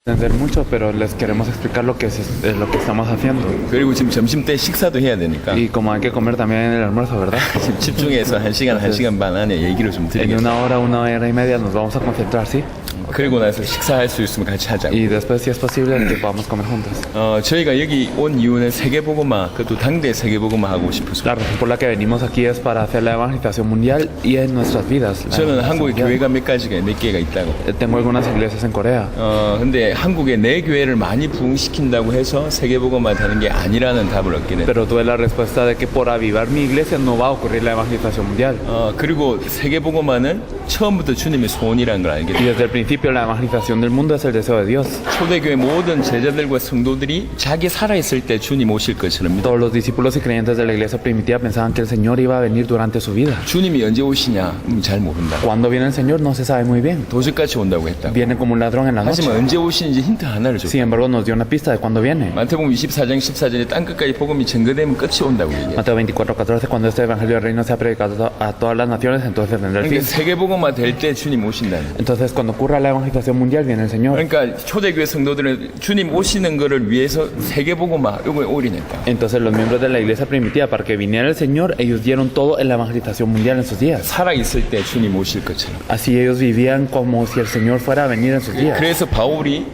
entender mucho, pero les queremos explicar lo que es lo que estamos haciendo. 그리고 지금 점심때 식사도 해야 되니까 Y como hay que comer también en el almuerzo, ¿verdad? 지금 집중해서 1시간, 1시간 반 안에 얘기를 좀 En 드리겠습니다. una hora y media nos vamos a concentrar, ¿sí? 그리고 나서 식사할 수 있으면 같이 하자고. Y después, si es posible, que podamos comer juntos. 저희가 여기 온 이유는 세계복음화, 그것도 당대 세계복음화 하고 싶어서. La razón por la que venimos aquí es para hacer la evangelización mundial y en nuestras vidas. la 저는 evangelización 한국에 mundial. 교회가 몇 개가 있다고. Tengo algunas iglesias en Corea. 근데 한국에 내 교회를 많이 부흥시킨다고 해서 세계복음화 되는 게 아니라는 답을 얻게 돼. Pero tuve la respuesta de que por avivar mi iglesia no va a ocurrir la evangelización mundial. 그리고 세계복음화는 처음부터 주님의 소원이라는 걸 알게 Y 돼. desde el principio la evangelización del mundo es el deseo de Dios. 초대교회 모든 제자들과 성도들이 자기 살아있을 때 주님 오실 것처럼 믿어. Todos los discípulos y creyentes de la iglesia primitiva pensaban que el Señor iba a venir durante su vida. 주님이 언제 오시냐? 잘 모른다. Cuando viene el Señor no se sabe muy bien. 도적같이 온다고 했다고. Viene como un ladrón en la noche. 하지만 언제 오시는지 힌트 하나를 줬다. Sin embargo, nos dio una pista de cuándo viene. 마태복음 24장 14절에 땅끝까지 복음이 전거되면 끝이 온다고 얘기해. Mateo 24:14, cuando este evangelio del reino sea predicado a todas las naciones, entonces vendrá el 그러니까 fin. 세계복음화 될 때 주님 오신다는. Entonces, cuando ocurra la evangelización mundial, viene el Señor. 그러니까 초대교회 성도들은 주님 오시는 거를 위해서 세계복음화 이거에 올인했다. Entonces, los miembros de la iglesia primitiva, para que viniera el Señor, ellos dieron todo en la evangelización mundial en sus días. 살아있을 때 주님 오실 것처럼. Así ellos vivían como si el Señor fuera a venir en sus días. 그래서 바울이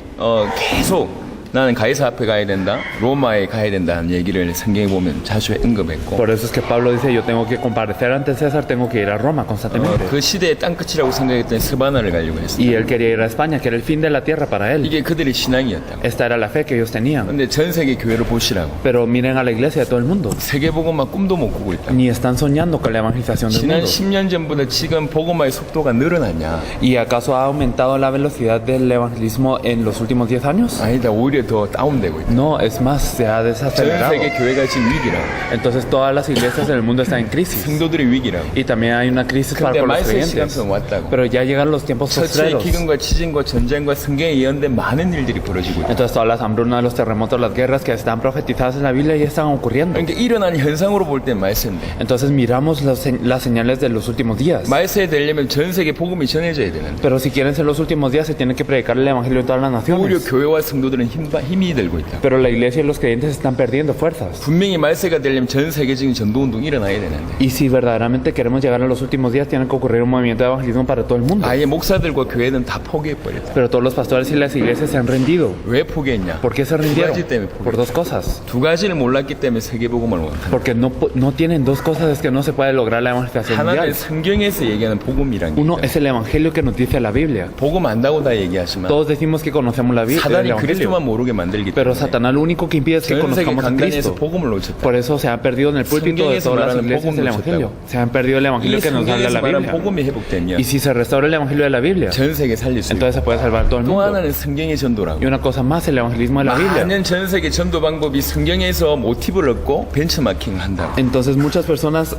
계속 나는 가이사 앞에 가야 된다, 로마에 가야 된다는 얘기를 성경에 보면 자주 언급했고. Por eso es que Pablo dice, yo tengo que comparecer ante César, tengo que ir a Roma constantemente. 그 시대의 땅끝이라고 생각했던 스바나를 가려고 했어. Y él quería ir a España, que era el fin de la tierra para él. 이게 그들의 신앙이었다고. Esta era la fe que ellos tenían. 근데 전 세계 교회를 보시라고. Pero miren a la iglesia de todo el mundo. 세계복음화 꿈도 못 꾸고 있다. Ni están soñando con la evangelización del 지난 mundo. 10년 전보다 지금 복음화의 속도가 늘어났냐? ¿Y acaso ha aumentado la velocidad del evangelismo en los últimos 10 años? 아니다, 오히려 더 다운되고 있다. No, es más, se ha 전 desacelerado. 세계 교회가 지금 위기라고. Entonces todas las iglesias en el mundo están en crisis. 성도들이 위기라고. Y también hay una crisis para 근데 con los 말세의 creyentes. 시간표는 왔다고. Pero ya llegan los tiempos 처치의 postreros. 기근과 지진과 전쟁과 성경에 예언된 많은 일들이 벌어지고 있다. Entonces todas las hambrunas, los terremotos, las guerras que están profetizadas en la Biblia ya están ocurriendo. 그러니까 일어난 현상으로 볼 땐 말세인데. Entonces miramos las señales de los últimos días. 말세에 되려면 전 세계 복음이 전해져야 되는데. Pero si quieren ser los últimos días, se tiene que predicar el evangelio en todas las 오히려 naciones. 교회와 성도들은 힘이 들고 있다. Pero la iglesia y los creyentes están perdiendo fuerzas. 분명히 말세가 되려면 전 세계적인 전도운동이 일어나야 되는데. Y si verdaderamente queremos llegar a los últimos días, tiene que ocurrir un movimiento de evangelismo para todo el mundo. 아예 목사들과 교회는 다 포기해버렸다. Pero todos los pastores y las iglesias se han rendido. 왜 포기했냐? ¿Por qué se 두 rindieron? 가지 때문에 Por 포기했다. dos cosas. 두 가지를 몰랐기 때문에 세계복음을 못한다. Porque no tienen dos cosas, es que no se puede lograr la evangelización 하나는 mundial. 성경에서 얘기하는 복음이란 게 Uno 있다. es el evangelio que nos dice la Biblia. 복음 안다고 다 얘기하지만 Todos decimos que conocemos la Biblia, el 사단이 evangelio. 그리스도만 모르게 만들기 Pero 때문에 Satanás lo único que impide es que 전 세계 conozcamos a 강단에서 Cristo. 복음을 놓쳤다. Por eso se ha perdido en el púlpito de 성경에서 todas las 말하는 iglesias el 복음을 evangelio. 놓쳤다고. Se han perdido el 이 evangelio que nos habla 성경에서 la 말하는 Biblia. 복음이 회복됐냐? Y si se restaura el evangelio de la Biblia, 전 세계 살릴 수 있고. entonces se puede salvar todo el 또 mundo. 하나는 성경의 전도라고. Y una cosa más, el evangelismo de la Biblia. 많은 전 세계 전도 방법이 성경에서 모티브를 얻고 벤처마킹을 한다. Entonces muchas personas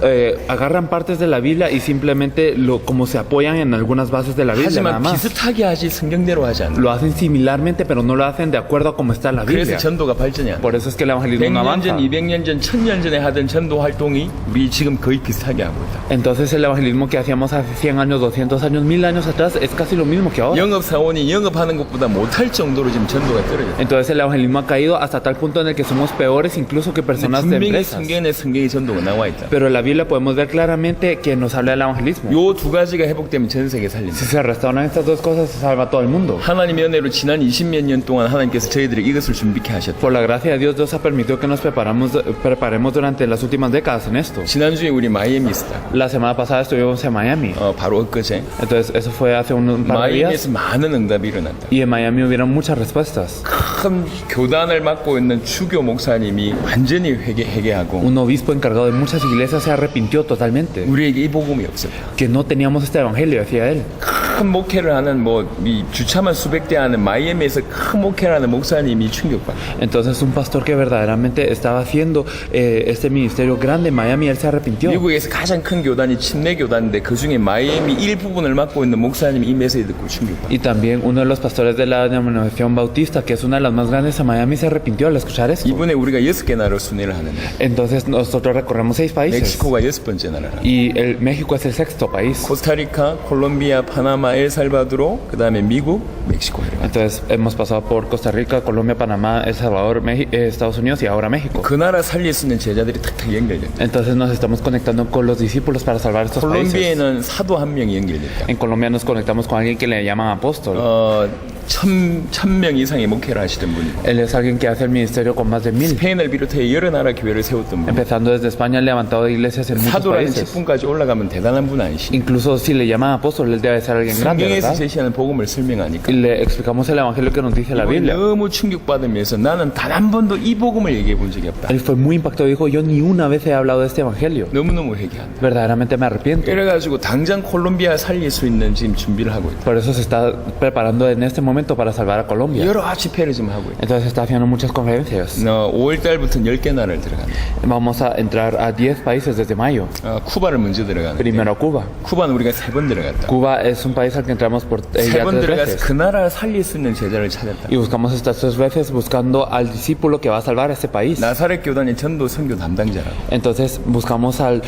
agarran partes de la Biblia y simplemente como se apoyan en algunas bases de la Biblia nada 하지만 más. 비슷하게 하지 성경대로 하지 않는다. Lo hacen similarmente, pero no lo hacen de acuerdo a cómo está la 그래서 Biblia. 전도가 발전이 안 돼. Por eso es que el evangelismo no 100년 avanza. 전, 200년 전, 1000년 전에 하던 전도 활동이 우리 지금 거의 비슷하게 하고 있다. Entonces el evangelismo que hacíamos hace 100 años, 200 años, 1000 años atrás es casi lo mismo que ahora. 영업사원이 영업하는 것보다 못할 정도로 지금 전도가 떨어졌다. Entonces el evangelismo ha caído hasta tal punto en el que somos peores incluso que personas de 분명히 empresas. 성경에 성경의 전도가 나와 있다. Pero en la Biblia podemos ver claramente que nos habla del evangelismo. 요 두 가지가 회복되면 전 세계 살린다. Si se restauran estas dos cosas, se salva todo el mundo. 하나님의 은혜로 지난 20몇 년 동안 하나님께서 저희들이 이것을 준비케 하셨다. Por la gracia de Dios, Dios ha permitido que nos preparemos durante las últimas décadas en esto. 지난주에 우리 마이애미 있었다. La semana pasada estuvimos en Miami. 바로 엊그제. Entonces eso fue hace un par de días. 마이애미에서 많은 응답이 일어났다. Y en Miami hubieron muchas respuestas. 큰 교단을 맡고 있는 주교 목사님이 완전히 회개하고 Un obispo encargado de muchas iglesias se arrepintió totalmente. 우리에게 이 복음이 없었다. Que no teníamos este evangelio, decía él. 큰 목회를 하는 이 주차만 수백 대 하는 마이애미에서 큰 목회를 하는 목사님이 충격받았다. Entonces un pastor que verdaderamente estaba haciendo este ministerio grande en Miami, él se arrepintió. 미국에서 가장 큰 교단이 침례 교단인데 그 중에 마이애미 일부분을 맡고 있는 목사님이 이 메시지 듣고 충격받았다. Y también uno de los pastores de la denominación bautista, que es una de las más grandes en Miami, se arrepintió al escuchar esto. 이번에 우리가 6개 나라로 순회를 하는데 Entonces nosotros recorremos 6 países. 멕시코가 6번째 나라라. Y México es el sexto país. 코스타리카, 콜롬비아, 파나마, 파나마, 엘살바도르, 그다음에 미국, 멕시코 이렇게. Entonces hemos pasado por Costa Rica, Colombia, Panamá, El Salvador, Estados Unidos y ahora México. 그 나라 살릴 수 있는 제자들이 탁탁 연결돼. Entonces nos estamos conectando con los discípulos para salvar estos países. 콜롬비아에는 사도 한 명이 연결됐다. En Colombia nos conectamos con alguien que le llaman apóstol. 1,000명 이상의 목회를 하시던 분이고. Él es alguien que hace el ministerio con más de 1000. 스페인을 비롯해 여러 나라 교회를 세웠던 분. Empezando desde España, han levantado iglesias en muchos 사도라는 países. 직분까지 올라가면 대단한 분 아니시. Incluso si le llaman apóstol, él debe ser alguien grande, 성경에서 ¿verdad? 제시하는 복음을 설명하니까. Y le explicamos el evangelio que nos dice la 이분이 Biblia. 너무 충격받으면서 나는 단 한 번도 이 복음을 얘기해 본 적이 없다. Él fue muy impactado y dijo, yo ni una vez he hablado de este evangelio. 너무너무 회개한다. Verdaderamente me arrepiento. 그래가지고 당장 콜롬비아 살릴 수 있는 지금 준비를 하고 있다. Por eso se está preparando en este momento para salvar a Colombia. 여러 집회를 지금 하고 있다. Entonces está haciendo muchas conferencias. 5월 달부터 10개 나라를 들어간다. Vamos a entrar a 10 países desde mayo. 쿠바를 먼저 들어가는데 Primero a Cuba. 쿠바는 우리가 3번 들어갔다. Cuba es un país al que entramos por ya 3번 3 들어가서 veces. 그 나라를 살릴 수 있는 제자를 찾았다. Y buscamos estas 3 veces buscando al discípulo que va a salvar a este país. 나사렛 교단의 전도 선교 담당자라고. Entonces buscamos al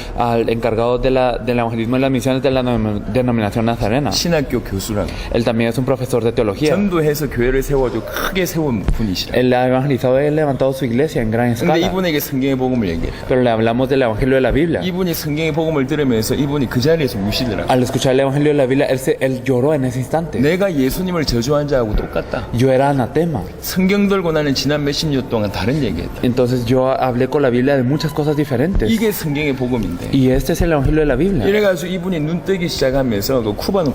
encargado del evangelismo y las misiones de la denominación nazarena. 신학교 교수라고. Él también es un profesor de teología. 전도해서 교회를 세워줘 크게 세운 분이시라. Él ha evangelizado y ha levantado su iglesia en gran 근데 escala. 이분에게 성경의 복음을 얘기했다. Pero le hablamos del evangelio de la Biblia. 이분이 성경의 복음을 들으면서 이분이 그 자리에서 우시더라고. Al escuchar el evangelio de la Biblia, él lloró en ese instante. 내가 예수님을 저주한 자하고 똑같다. Yo era anatema. 성경 들고 나는 지난 몇십 년 동안 다른 얘기했다. Entonces yo hablé con la Biblia de muchas cosas diferentes. 이게 성경의 복음인데. Y este es el evangelio de la Biblia. 이래가지고 이분이 눈 뜨기 시작하면서 그 쿠바는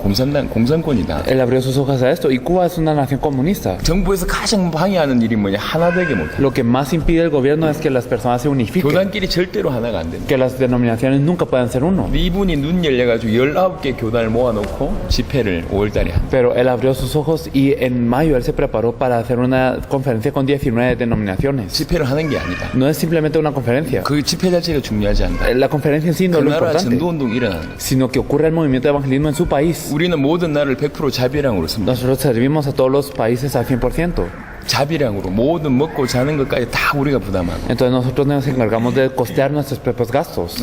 공산권이다. Él abrió sus ojos a esto. Y Cuba es una nación comunista. 정부에서 가장 방해하는 일이 뭐냐? 하나 되게 못해. Lo que más impide el gobierno es que las personas se unifiquen. 교단끼리 절대로 하나가 안 된다. Que las denominaciones nunca puedan ser uno. 이분이 눈 열려가지고 19개 교단을 모아놓고 집회를 5월달에 한다. Pero él abrió sus ojos y en mayo él se preparó para hacer una conferencia con 19 denominaciones. 집회를 하는 게 아니다. No es simplemente una conferencia. 그 집회 자체가 중요하지 않다. La conferencia en sí no 그 es lo 나라 importante, 전도운동이 일어나는 거야. sino que ocurre el movimiento de evangelismo en su país. 우리는 모든 나라를 100% 자비량으로 씁니다. Nosotros servimos a todos los países al 100%. 자비량으로 모든 먹고 자는 것까지 다 우리가 부담하고. Entonces nosotros nos encargamos de costear nuestros propios gastos.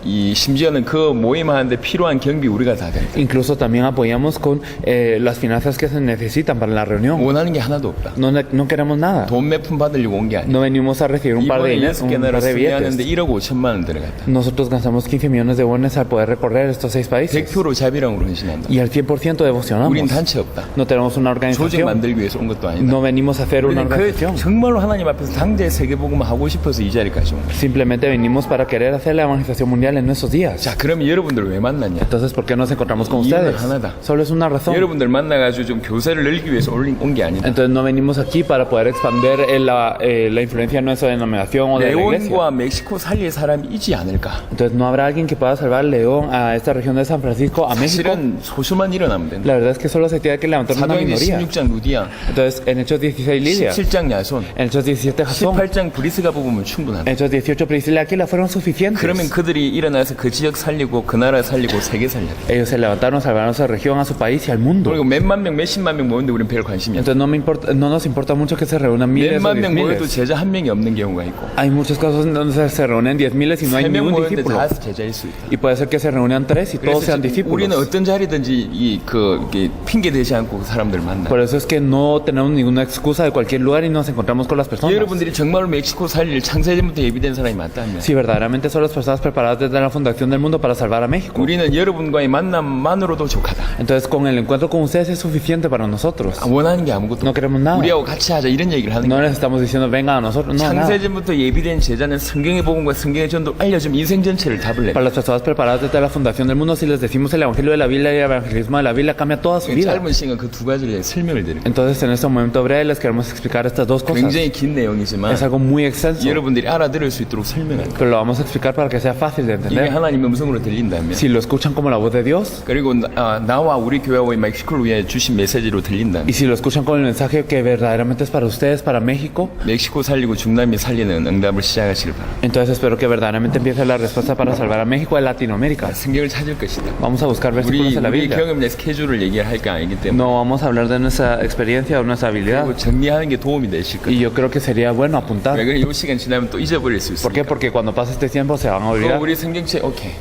이 심지어는 그 모임하는데 필요한 경비 우리가 다 된다. Incluso también apoyamos con las finanzas que se necesitan para la reunión. 원하는 게 하나도 없다. No queremos nada. 돈 몇 푼 받으려고 온 게 아니야. No venimos a recibir un par de 이번에 6개 나라 수리하는데 billetes. 1억 5천만 원 들어갔다. Nosotros gastamos 15 millones de wones al poder recorrer estos 6 países. 100% 자비량으로 헌신한다. Y al 100% devocionamos. 우린 단체 없다. No tenemos una 조직 organización. 만들기 위해서 온 것도 아니다. No venimos a hacer una 우리는 organización. 정말로 하나님 앞에서 당대의 세계복음을 하고 싶어서 이 자리까지 온 거야. Simplemente venimos para querer hacer la evangelización mundial en nuestros días. 자, 그럼 여러분들 왜 만났냐? Entonces, ¿por qué nos encontramos con 이유는 ustedes? 하나다. Solo es una razón. 여러분들 만나가지고 좀 교세를 늘리기 위해서 온 게 아니다. Entonces no venimos aquí para poder expandir la influencia de nuestra denominación o de la iglesia. 레온과 멕시코 살릴 사람이 있지 않을까? Entonces no habrá alguien que pueda salvar León a esta región de San Francisco, a México. 사실은 소수만 일어나면 된다. La verdad es que solo se tiene que levantar una 사도행전 minoría. 16장 루디아, Entonces en Hechos 16 Lidia, 17장 야손, en Hechos 17 Jasón, 18장 브리스가 뽑으면 충분하다. en Hechos 18 Priscila y Aquila fueron suficientes. 그러면 그들이 일어나서 그 지역 살리고 그 나라 살리고 세계 살렸다. Ellos se levantaron, salvaron a su región, a su país y al mundo. 그리고 몇만 명, 몇십만 명 모였는데 우리는 별 관심이 없다. Entonces no nos importa mucho que se reúnan miles o 몇만 diez 명 모여도 miles. 제자 한 명이 없는 경우가 있고 Hay muchos casos en donde se reúnen 10 miles y no hay 3명 ningún 모였는데 discípulo. 다 제자일 수 있다. Y puede ser que se reúnan 3 y todos 그래서 sean 지금 우리는 discípulos. 어떤 자리든지 이게 핑계 대지 않고 그 사람들 만나. Por eso es que no tenemos ninguna excusa de cualquier lugar y nos encontramos con las personas. 여러분들이 정말로 멕시코 살릴 창세전부터 예비된 사람이 맞다면 Si verdaderamente son las personas preparadas desde la fundación del mundo para salvar a México. 우리는 여러분과의 만남만으로도 족하다. Entonces con el encuentro con ustedes es suficiente para nosotros. 원하는 게 아무것도 No queremos nada. 우리하고 같이 하자 이런 얘기를 하는 No 거야. les estamos diciendo vengan a nosotros. No, nada. 창세전부터 예비된 제자는 성경의 복음과 성경의 전도 알려주면 인생 전체를 답을 내. Para las personas preparadas desde la fundación del mundo, si les decimos el evangelio de la Biblia y el evangelismo de la Biblia, cambia toda su vida. 짧은 시간 그 두 가지를 설명을 드립니다. Entonces en este momento breve les queremos explicar estas dos cosas. 굉장히 긴 내용이지만 Es algo muy extenso, 여러분들이 알아들을 수 있도록 설명할 거예요. pero lo vamos a explicar para que sea fácil de 이게 entender. 하나님의 음성으로 들린다면 Si lo escuchan como la voz de Dios 그리고 나와 우리 교회와 멕시코를 위해 주신 메시지로 들린다면 y si lo escuchan con el mensaje que verdaderamente es para ustedes, para México, 멕시코 살리고 중남미 살리는 응답을 시작하시길 바랍니다. entonces espero que verdaderamente empiece la respuesta para salvar a México y Latinoamérica. 성경을 찾을 것이다. Vamos a buscar versículos en la 우리 Biblia. 경험의 스케줄을 얘기할 게 아니기 때문에 No vamos a hablar de nuestra experiencia o nuestra habilidad. 그리고 정리하는 게 도움이 되실 거예요. Y yo creo que sería bueno apuntar. 왜 그래? 이 시간 지나면 또 잊어버릴 수 ¿Por qué? 있으니까. Porque cuando pase este tiempo se van a olvidar. 우리 성경책 오케이.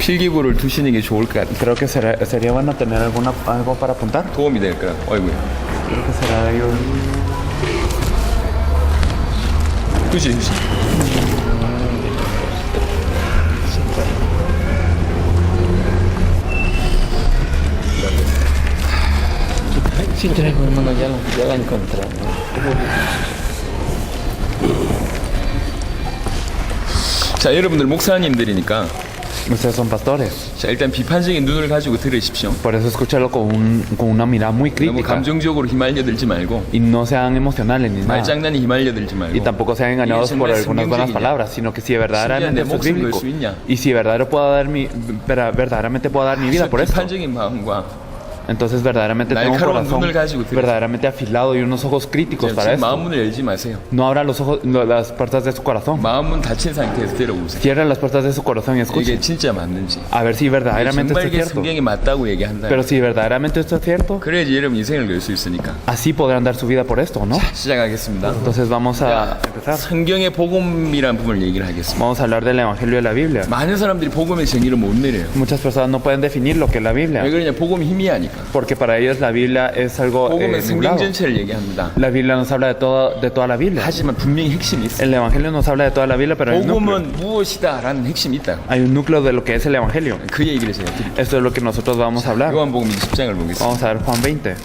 필기구를 두시는 게 좋을 것 같아요. Creo que sería bueno tener algo para apuntar. 도움이 될 거라. 어이구야. Creo que será de ellos. 두시. Sí, traigo, hermano, ya la encontré. 자, 여러분들 목사님들이니까 Ustedes son pastores. 자, 일단 비판적인 눈을 가지고 들으십시오. Por eso escúchalo con una mirada muy 너무 crítica. 감정적으로 휘말려들지 말고 Y no sean emocionales ni nada. 말장난이 휘말려들지 말고 Y tampoco sean engañados 이게 por 정말 algunas buenas 성경적이냐? palabras, sino que si verdaderamente 신기한데 esto es 목숨 걸 bíblico 수 있냐? y si verdaderamente puedo dar mi vida por esto, 비판적인 마음과 entonces verdaderamente tengo un 날카로운 corazón 눈을 가지고 들으세요. verdaderamente afilado y unos ojos críticos para 지금 esto. 마음문을 열지 마세요. No abra las puertas de su corazón. 마음문 닫힌 상태에서 들어보세요. Cierra las puertas de su corazón y 이게 escuche. 진짜 맞는지. A ver si verdaderamente 정말 esto es 이게 cierto. 성경이 맞다고 얘기한다. Pero si verdaderamente esto es cierto, 그래야지 여러분 인생을 걸 수 있으니까. así podrán dar su vida por esto, ¿no? 시작하겠습니다. Entonces vamos a empezar. 성경의 복음이라는 부분을 얘기를 하겠습니다. Vamos a hablar del Evangelio de la Biblia. 많은 사람들이 복음의 정의를 못 내려요. Muchas personas no pueden definir lo que es la 왜 Biblia, 그러냐? 복음이 희미하니까. porque para ellos la Biblia es algo 복음은 성경 nublado. 전체를 얘기합니다. La Biblia nos habla de toda la Biblia. 하지만 분명히 핵심이 있어요. El Evangelio nos habla de toda la Biblia, pero hay un núcleo. 복음은 무엇이다라는 핵심이 있다. Hay un núcleo de lo que es el Evangelio. 그 얘기를 제가 드릴게요. Esto es lo que nosotros vamos a hablar. 요한복음 20장을 보겠습니다. Vamos a ver Juan 20.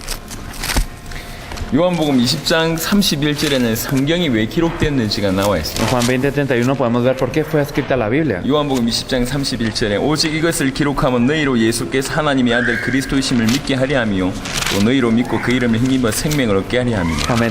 요한복음 20장 31절에는 성경이 왜 기록됐는지가 나와 있습니다. En Juan 20:31 podemos ver por qué fue escrita la Biblia. 요한복음 20장 31절에 오직 이것을 기록하면 너희로 예수께서 하나님의 아들 그리스도이심을 믿게 하려 함이요 또 너희로 믿고 그 이름을 힘입어 생명을 얻게 하려 함이요. Juan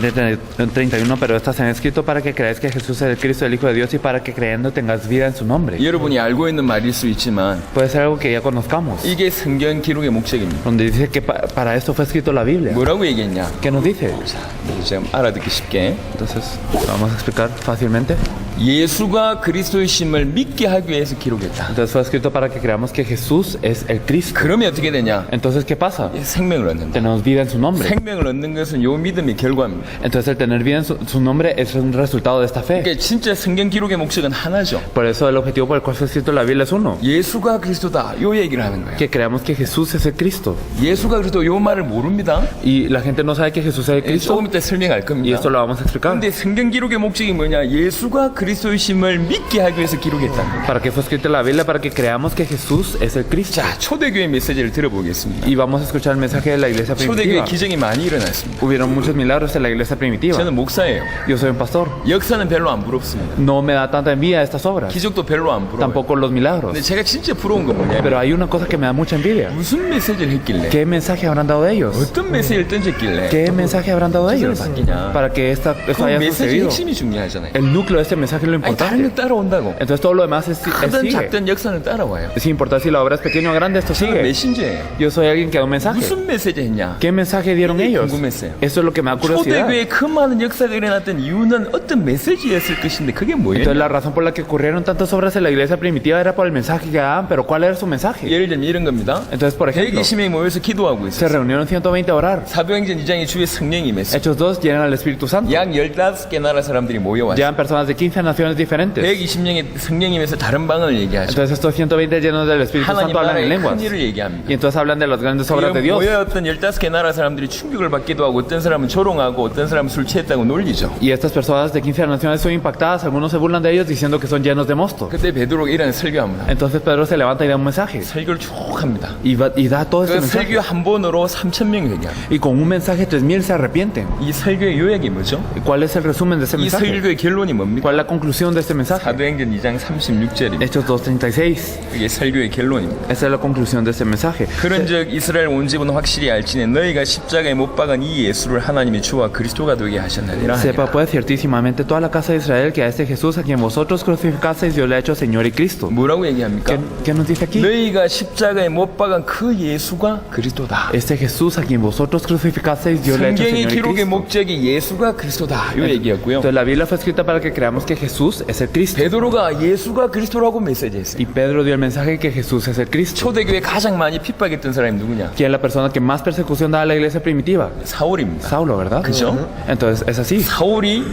20:31, pero estas se han escrito para que creáis que Jesús es el Cristo, el Hijo de Dios, y para que creyendo tengas vida en su nombre. 여러분이 알고 있는 말일 수 있지만 Puede ser algo que ya conozcamos, 이게 성경 기록의 목적입니다. donde dice que para esto fue escrito la Biblia. 뭐라고 얘기했냐? ¿Qué nos dice? 자, 이제 알아듣기 쉽게 Entonces, vamos a explicar fácilmente. 예수가 그리스도이심을 믿게 하기 위해서 기록했다. Entonces fue escrito para que creamos que Jesús es el Cristo. 그러면 어떻게 되냐? Entonces, ¿qué pasa? 생명을 얻는다. Tenemos vida en su nombre. 생명을 얻는 것은 요 믿음의 결과입니다. Entonces, el tener vida en su nombre es un resultado de esta fe. 그러니까 진짜 성경 기록의 목적은 하나죠. Por eso el objetivo por el cual fue escrito la Biblia es uno. 예수가 그리스도다. 요 얘기를 하는 거예요. Que creamos que Jesús es el Cristo. 예수가 그리스도 요 말을 모릅니다. Y la gente no sabe que Jesús es el Cristo. 조금 이따 설명할 Y 겁니다. esto lo vamos a explicar. 근데 성경 기록의 목적이 뭐냐? 예수가 그리스도이심을 믿게 하기 위해서 기록했다. ¿Para qué fue escrita la Biblia? Para que creamos que Jesús es el Cristo. 자, 초대교회 메시지를 들어보겠습니다. Y vamos a escuchar el mensaje de la iglesia 초대교회 primitiva. 기적이 많이 일어났습니다. Hubieron muchos milagros en la iglesia primitiva. 저는 목사예요. Yo soy un pastor. 역사는 별로 안 부럽습니다. No me da tanta envidia estas obras. 기적도 별로 안 부러워요. Tampoco los milagros. 근데 제가 진짜 부러운 건 뭐냐면 Pero hay una cosa que me da mucha envidia. 무슨 메시지를 했길래 ¿Qué mensaje habrán dado ellos? 어떤 메시지를 던졌길래 ¿Qué mensaje habrán dado ellos? 바뀌냐? Para que esto 그 haya 메시지 sucedido. 핵심이 중요하잖아요. El núcleo de este mensaje es lo 아니 다른 거 importante. 따라온다고. Entonces todo lo demás es 크든 sigue. 작든 역사는 따라와요. Sin importar si la obra es pequeña o grande, esto 저는 sigue. 메신저예요. Yo soy alguien que da un mensaje. 무슨 메시지 했냐? ¿Qué mensaje dieron ellos? 궁금했어요. Eso es lo que me da curiosidad. 초대교회에 그 많은 역사가 일어났던 이유는 어떤 메시지였을 것인데 그게 뭐예요? Entonces la razón por la que ocurrieron tantas obras en la iglesia primitiva era por el mensaje que daban, pero ¿cuál era su mensaje? 예를 들면 이런 겁니다. Entonces, por ejemplo, 120명이 모여서 기도하고 se 있어요. reunieron 120 a orar. 사도행전 2장에 주의 성령이 임했어요. Hechos 2 llenan al Espíritu Santo. 약 15개 나라 사람들이 모여왔어요. Llevan personas de 15 naciones diferentes. 120명의 성령이 임해서 다른 방언을 얘기하죠. Entonces estos 120 llenos del Espíritu 하나님 Santo hablan en 나라의 lenguas. 큰 일을 얘기합니다. Y entonces hablan de las grandes obras de Dios. 모여왔던 15개 나라 사람들이 충격을 받기도 하고 어떤 사람은 조롱하고 어떤 사람은 술 취했다고 놀리죠. Y estas personas de 15 naciones son impactadas. Algunos se burlan de ellos diciendo que son llenos de mosto. 그때 베드로가 이런 설교합니다. Entonces Pedro se levanta y da un mensaje. 설교를 쭉 합니다. Y da todo este 그 설교 mensaje. 한 번으로 3,000명이 회개합니다. Y con un mensaje 3,000 se arrepienten. 이 설교의 요약이 뭐죠? ¿Y cuál es el resumen de ese 이 mensaje? 설교의 결론이 뭡니까? ¿Cuál es la conclusión de este mensaje? 사도행전 2장 36절입니다. Hechos 2:36. 이게 설교의 결론입니다. Esa es la conclusión de este mensaje. 그런즉 이스라엘 온 집은 확실히 알지니 너희가 십자가에 못 박은 이 예수를 하나님이 주와 그리스도가 되게 하셨느니라. Sepa pues ciertísimamente toda la casa de Israel que a este Jesús a quien vosotros crucificasteis Dios le ha hecho Señor y Cristo. 뭐라고 얘기합니까? ¿Qué nos dice aquí? 너희가 십자가에 못 박은 그 예수가 그리스도다. Este Jesús a quien vosotros crucificasteis Dios le ha hecho 성경의 Señor y 기록의 Cristo. 목적이 예수가 그리스도다. 이 얘기였고요. Entonces la Biblia fue escrita para que creamos que Jesús es el Cristo. 베드로가 예수가 그리스도라고 메시지했어요. Y Pedro dio el mensaje que Jesús es el Cristo. 초대교회 가장 많이 핍박했던 사람이 누구냐? ¿Quién es la persona que más persecución da a la iglesia primitiva? 사울입니다. Saulo, ¿verdad? 그죠? Entonces es así. 사울이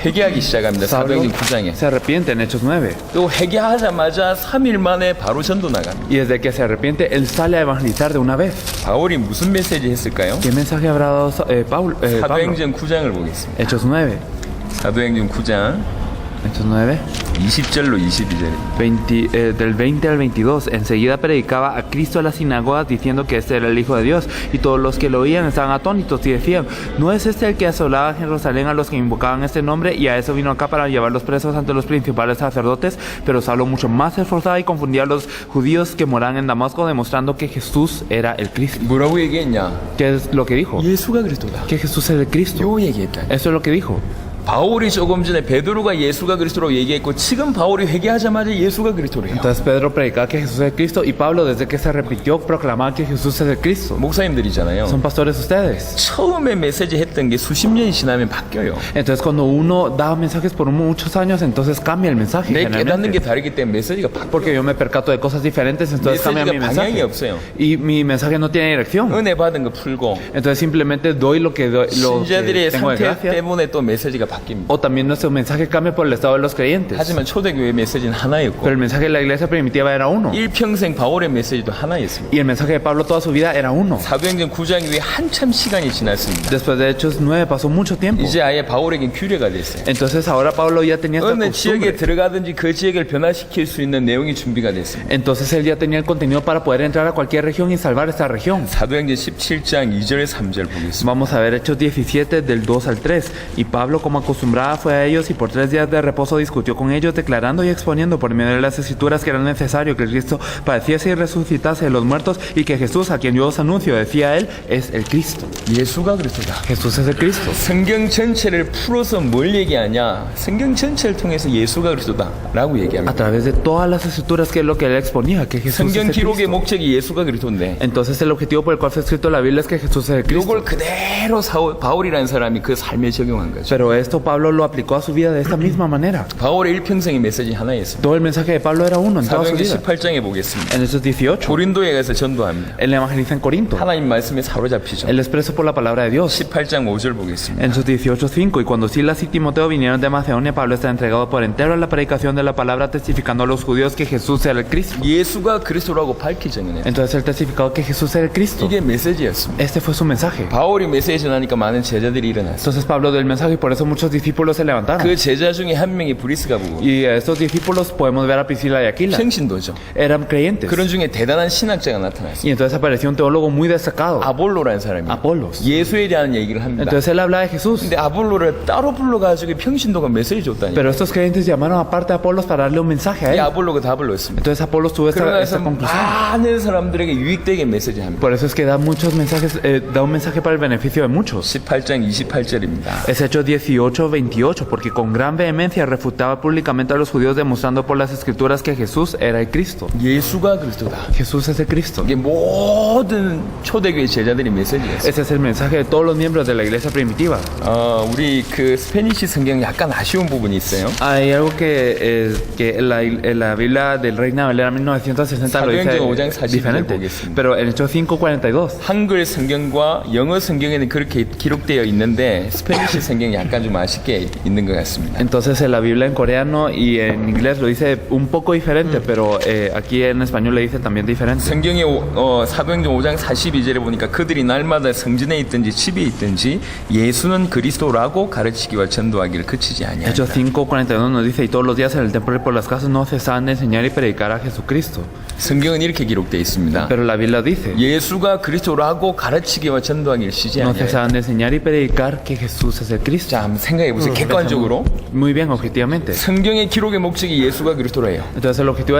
회개하기 시작합니다. Saulo 사도행전 9장에. se arrepiente en Hechos 9. 또 회개하자마자 3일 만에 바로 전도 나갑니다. Y desde que se arrepiente, él sale a evangelizar de una vez. 바울이 무슨 메시지 했을까요? ¿Qué mensaje habrá dado Pablo? 사도행전 9장을 보겠습니다. Hechos 9. 사도행전 9장 Hechos 9. 20절로 22절입니다. Del 20 al 22, enseguida predicaba a Cristo a las sinagogas diciendo que este era el Hijo de Dios, y todos los que lo oían estaban atónitos y decían, ¿no es este el que asolaba en Jerusalén a los que invocaban este nombre? Y a eso vino acá para llevarlos presos ante los principales sacerdotes. Pero Saulo mucho más se esforzaba y confundía a los judíos que moraban en Damasco, demostrando que Jesús era el Cristo. 뭐라고 얘기했냐? ¿Qué es lo que dijo? 예수가 그리스도다. Que Jesús es el Cristo. 요 얘기했다. Eso es lo que dijo. 바울이 조금 전에 베드로가 예수가 그리스도라고 얘기했고 지금 바울이 회개하자마자 예수가 그리스도래요. Entonces Pedro predicaba que Jesús es el Cristo y Pablo desde que se repitió proclamaba que Jesús es el Cristo. 목사님들이잖아요. Son pastores ustedes. 처음에 메시지 했던 게 수십 년이 지나면 바뀌어요. Entonces cuando uno da mensajes por muchos años, entonces cambia el mensaje. 내 깨닫는 게 generalmente. 다르기 때문에 메시지가 바뀌어요. Porque yo me percato de cosas diferentes, entonces cambia mi 메시지가 방향이 mensaje. 없어요. Y mi mensaje no tiene dirección. 은혜 받은 거 풀고 Entonces simplemente doy lo que 신자들의 tengo de 상태 gracia. 때문에 또 메시지가 바뀝니다. O también nuestro mensaje cambia por el estado de los creyentes. 하지만 초대교회 메시지는 하나였고 Pero el mensaje de la iglesia primitiva era uno. 일평생 바울의 메시지도 하나였습니다. Y el mensaje de Pablo toda su vida era uno. 사도행전 9장 이후에 한참 시간이 지났습니다. Después de Hechos 9 pasó mucho tiempo. 이제 아예 바울에겐 규례가 됐어요. Entonces ahora Pablo ya tenía esta 어느 지역에 costumbre. 들어가든지 그 지역을 변화시킬 수 있는 내용이 준비가 됐습니다. Entonces él ya tenía el contenido para poder entrar a cualquier región y salvar esta región. 사도행전 17장 2절 3절 보겠습니다. Vamos a ver Hechos 17 del 2 al 3. Y Pablo, como acostumbraba, fue a ellos y por 3 días de reposo discutió con ellos, declarando y exponiendo por medio de las escrituras que era necesario que Cristo padeciese y resucitase de los muertos, y que Jesús, a quien yo os anuncio, decía él, es el Cristo. 예수가 그리스도다. Jesús es el Cristo. 성경 전체를 풀어서 뭘 얘기하냐? 성경 전체를 통해서 예수가 그리스도다라고 A 얘기합니다. través de todas las escrituras, que es lo que él exponía, que Jesús es 성경 el 기록의 Cristo. 목적이 예수가 그리스도인데 Entonces el objetivo por el cual fue escrito la Biblia es que Jesús es el Cristo. 이걸 그대로 바울이라는 사람이 그 삶에 적용한 거죠. Pero esto Pablo lo aplicó a su vida de esta misma manera. 바울의 일평생의 메시지 하나였습니다. Todo el mensaje de Pablo era uno en toda su 사도행전 vida. 18장에 보겠습니다. En Hechos 18, 고린도에 가서 전도합니다. él evangeliza en Corinto. 하나님 말씀에 사로잡히죠. Él es preso por la palabra de Dios. 18장 5절 보겠습니다. En Hechos 18:5, y cuando Silas y Timoteo vinieron de Macedonia, Pablo está entregado por entero a la predicación de la palabra, testificando a los judíos que Jesús era el Cristo. 예수가 그리스도라고 밝히 전해요. Entonces él testificó que Jesús era el Cristo. 이게 메시지였습니다. Este fue su mensaje. 바울이 메시지 전하니까 많은 제자들이 일어났어요. Entonces Pablo dio el mensaje y por eso muchos discípulos se levantaron. 그 제자 중에 한 명이 브리스가 부부. Y a estos discípulos podemos ver a Priscila y Aquila. 평신도죠. Eran creyentes. 그런 중에 대단한 신학자가 나타났어요. Y entonces apareció un teólogo muy destacado, 아볼로라는 사람이 Apolos. 예수에 대한 얘기를 합니다. Entonces él habla de Jesús. 근데 아볼로를 따로 불러가지고 평신도가 메시지 줬다니. Pero estos creyentes llamaron aparte a Apolos para darle un mensaje a 이 él. 아볼로가 답을 넣었습니다. Entonces Apolos tuvo 그러나 esta conclusión. 많은 사람들에게 유익되게 메시지 합니다. Por eso es que da muchos mensajes, da un mensaje para el beneficio de muchos. 18장 28절입니다. Es Hechos 18:28, porque con gran vehemencia refutaba públicamente a los judíos, demostrando por las escrituras que Jesús era el Cristo. 예수가 그리스도다. Jesús es el Cristo. 이게 모든 초대교회 제자들이 메시지였어요. Ese es el mensaje de todos los miembros de la iglesia primitiva. 우리 그 스페니시 성경 약간 아쉬운 부분이 있어요. Hay algo que la Biblia del Reina Valera 1960 lo 사도행전 5장 dice 40절 diferente. 보겠습니다. Pero en Hechos 5:42. 한글 성경과 영어 성경에는 그렇게 기록되어 있는데 스페니시 성경이 약간 좀 아쉽게 있는 것 같습니다. Entonces en la Biblia en coreano y en inglés lo dice un poco diferente, pero aquí en español le dice también diferente. 성경의 사도행전 5장 42절에 보니까 그들이 날마다 성전에 있든지 집에 있든지 예수는 그리스도라고 가르치기와 전도하기를 그치지 아니하니라. Hechos 5:41 nos dice, y todos los días en el templo y por las casas no cesaban de enseñar y predicar a Jesucristo. 성경은 이렇게 기록되어 있습니다. Pero la Biblia dice, 예수가 그리스도라고 가르치기와 전도하기를 쉬지 no 아니하니라. cesaban de enseñar y predicar que Jesús es el Cristo. 자, 한번 생각해 보세요. 객관적으로 Muy bien, objetivamente. 성경의 기록의 목적이 예수가 그리스도래요. Entonces el objetivo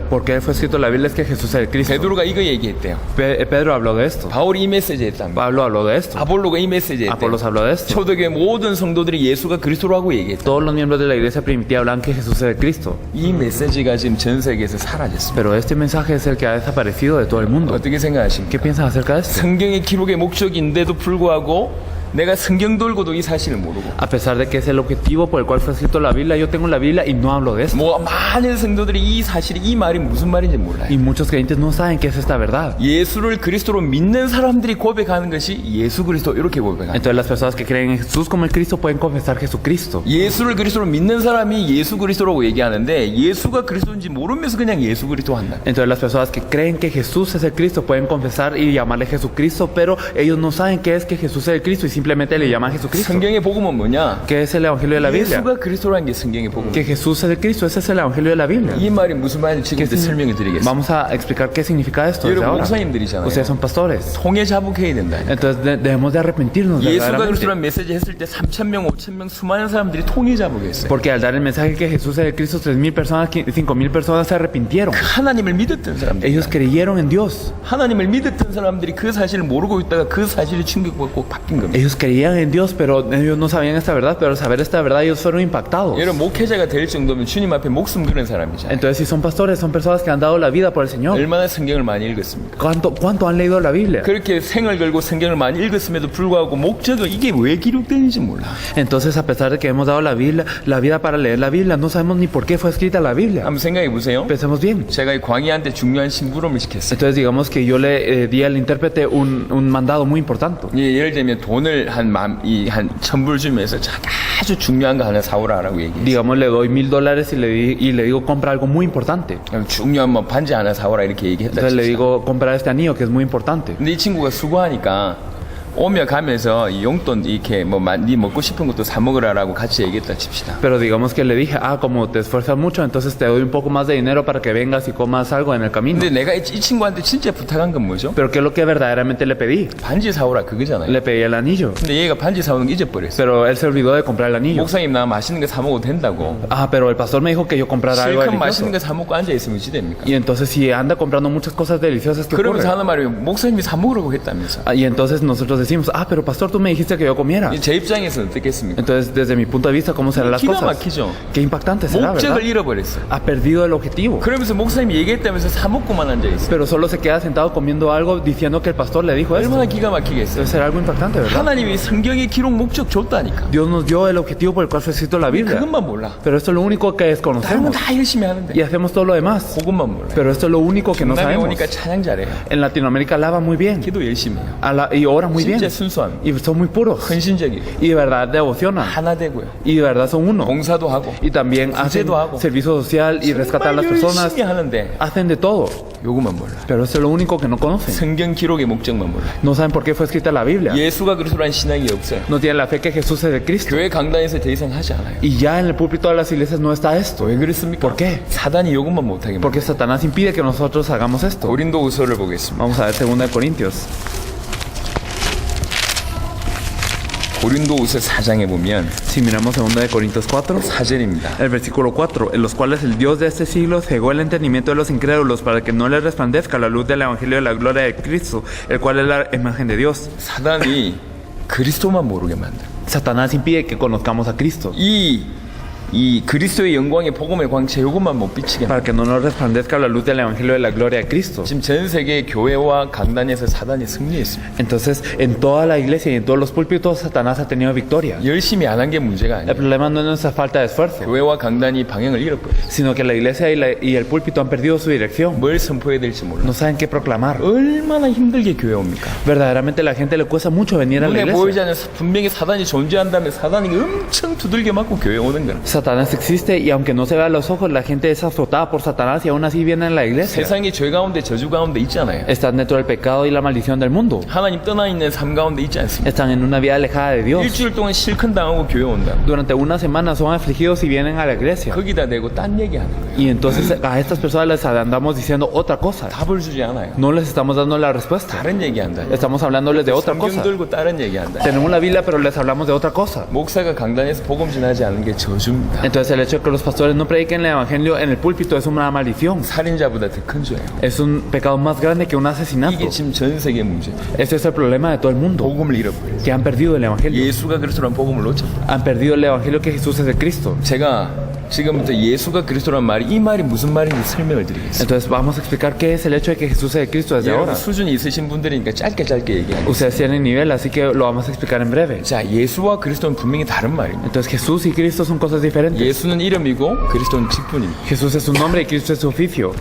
por qué fue escrito la Biblia es que Jesús es el Cristo. 베드로가 이거 얘기했대요. Pedro habló de esto. 바울이 이 메시지 했답니다. Pablo habló de esto. 아볼로가 이 메시지 했대요. Apolos habló de esto. 초대교회 모든 성도들이 예수가 그리스도라고 얘기했다. Todos los miembros de la iglesia primitiva hablan que Jesús es el Cristo. 이 메시지가 지금 전 세계에서 사라졌습니다. Pero este mensaje es el que ha desaparecido de todo el mundo. 어떻게 생각하십니까? ¿Qué piensan acerca de esto? 성경의 기록의 목적인데도 불구하고 내가 성경 돌고도 이 사실을 모르고 A pesar de que es el objetivo por el cual fue escrito la Biblia, yo tengo la Biblia y no hablo de esto. 뭐 많은 성도들이 이 사실이 이 말이 무슨 말인지 몰라요. Y muchos creyentes no saben qué es esta verdad. 예수를 그리스도로 믿는 사람들이 고백하는 것이 예수 그리스도 이렇게 고백합니다. Entonces las personas que creen en Jesús como el Cristo pueden confesar Jesucristo. 예수를 그리스도로 믿는 사람이 예수 그리스도라고 얘기하는데 예수가 그리스도인지 모르면서 그냥 예수 그리스도 한다. Entonces las personas que creen que Jesús es el Cristo pueden confesar y llamarle Jesucristo, pero ellos no saben qué es que Jesús es el Cristo y simplemente le llaman Jesucristo. 성경의 복음은 뭐냐? ¿Qué es el Evangelio de la Biblia? 예수가 그리스도라는 게 성경의 복음. Que Jesús es el Cristo, ese es el Evangelio de la Biblia. 이 말이 무슨 말인지 지금 설명해 드리겠습니다. Vamos a explicar qué significa esto desde 여러분 ahora. 목사님들이잖아요. Ustedes son pastores. 통해 자복해야 된다. Entonces debemos de arrepentirnos 예수가 verdaderamente. 그리스도라는 메시지 했을 때 3,000명, 5,000명 수많은 사람들이 통해 자복했어요. Porque al dar el mensaje que Jesús es el Cristo, 3,000 personas, 5,000 personas se arrepintieron. 하나님을 믿었던 사람들. Ellos creyeron en Dios. 하나님을 믿었던 사람들이 그 사실을 모르고 있다가 그 사실이 충격받고 바뀐 겁니다. Ellos creían en Dios, pero ellos no sabían esta verdad, pero al saber esta verdad ellos fueron impactados. 여러분 목회자가 될 정도면 주님 앞에 목숨 그런 사람이잖아요. Entonces si son pastores, son personas que han dado la vida por el Señor. 얼마나 성경을 많이 읽었습니까? ¿Cuánto han leído la Biblia? 그렇게 생을 걸고 성경을 많이 읽었음에도 불구하고 목적을 이게 왜 기록되는지 몰라. Entonces a pesar de que hemos dado la vida para leer la Biblia, no sabemos ni por qué fue escrita la Biblia. 한번 생각해 보세요. Pensemos bien. 제가 이 광희한테 중요한 심부름을 시켰어요. Entonces digamos que yo le di al intérprete un mandado muy importante. 예를 들면 돈을 한 1,000불 주면서 아주 중요한 거 하나 사오라라고 얘기해요. Digamos le doy $1,000 y le digo compra algo muy importante. 중요한 뭐 반지 하나 사오라 이렇게 얘기했다. Entonces le digo compra este anillo que es muy importante. 근데 이 친구가 수고하니까 오며 가면서 이 용돈 이렇게 네 먹고 싶은 것도 사 먹으라라고 같이 얘기했다 칩시다. Pero digamos que le dije, como te esfuerzas mucho, entonces te doy un poco más de dinero para que vengas y comas algo en el camino. 근데 내가 이 친구한테 진짜 부탁한 건 뭐죠? Pero ¿qué es lo que verdaderamente le pedí? 반지 사오라 그거잖아요. Le pedí el anillo. 근데 얘가 반지 사오는 거 잊어버렸어. Pero él se olvidó de comprar el anillo. 목사님 나 맛있는 거 사 먹어도 된다고. Pero el pastor me dijo que yo comprara algo 실컷 delicioso. 맛있는 거 사 먹고 앉아 있으면 어찌 됩니까? Y entonces si anda comprando muchas cosas deliciosas, ¿qué ocurre? 그러면서 하는 말이 목사님이 사 먹으라고 했다면서. Y entonces nosotros decimos, pero pastor, tú me dijiste que yo comiera. 제 입장에서는 어떻겠습니까? Entonces, desde mi punto de vista, ¿cómo serán las 기가 cosas? 막히죠. Qué impactante será, ¿verdad? 목적을 잃어버렸어. Ha perdido el objetivo. 그러면서 목사님이 얘기했다면서 사 먹고만 앉아 있어. Pero solo se queda sentado comiendo algo diciendo que el pastor le dijo esto. 얼마나 기가 막히겠어요. Entonces será algo impactante, ¿verdad? 하나님이 성경의 기록 목적 줬다니까. Dios nos dio el objetivo por el cual fue escrito la Biblia. 그것만 몰라. Pero esto es lo único que 다른 desconocemos. 건 다 열심히 하는데. Y hacemos todo lo demás. 그것만 몰라. Pero esto es lo único que no 중남에 sabemos. 오니까 찬양 잘해요. En Latinoamérica alaba muy bien. 기도 열심히 해요. Y ora muy bien. 진짜 순수함. Y son muy puros. 헌신적이고. Y de verdad devocionan. 하나 되고요. Y de verdad son uno. 봉사도 하고. Y también hacen 구제도 하고. servicio social y rescatan a las personas. 열심히 하는데 Hacen de todo. 요것만 몰라. Pero eso es lo único que no conocen. 성경 기록의 목적만 몰라. No saben por qué fue escrita la Biblia. 예수가 그리스도라는 신앙이 없어요. No tienen la fe que Jesús es el Cristo. 교회 강단에서 더 이상 하지 않아요. Y ya en el púlpito de las iglesias no está esto. 왜 그렇습니까? ¿Por qué? 사단이 요것만 못하게 만들어요. Porque Satanás impide que nosotros hagamos esto. 고린도후서를 보겠습니다. Vamos a ver 2 Corintios. 고린도후서 4장에 보면 Si miramos 2 Corintios 4, 4절입니다. el versículo 4, en los cuales el Dios de este siglo cegó el entendimiento de los incrédulos para que no les resplandezca la luz del evangelio de la gloria de Cristo, el cual es la imagen de Dios. 사단이 그리스도만 모르게 만들어요. Satanás impide que conozcamos a Cristo 이 그리스도의 영광의 복음의 광채 요것만 못 비치게 para que no nos resplandezca la luz del evangelio de la gloria de Cristo. 지금 전 세계 교회와 강단에서 사단이 승리했습니다. Entonces, en toda la iglesia y en todos los púlpitos, Satanás ha tenido victoria. 열심히 안 한 게 문제가 El 아니에요. problema no es nuestra falta de esfuerzo, 교회와 강단이 방향을 잃어버려요. sino que la iglesia y el púlpito han perdido su dirección. 뭘 선포해야 될지 몰라. No saben qué proclamar. 얼마나 힘들게 교회 옵니까? Verdaderamente la gente le cuesta mucho venir a la 눈에 보이지 iglesia. 않는 분명히 사단이 존재한다면 사단이 엄청 두들겨 맞고 교회 오는 거야. Satanás existe y aunque no se vea a los ojos, la gente es azotada por Satanás y aún así viene a la iglesia. 세상이 죄 가운데 저주 가운데 있잖아요. Están dentro del pecado y la maldición del mundo. 하나님 떠나 있는 삶 가운데 있지 않습니까? Están en una vida alejada de Dios. 일주일 동안 실컷 당하고 교회 온다. Durante una semana son afligidos y vienen a la iglesia. 거기다 대고 딴 얘기하는 거예요. Y entonces a estas personas les andamos diciendo otra cosa. 답을 주지 않아요. No les estamos dando la respuesta. 다른 얘기한다. Estamos hablándoles de otra 성경 cosa. 들고 다른 얘기한다. Tenemos la Biblia, pero les hablamos de otra cosa. 목사가 강단에서 복음 전하지 않는 게 저주입니다. Entonces el hecho de que los pastores no prediquen el evangelio en el púlpito es una maldición. 살인자보다 더 큰 죄예요. Es un pecado más grande que un asesinato. 이게 지금 전 세계 문제. Este es el problema de todo el mundo, 복음을 잃어버려요. que han perdido el evangelio. 예수가 그리스도란 복음을 놓쳤다. Han perdido el evangelio que Jesús es el Cristo. 제가 지금부터 예수가 그리스도란 말이 이 말이 무슨 말인지 설명을 드리겠습니다. Entonces vamos a explicar qué es el hecho de que Jesús es el Cristo desde 여러분 ahora. 수준이 있으신 분들이니까 짧게 얘기하겠습니다. Ustedes tienen nivel, así que lo vamos a explicar en breve. 자, 예수와 그리스도는 분명히 다른 말입니다. Entonces Jesús y Cristo son cosas diferentes. 예수는 이름이고 그리스도는 직분입니다. Jesús es su nombre y Cristo es su oficio.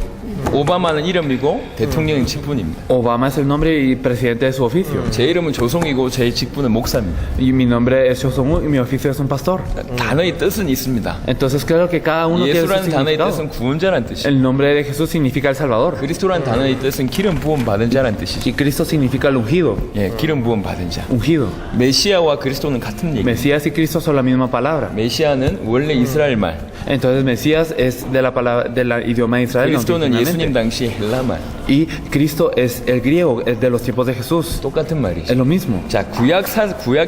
오바마는 이름이고 대통령은 직분입니다. Obama es el nombre y presidente de su oficio. 제 이름은 조송이고 제 직분은 목사입니다. Y mi nombre es Josong y mi oficio es un pastor. 단어의 뜻은 있습니다. Entonces claro que cada uno tiene su 예수라는 단어의 significado. 뜻은 구원자란 뜻이에요. El nombre de Jesús significa el Salvador. 그리스도라는 단어의 뜻은 기름 부음 받은 자란 뜻이죠. Y Cristo significa el ungido. 예, 기름 부음 받은 자. Ungido. 메시아와 그리스도는 같은 얘기예요. Mesías y Cristo son la misma palabra. 메시아는 원래 이스라엘 말, Entonces Mesías es de la palabra del idioma de Israel. 그리스도는 예수님 originalmente. 당시 헬라 말. Y Cristo es el griego, es de los tiempos de Jesús. 똑같은 Es 말이죠. lo mismo. 자, 구약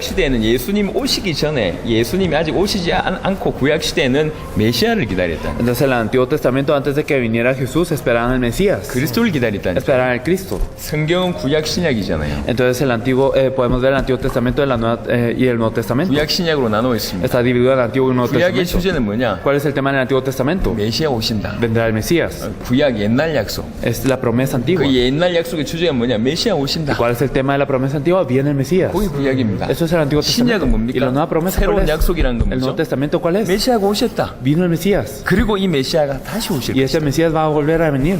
시대에는 예수님 오시기 전에 예수님이 아직 오시지 않고 구약 시대에는 메시아를 기다렸다. Entonces el Antiguo Testamento, antes de que viniera Jesús, esperaban al Mesías. 그리스도를 기다렸다. Esperaban al Cristo. 성경은 구약 신약이잖아요. Entonces el Antiguo, podemos ver el Antiguo Testamento de la Nueva, y el Nuevo Testamento. 구약 신약으로 나누어 있습니다. Está dividido en el Antiguo y el Nuevo 구약의 Testamento. 주제는 뭐냐? ¿Cuál es el tema del Antiguo Testamento? 메시아 오신다. Vendrá el Mesías. 구약 옛날 약속. Es la promesa antigua. 그 옛날 약속의 주제가 뭐냐? 메시아 오신다. ¿Cuál es el tema de la promesa antigua? Viene el Mesías. 거기 구약입니다. Eso es el Antiguo Testamento. 신약은 뭡니까? ¿Y la nueva promesa cuál 새로운 es? 약속이라는 건 El Nuevo 뭐죠? Testamento ¿cuál es? 메시아가 오셨다. Vino el Mesías. 그리고 이 메시아가 다시 오실 Y 것이다. ese Mesías va a volver a venir.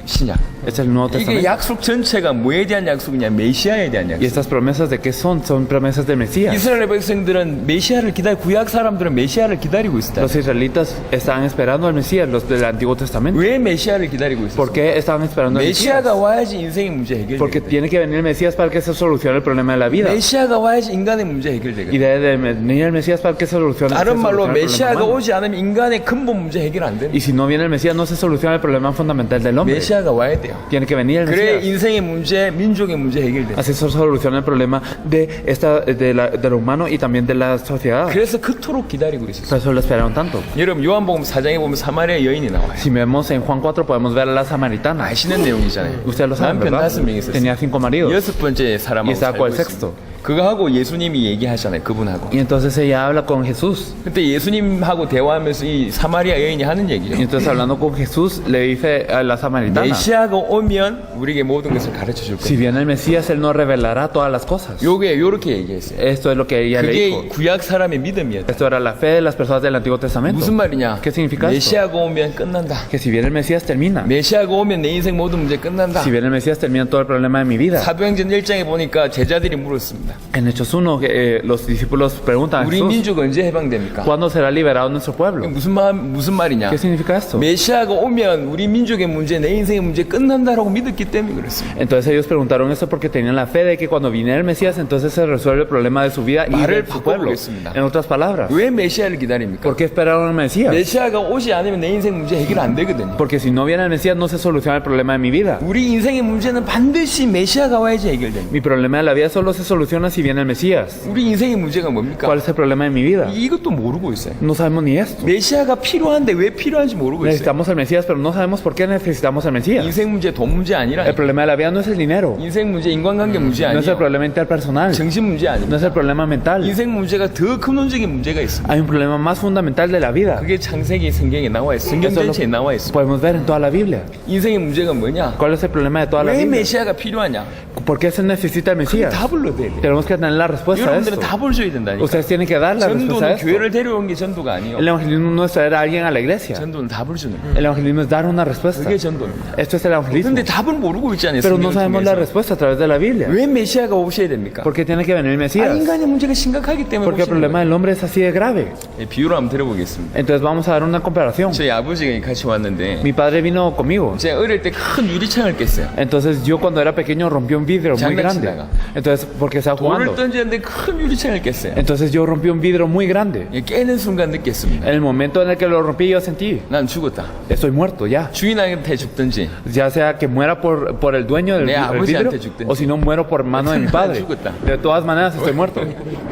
신약. Es el Nuevo 이게 Testamento. 약속 전체가 뭐에 대한 약속이냐? 메시아에 대한 ¿Y 약속. estas promesas de qué son? Son promesas del Mesías. 이스라엘 백성들은 메시아를 구약 사람들은 메시아를 기다리고 있었다. Los israelitas estaban esperando al Mesías, los del Antiguo Testamento. 왜 메시아를 기다리고 ¿Por 있었어? qué estaban esperando al Mesías? 메시아가 와야지 인생의 문제 Porque 해결되거든. tiene que venir el Mesías para que se solucione el problema de la vida. 메시아가 와야지 인간의 문제 Y 해결되거든. debe de venir el Mesías para que se solucione, 다른 말로 el problema 메시아가 humano. 오지 않으면 인간의 근본 문제 해결 안 됩니다. Y si no viene el Mesías, no se soluciona el problema fundamental del hombre. 메시아가 와야 돼요. Tiene que venir el 그래 Mesías. 인생의 문제, 민족의 문제 해결돼. Así se soluciona el problema de lo humano y también de la sociedad. 그래서 그토록 기다리고 있었어요. Por eso lo esperaron tanto. 여러분 요한복음 4장에 보면 사마리아 여인이 나와요. Si vemos en Juan 4, podemos ver a la samaritana. 아시는 내용이잖아요. Ustedes lo saben, 남편 ¿verdad? 5명 있었어요. Tenía 5 maridos. 여섯 번째 사람하고 Y estaba con el 살고 sexto. 있어요. 그거하고 예수님이 얘기하잖아요. 그분하고. Y entonces ella habla con Jesús. 그때 예수님하고 대화하면서 이 사마리아 여인이 하는 Y 얘기죠. entonces hablando con Jesús, le dice a la samaritana: 메시아가 오면 우리에게 모든 것을 가르쳐 줄 si 거예요. viene el Mesías, Él nos revelará todas las cosas. 요렇게 얘기했어요. Esto es lo que ella le dijo. 그게 구약 사람의 믿음이었다. Esto era la fe de las personas del Antiguo Testamento. 무슨 말이냐? ¿Qué significa esto? 메시아가 오면 끝난다. Que si viene el Mesías, termina. 메시아가 오면 내 인생 모든 문제 끝난다. Si viene el Mesías, termina todo el problema de mi vida. 사도행전 1장에 보니까 제자들이 물었습니다. En Hechos 1, los discípulos preguntan a 우리 Jesús: 민족 언제 해방됩니까? ¿cuándo será liberado nuestro pueblo? 무슨 말이냐? ¿Qué significa esto? 메시아가 오면 우리 민족의 문제, 내 인생의 문제 끝난다라고 믿었기 때문에 그렇습니다. Entonces ellos preguntaron esto porque tenían la fe de que cuando viniera el Mesías, entonces se resuelve el problema de su vida y 말을 de su pueblo. 바꿔보겠습니다. En otras palabras, 왜 메시아를 기다립니까? ¿por qué esperaron al Mesías? 메시아가 오지 않으면 내 인생 문제 해결 안 되거든요. Porque si no viene el Mesías, no se soluciona el problema de mi vida. 우리 인생의 문제는 반드시 메시아가 와야지 해결됩니다. Mi problema de la vida solo se soluciona si viene el Mesías. 우리 인생의 문제가 뭡니까? ¿Cuál es el problema de mi vida? 이것도 모르고 있어요. No sabemos ni esto. 메시아가 필요한데 왜 필요한지 모르고 있어요. Necesitamos al Mesías, pero no sabemos por qué necesitamos al Mesías. 인생 문제 돈 문제 아니라 El problema de la vida no es el dinero, 인생 문제 인간관계 문제 no es el 아니에요. problema interpersonal, 정신 문제 no 아닙니다. es el problema mental. 인생 문제가 더 근원적인 문제가 있습니다. Hay un problema más fundamental de la vida. 그게 창세기 성경에 나와 있어요. 성경 Eso lo 전체에 나와 있어요. podemos ver en toda la Biblia. 인생의 문제가 뭐냐? ¿Cuál es el problema de toda la 왜 Biblia? 메시아가 필요하냐? ¿Por qué se necesita el Mesías? 답을 넣어야 돼. Tenemos que tener la respuesta a 여러분들은 esto. 답을 줘야 된다니까. Ustedes tienen que dar la respuesta a 전도는 esto. 교회를 데려온 게 전도가 아니에요. El evangelismo no es traer a alguien a la iglesia. 전도는 답을 주는 거예요. El evangelismo es dar una respuesta. 그게 전도입니다. Esto es el evangelismo. 근데 답을 모르고 있잖아요. Pero no 성경을 sabemos la 통해서. respuesta a través de la Biblia. 왜 메시아가 오셔야 됩니까? ¿Por qué tiene que venir el Mesías? 인간의 문제가 심각하기 때문에 Porque el 오시는 problema 거예요. del hombre es así de grave. 비유로 한번 들어보겠습니다. Entonces vamos a dar una comparación. 저희 아버지가 같이 왔는데 Mi padre vino conmigo. 제가 어릴 때 큰 유리창을 깼어요. Entonces yo cuando era pequeño rompí un vidrio muy grande. 장난치다가. Entonces, porque estaba 돌을 jugando. 던지는데 큰 유리창을 깼어요. Entonces yo rompí un vidrio muy grande. 깨는 순간 느꼈습니다. En el momento en el que lo rompí yo sentí: 난 죽었다. estoy muerto ya. 주인한테 죽든지 죽든지 Ya sea que muera por el dueño del 내 vidrio, 아버지한테 죽든지. o si no muero por mano de mi padre. 죽었다. De todas maneras estoy muerto.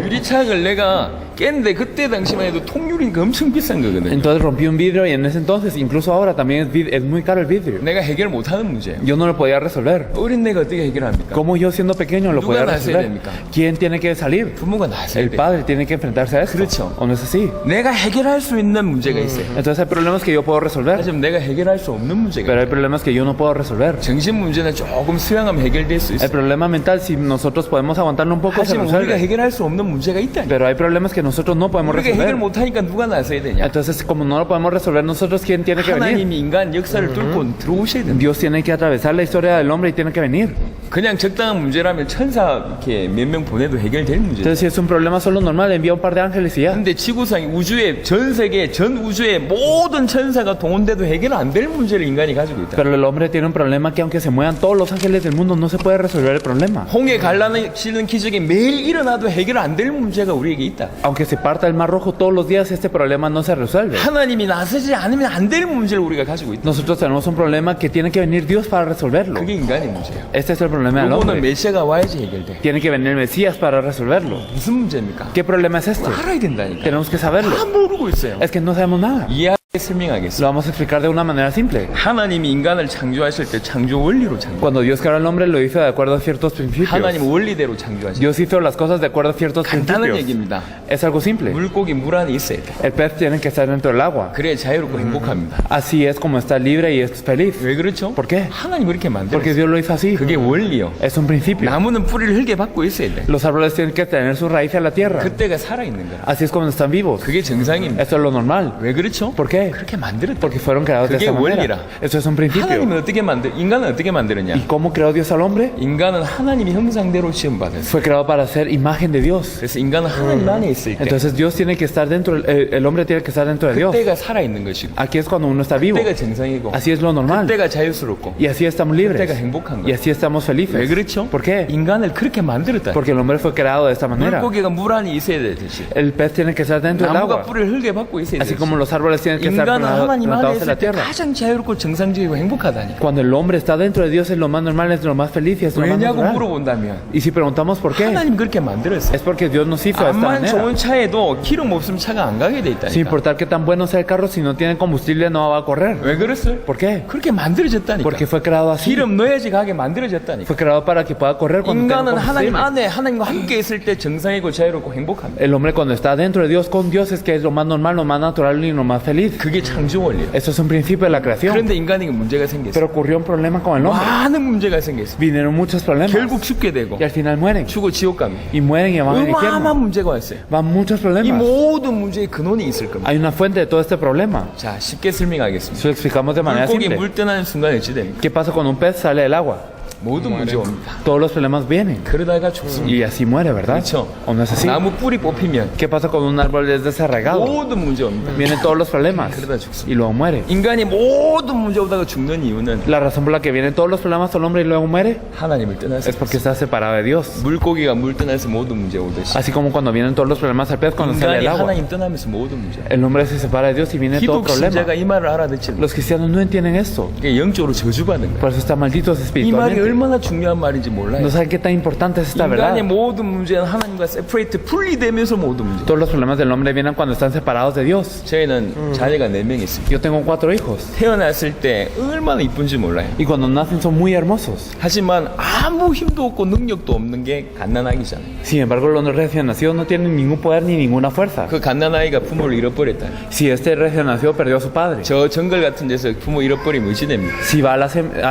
유리창을 내가 깼는데 그때 당시만 해도 통유리니까 엄청 비싼 거거든요. Entonces rompí un vidrio y en ese entonces, incluso ahora también es muy caro el vidrio. 내가 해결 못하는 문제예요. Yo no lo podía resolver. 어린애가 어떻게 해결합니까? ¿Cómo yo siendo pequeño lo 누가 podía 나서야 resolver? 됩니까? ¿Quién tiene que salir? 부모가 나서야 El 돼. padre tiene que enfrentarse a esto. 그렇죠. ¿O no es así? 내가 해결할 수 있는 문제가 있어요. Entonces hay problemas que yo puedo resolver, 하지만 내가 해결할 수 없는 문제가 pero hay 있어요. problemas que yo no puedo resolver. 정신 문제는 조금 수양하면 해결될 수 El 있어요. problema mental, si nosotros podemos aguantarlo un poco, se 하지만 우리가 resuelve. 해결할 수 없는 문제가 있다. Pero hay problemas que nosotros no podemos 우리가 해결 resolver. 못하니까 누가 나서야 되냐? Entonces, como no lo podemos resolver nosotros, ¿quién tiene que venir? 하나님이 인간 역사를 뚫고 들어오셔야 됩니다. Dios tiene que atravesar la historia del hombre y tiene que venir. 그냥 적당한 문제라면 천사 이렇게 몇 명 보내도 해결될 문제예요. Entonces, si es un problema solo normal, envía un par de ángeles y ya. 근데 지구상 우주의 전 세계 전 우주의 모든 천사가 동원돼도 해결 안 될 문제를 인간이 가지고 있다. Pero el hombre tiene un problema que aunque se muevan todos los ángeles del mundo, no se puede resolver el problema. 홍해 갈라지는 기적이 매일 일어나도 해결 안 될 문제가 우리에게 있다. Aunque se parta el mar rojo todos los días, este problema no se resuelve. 하나님이 나서지 않으면 안 될 문제를 우리가 가지고 있다. Nosotros tenemos un problema que tiene que venir Dios para resolverlo. 그게 인간의 문제예요. Este es el problema del 요거는 hombre. 메시아가 와야지 해결돼. Tiene que venir el Mesías para resolverlo. 무슨 문제입니까? ¿Qué problema es este? 알아야 된다니까. Tenemos que saberlo. 다 모르고 있어요. Es que no sabemos nada. 이해하게 설명하겠습니다. Lo vamos a explicar de una manera simple. 하나님이 인간을 창조하실 때 창조 원리로 창조. Cuando Dios creó al hombre, lo hizo de acuerdo a ciertos principios. 하나님 원리대로 창조하실 때 Dios hizo las cosas de acuerdo a ciertos 간단한 principios. 얘기입니다. Es algo simple. 물고기 물 안에 있어야 돼. El pez tiene que estar dentro del agua. 그래야 자유롭고 행복합니다. Así es como está libre y es feliz. 왜 그렇죠? ¿Por qué? 하나님 그렇게 Porque 만들었어요. Dios lo hizo así. 그게 원리요. Es un principio. 나무는 뿌리를 흙에 박고 있어야 돼. Los árboles tienen que tener su raíz en la tierra. 그때가 살아있는 거라. Así es cuando están vivos. 그게 정상입니다. Eso es lo normal. 왜 그렇죠? ¿Por qué? 그렇게 만들었다. Porque fueron creados de 그게 esa manera. 원리라. Eso es un principio. 하나님은 어떻게 인간은 어떻게 만들었냐? ¿Y cómo creó Dios al hombre? 인간은 하나님의 형상대로 지음받았어요. Fue creado para ser imagen de Dios. 그래서 인간은 하나님 안에 있을 때 Entonces Dios tiene que estar dentro, el hombre tiene que estar dentro de Dios. 그때가 살아있는 것이고 Aquí es cuando uno está vivo. 그때가 정상이고 Así es lo normal. 그때가 자유스럽고 Y así estamos 그때가 libres. 행복한 Y 거예요. así estamos felices. 왜 그렇죠? ¿Por qué? 인간을 그렇게 만들었다. Porque el hombre fue creado de esta manera. 물고기가 물 안에 있어야 되듯이 El pez tiene que estar dentro del 나무가 agua. 뿌리를 흙에 박고 있어야 Así 되듯이 como los árboles tienen que estar 인간은 하나님 안에 plantados en 있을 la 때 tierra. 가장 자유롭고 정상적이고 행복하다니까. Cuando el hombre está dentro de Dios es lo más normal, es lo más feliz y es lo más 왜냐고 natural. 물어본다면 Y si preguntamos por qué, 하나님 그렇게 만들었어요. es porque Dios nos hizo de esta 암만 manera. 좋은 차에도 기름 없으면 차가 안 가게 돼 Sin 있다니까. importar qué tan bueno sea el carro, si no tiene combustible no va a correr. 왜 그랬어요? ¿Por qué? 그렇게 만들어졌다니까. Porque fue creado así. 기름 넣어야지 가게 만들어졌다니까. Fue creado para que pueda correr cuando tenga 인간은 하나님 combustible. 안에 하나님과 함께 있을 때 정상이고 자유롭고 행복합니다. El hombre cuando está dentro de Dios, con Dios, es que es lo más normal, lo más natural y lo más feliz. 그게 창조 원리예요. Eso es un principio de la creación. 그런데 인간에게 문제가 생겼어요. Pero ocurrió un problema con el hombre. 많은 문제가 생겼어요. Vinieron muchos problemas. 결국 죽게 되고 Y al final mueren. 죽고 지옥 갑니다. Y mueren y van al 어마어마한 infierno. 문제가 왔어요. Van muchos 이 problemas. 모든 문제의 근원이 있을 겁니다. Hay una fuente de todo este problema. 자, 쉽게 설명하겠습니다. Eso lo explicamos de manera 물고기 simple. 물 떠나는 순간 어찌 됩니까? ¿Qué pasa cuando un pez sale del agua? 모든 문제 옵니다. Todos los problemas vienen. 그러다가 죽습니다. Y así muere, ¿verdad? 그렇죠. ¿O no es así? 나무 뿌리 뽑히면 ¿Qué pasa cuando un árbol es desarraigado? 모든 문제 옵니다. Vienen todos los problemas. 그러다 죽습니다. Y luego muere. 인간이 모든 문제 오다가 죽는 이유는 La razón por la que vienen todos los problemas al hombre y luego muere 하나님을 떠나서 es porque está separado de Dios. 물고기가 물 떠나서 모든 문제 오듯이 Así como cuando vienen todos los problemas al pez cuando sale 인간이 del agua. 하나님 떠나면서 모든 문제. El hombre se separa de Dios y viene todo 기독 problema. 신자가 이 말을 알아듣지 못해요. Los cristianos no entienden esto. 그게 영적으로 저주받는 거예요. Por eso están malditos 이 말이 espiritualmente. 얼마나 중요한 말인지 몰라요. No saben qué tan importante es esta verdad. 인간의 모든 문제는 하나님과 세퍼레이트 분리되면서 모든 문제. Todos los problemas del hombre vienen cuando están separados de Dios. 저희는 자녀가 4명 있습니다. Yo tengo 4 hijos. 태어났을 때 얼마나 이쁜지 몰라요. Y cuando nacen son muy hermosos. 하지만 아무 힘도 없고 능력도 없는 게 갓난아기잖아요. Sin embargo, los recién nacidos no tienen ningún poder ni ninguna fuerza. 그 갓난아이가 부모를 잃어버렸다. Si este recién nacido perdió a su padre, 저 정글 같은 데서 부모 잃어버리면 어찌 됩니까? si va a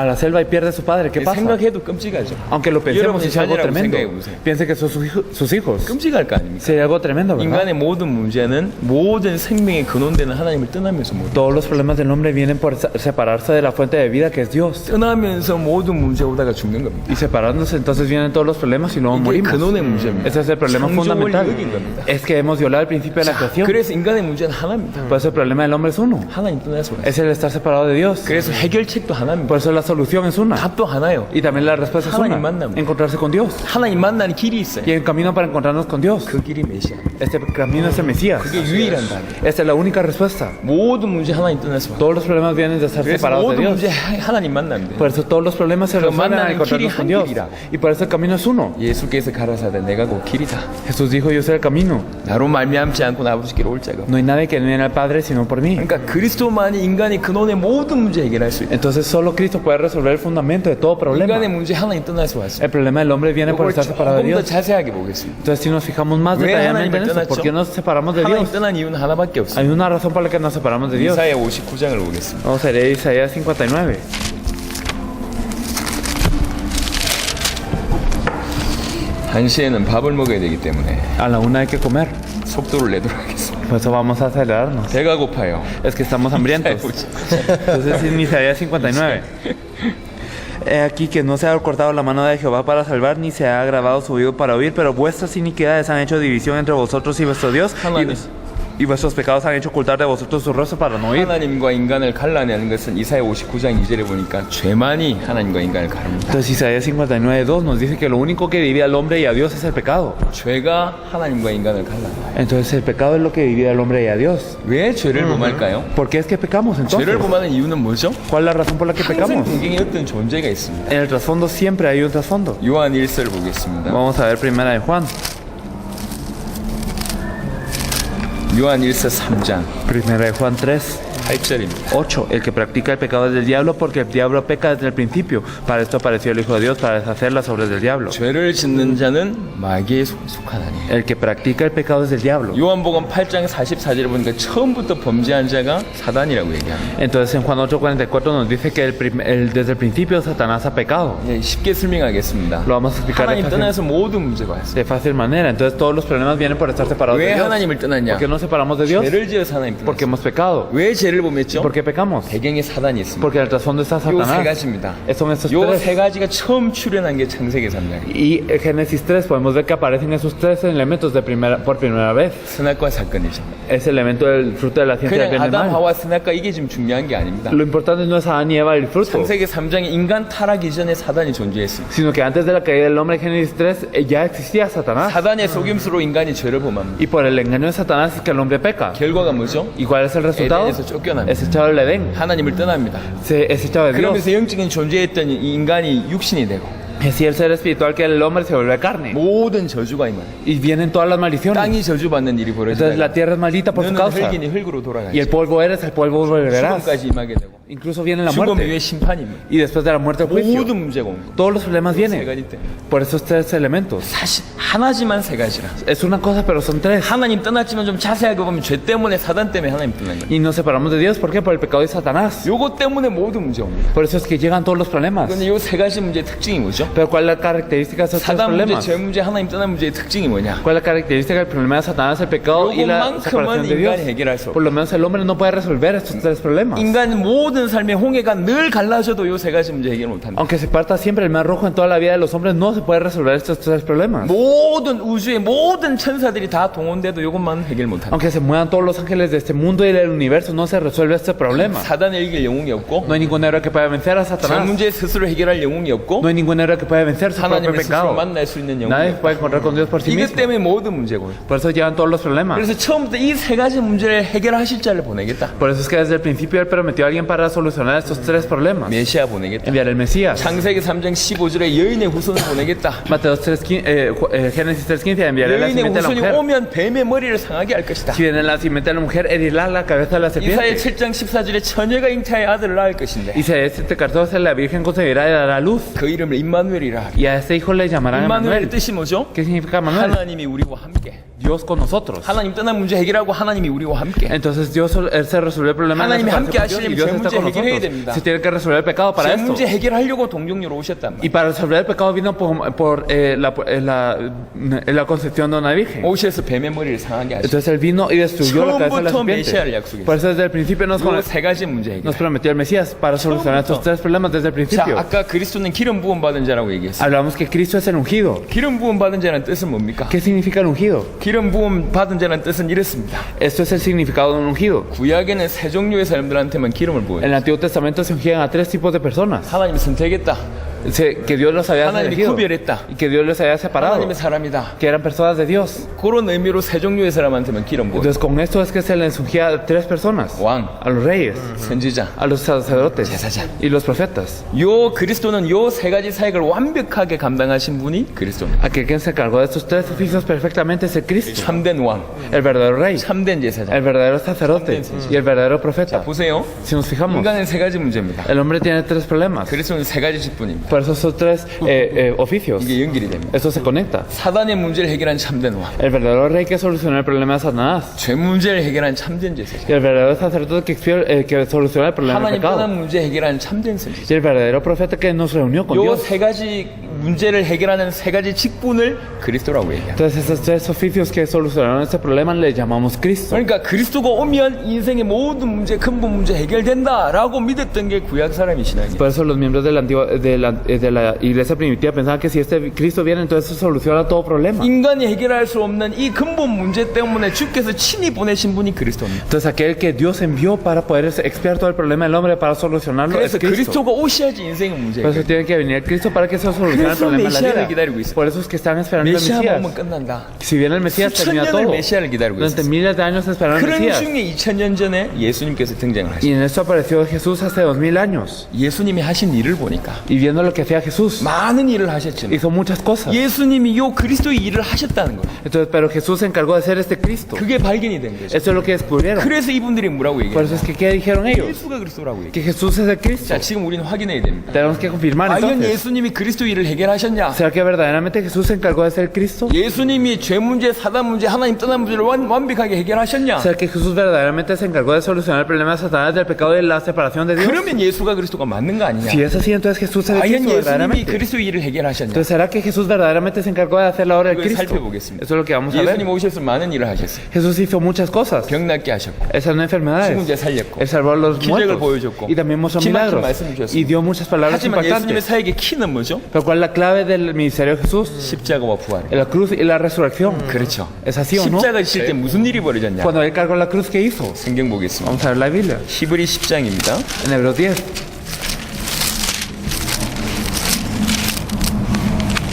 la selva y pierde a su padre, ¿qué pasa? 생각해도 끔찍하죠. Aunque lo pensemos, 여러분이 es algo 자녀라고 tremendo. 생각해보세요. Piense que son sus hijos. 끔찍할 거 아닙니까? Sería algo tremendo, ¿verdad? 인간의 모든 문제는 모든 생명의 근원되는 하나님을 떠나면서 모든 Todos los problemas del hombre vienen por separarse de la fuente de vida que es Dios. 떠나면서 모든 문제 오다가 죽는 겁니다. Y separándose, entonces vienen todos los problemas y luego 이게 morimos. 근원의 문제입니다. Ese es el problema 창조 원리 fundamental. 어긴 겁니다. Es que hemos violado el principio de la creación. 그래서 인간의 문제는 하나입니다. Por eso el problema del hombre es uno. 하나님 떠나서 그래요. Es el estar separado de Dios. 그래서 해결책도 하나입니다. Por eso la solución es una. 답도 하나요. Y también la respuesta es 하나님 una, 만남. encontrarse con Dios. 하나님 만나는 길이 있어요. Y hay un camino para encontrarnos con Dios. 그 길이 메시아. Este camino es el Mesías. 그게 유일한 답이에요. Esta es la única respuesta. 모든 문제 하나님 떠나서 와. Todos los problemas vienen de estar 그래서 separados de 모든 Dios. 문제 하나님 만나면 돼. Por eso todos los problemas se resuelven al 만나는 encontrarnos 길이 con 한 Dios. 길이라고. Y por eso el camino es uno. 예수께서 가라사대 내가 그 길이다. Jesús dijo, yo soy el camino. 나로 말미암지 않고 아버지께로 올 자가. No hay nadie que viene al Padre sino por mí. 그러니까 그리스도만이 인간의 근원의 모든 문제 해결할 수 있다. Entonces solo Cristo puede resolver el fundamento de todo problema. 인간의 문제 하나님 떠나서 왔어요. El problema del hombre viene por 이걸 estar separado de 조금 더 Dios. 자세하게 보겠습니다. Entonces si nos fijamos más 왜 detalladamente en 하나님을 eso, 떠났죠? ¿por qué nos separamos de 하나님 Dios? 떠난 이유는 하나밖에 없어요. Hay una razón por la que nos separamos de Dios. 이사야 59장을 보겠습니다. Vamos a leer Isaías 59. 한시에는 밥을 먹어야 되기 때문에 A la una hay que comer. 속도를 내도록 하겠습니다. Por eso vamos a acelerarnos. 배가 고파요. Es que estamos hambrientos. Entonces en Isaías 59. He aquí que no se ha cortado la mano de Jehová para salvar, ni se ha agravado su oído para oír, pero vuestras iniquidades han hecho división entre vosotros y vuestro Dios, y vuestros pecados han hecho ocultar de vosotros su rostro para no oír. 하나님과 인간을 갈라내는 것은 이사야 59장 2절에 보니까 죄만이 하나님과 인간을 가릅니다. Entonces Isaías 59:2 nos dice que lo único que divide al hombre y a Dios es el pecado. 죄가 하나님과 인간을 갈라내요. Entonces el pecado es lo que divide al hombre y a Dios. 왜 죄를 범할까요? ¿Por qué es que pecamos entonces? 죄를 범하는 이유는 뭐죠? ¿Cuál es la razón por la que 항상 pecamos? 배경에 어떤 존재가 있습니다. En el trasfondo siempre hay un trasfondo. 요한 1설 보겠습니다. Vamos a ver primera de Juan. 요한 1서 3장 Primera de Juan 3. 8절입니다. 8. El que practica el pecado es del diablo, porque el diablo peca desde el principio. Para esto apareció el Hijo de Dios, para deshacer las obras del diablo. 죄를 짓는 자는 마귀에 속하나니. El que practica el pecado es del diablo. 요한복음 8장 44절에 보니까 처음부터 범죄한 자가 사단이라고 얘기합니다. Entonces en Juan 8:44 nos dice que desde el principio Satanás ha pecado. 예, 쉽게 설명하겠습니다. Lo vamos a explicar 하나님 떠나서 모든 문제가 왔어요. de fácil manera. Entonces todos los problemas vienen por estar separados de 왜 Dios. 하나님을 떠났냐? ¿Por qué nos separamos de Dios? 죄를 지어서 하나님 Porque 떠났어요. hemos pecado. 왜 죄를 범했죠? ¿Por qué pecamos? 배경에 사단이 있습니다. Porque en el trasfondo está 요 세 Satanás. 가지입니다. Son estos 요 tres. 세 가지가 처음 출현한 게 창세기 3장이에요. Y en Génesis 3 podemos ver que aparecen esos tres elementos por primera vez. 선악과 사건이죠. Ese elemento del fruto de la ciencia del 그냥 bien y del 아담 mal. 하와 선악과 이게 지금 중요한 게 아닙니다. Lo importante no es Adán y Eva el fruto, 창세기 3장에 인간 타락 이전에 사단이 존재했어요. sino que antes de la caída del hombre en Génesis 3 ya existía Satanás. 사단의 속임수로 인간이 죄를 범합니다. Y por el engaño de Satanás es que el hombre peca. 결과가 뭐죠? ¿Y cuál es el resultado? 에덴에서 쫓겨납니다. Es echado del Edén. 하나님을 떠납니다. Es echado de Dios. 그러면서 영적인 존재했던 이 인간이 육신이 되고 Así el ser espiritual que el hombre se vuelve carne. 모든 저주가 임하네. Y vienen todas las maldiciones. 땅이 저주받는 일이 Entonces la 벌어지다. tierra es maldita por su 너는 causa. 흙이니 흙으로 Y 돌아가지. el polvo eres, el polvo volverás. 죽음까지 임하게 되고 Incluso viene la 죽음 muerte. 위에 심판입니다. Y después de la muerte el juicio. 모든 문제가 옵니다. Todos los problemas 세 vienen 가지 때문에. por esos tres elementos. 사실 하나지만 세 가지라. Es una cosa, pero son tres. 하나님 떠났지만 좀 자세하게 보면 죄 때문에 사단 때문에 하나님 떠난 거예요. Y nos separamos de Dios. ¿Por qué? Por el pecado de Satanás. 요거 때문에 모든 문제 옵니다. Por eso es que llegan todos los problemas. 근데 요 세 가지 문제의 특징이 뭐죠? Pero ¿cuál es la característica de esos tres 사단 문제, problemas? 죄 문제, 하나님 떠난 문제의 특징이 뭐냐? ¿Cuál es la característica del problema de Satanás, el pecado y la 요것만큼은 separación de Dios? 인간이 해결할 수 없어요. Por lo menos el hombre no puede resolver estos tres problemas. 인간 모든 삶의 홍해가 늘 갈라져도 요 세 가지 문제 해결 못한다. Aunque se parta siempre el mar rojo en toda la vida de los hombres, no se puede resolver estos tres problemas. 모든 우주의 모든 천사들이 다 동원돼도 요것만 해결 못한다. Aunque se muevan todos los ángeles de este mundo y del universo, no se resuelve este problema. 사단을 이길 영웅이 없고 No hay ningún héroe que pueda vencer a 저 Satanás. 문제 스스로 해결할 영웅이 없고 No hay ningún héroe que pueda vencer su propio 하나님을 스스로 pecado. 만날 수 있는 영웅이 Nadie 없고 puede encontrar con Dios por sí 이것 mismo. 때문에 모든 문제고 Por eso llegan todos los problemas. 그래서 처음부터 이 세 가지 문제를 해결하실 자를 보내겠다. Por eso es que desde el principio Él prometió a alguien para solucionar estos tres problemas. 메시아 보내겠다. Enviar el Mesías. 창세기 3장 15절에 여인의 후손을 보내겠다. Mateo 3:15, Génesis 3:15, enviaré la 여인의 simiente de la 후손이 mujer. 오면 뱀의 머리를 상하게 할 것이다. Si viene la simiente de la mujer, herirá la cabeza de la 이사야 serpiente. 7장 14절에 처녀가 잉태하여 아들을 낳을 것인데 Isaías 7:14, la Virgen concebirá y dará luz. 그 이름을 임마누엘이라 하리. Y a este hijo le llamarán 임마누엘의 Emmanuel. 뜻이 뭐죠? ¿Qué significa Manuel? 하나님이 우리와 함께. Dios con nosotros. 하나님 떠난 문제 해결하고 하나님이 우리와 함께. Entonces Dios Él se resolvió el problema de la 하나님이 separación 함께 con Dios, y 하시려면 Dios 죄 está 문제 con 해결해야 nosotros. 됩니다. Se tiene que resolver el pecado para 제 esto. 문제 해결하려고 동정녀로 오셨단 Y 말이에요. para resolver el pecado vino por la concepción de una virgen. 오셔서 뱀의 머리를 상하게 하시고 Entonces Él vino y destruyó la cabeza de la 처음부터 메시아를 serpiente. 약속했어요. Por eso desde el principio nos 세 가지 문제 해결. prometió el Mesías para solucionar estos tres problemas desde el 자, principio. 아까 그리스도는 기름 부음 받은 자라고 얘기했어요. Hablamos que Cristo es el ungido. 기름 부음 받은 자라는 뜻은 뭡니까? ¿Qué significa el ungido? 기름 부음 받은 자라는 뜻은 이렇습니다. Esto es el significado de un ungido. 구약에는 세 종류의 사람들한테만 기름을 En 부어요. el Antiguo Testamento se ungían a tres tipos de personas. 하나님 선택했다. que Dios los había 하나님이 elegido 구별했다. y que Dios los había separado, 하나님의 사람이다. que eran personas de Dios. 그런 의미로 세 종류의 사람한테만 기름 부어. Entonces con esto es que se les ungía a 3 personas, 왕, a los reyes, 선지자. a los sacerdotes 제사장. y los profetas. 요 그리스도는 요 세 가지 사역을 완벽하게 감당하신 분이 그리스도입니다. Aquel que se encargó de estos 3 oficios perfectamente es el Cristo, 참된 왕, el verdadero rey, 참된 제사장. el verdadero sacerdote y el verdadero profeta. 보세요. Si nos fijamos, 인간은 세 가지 문제입니다. el hombre tiene 3 problemas. 그리스도는 세 가지 직분입니다. Por eso son 3 oficios. 이게 연결이 됩니다. Esto se conecta. 사단의 문제를 해결한 참된 왕, El verdadero rey que soluciona el problema de Satanás 죄 문제를 해결한 참된 제사장, y el verdadero sacerdote que soluciona el problema del 하나님 떠난 pecado 문제 해결한 참된 선지자. y el verdadero profeta que nos reunió con 요 Dios. 세 가지 문제를 해결하는 세 가지 직분을 그리스도라고 얘기합니다. Entonces esos 3 oficios que solucionaron este problema le llamamos Cristo. 그러니까 그리스도가 오면 인생의 모든 문제, 근본 문제 해결된다라고 믿었던 게 구약 사람이 신앙이에요. Por eso los miembros de la iglesia primitiva pensaban que si este Cristo viene entonces se soluciona todo problema. 인간이 해결할 수 없는 이 근본 문제 때문에 주께서 친히 보내신 분이 그리스도입니다. Entonces aquel que Dios envió para poder expiar todo el problema del hombre para solucionarlo es 그래서 Cristo. 그리스도가 오셔야지 인생의 문제 Por eso 해결. tiene que venir el Cristo para que se solucione el 그래서 problema de la 메시아를 vida. 기다리고 있어요. Por eso es que están esperando el 메시아만 Mesías. 오면 끝난다. Si viene el Mesías 수천 termina 년을 todo. 메시아를 기다리고 Durante 있어요. miles de años esperaron el 그런 Mesías. 중에 2000년 전에 예수님께서 등장을 Y 하셨어요. en esto apareció Jesús hace 2000 años. 예수님이 하신 일을 보니까 Y viendo lo que hacía Jesús, 많은 일을 하셨지만 hizo muchas cosas. 예수님이 요 그리스도의 일을 하셨다는 거예요. Entonces, pero Jesús se encargó de ser este Cristo. 그게 발견이 된 거죠. Eso es lo que descubrieron. 그래서 이분들이 뭐라고 Por eso 얘기해요? es que, ¿qué dijeron ellos? 예수가 그리스도라고 얘기해요. Que Jesús es el Cristo. 자, 지금 우리는 확인해야 됩니다. Tenemos que confirmar 과연 entonces. 예수님이 그리스도 일을 해결하셨냐? ¿Será que verdaderamente Jesús se encargó de ser Cristo? 예수님이 죄 문제, 사단 문제, 하나님 떠난 문제를 완벽하게 해결하셨냐? ¿Será que Jesús verdaderamente se encargó de solucionar el problema de Satanás, del pecado y de la separación de Dios? 그러면 예수가 그리스도가 맞는 거 아니냐? Si es así, entonces Jesús es el 과연 Cristo 예수님이 verdaderamente. 그리스도 일을 해결하셨냐? Entonces, ¿será que Jesús verdaderamente se encargó de hacer la obra del 그걸 Cristo? 살펴보겠습니다. Eso es lo que vamos a 예수님 ver. 오셔서 많은 일을 하셨어요. Jesús hizo muchas cosas. 병 낫게 하셨고, Él sanó 죽은 enfermedades. 자 살렸고, Él salvó a los 기적을 muertos. 보여줬고, Y también mostró 기막힌 milagros. 말씀 주셨습니다. Y dio muchas palabras 하지만 예수님의 impactantes. 사역의 키는 뭐죠? Pero ¿cuál es la clave del ministerio de Jesús? 십자가와 부활. La cruz y la resurrección. 그렇죠. ¿Es así o no? 십자가 질 때 무슨 일이 벌어졌냐? Cuando Él cargó la cruz, ¿qué hizo? 성경 보겠습니다. Vamos a ver la Biblia. 히브리 10장입니다. En Hebreos 10.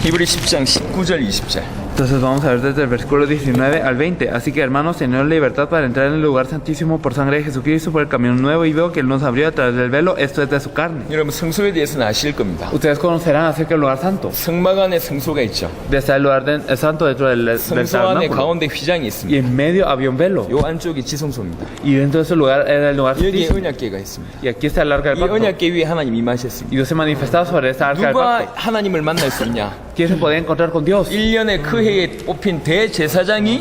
히브리 10장 19절 20절. Entonces vamos a ver desde el versículo 19 al 20. Así que hermanos, tenemos libertad para entrar en el lugar santísimo por sangre de Jesucristo, por el camino nuevo y veo que Él nos abrió a través del velo, esto es de su carne. 여러분 성소에 대해서는 아실 겁니다. Ustedes conocerán acerca del lugar santo. 성막 안에 성소가 있죠. Está el lugar santo dentro del 성소 안에 tabernáculo. 가운데 휘장이 Y 있습니다. en medio había un velo. 요 안쪽이 지성소입니다. Y dentro de ese lugar era el lugar 여기에 santísimo. 언약궤가 있습니다. Y aquí está el arca del 이 pacto. 언약궤 위에 하나님 임하셨습니다. Y Dios se manifestaba sobre esta arca del 누가 pacto. 하나님을 만날 수 있냐? ¿Quién se podía encontrar con Dios? 1년에 그 해에 뽑힌 대제사장이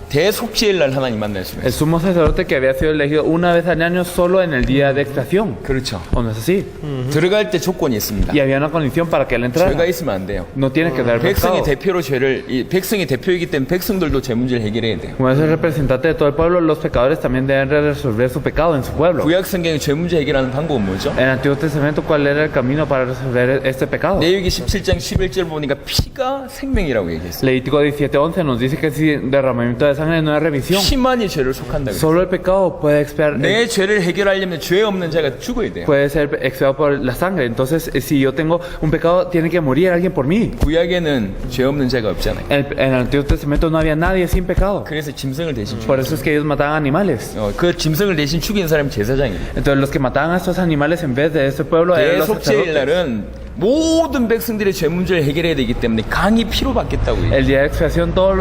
대속죄일 날 하나님 만날 수 El 있어요. sumo sacerdote que había sido elegido una vez al año solo en el día de expiación. 그렇죠. ¿O no es así? 들어갈 때 조건이 있습니다. Y había una condición para que él entrara. 죄가 있으면 안 돼요. No tiene que dar 백성이 pecado. 대표로 죄를 이 백성이 대표이기 때문에 백성들도 죄 문제를 해결해야 돼요. Como es el representante de todo el pueblo, los pecadores también deben resolver su pecado en su pueblo. 구약 성경의 죄 문제 해결하는 방법은 뭐죠? En el Antiguo Testamento, ¿cuál era el camino para resolver este pecado? 레위기 17장 11절 보니까 피가 생명이라고 얘기했어요. Levítico 17:11 nos dice que si derramamiento de sangre no es remisión, 피만이 죄를 속한다 그랬어요. solo el pecado puede expiar, 내 죄를 해결하려면 죄 없는 자가 죽어야 돼요. puede ser expiado por la sangre. Entonces, si yo tengo un pecado, tiene que morir alguien por mí. 구약에는 죄 없는 자가 없잖아요. En el Antiguo Testamento no había nadie sin pecado. 그래서 짐승을 대신 죽여. Por eso es que ellos mataban animales. 그 짐승을 대신 죽인 사람이 제사장이에요. Entonces, los que mataban a estos animales en vez de este pueblo eran los 대속죄일 sacerdotes. 날은 모든 백성들의 죄 문제를 해결해야 되기 때문에 강이 피로 받겠다고 해요. El día de expiación, todas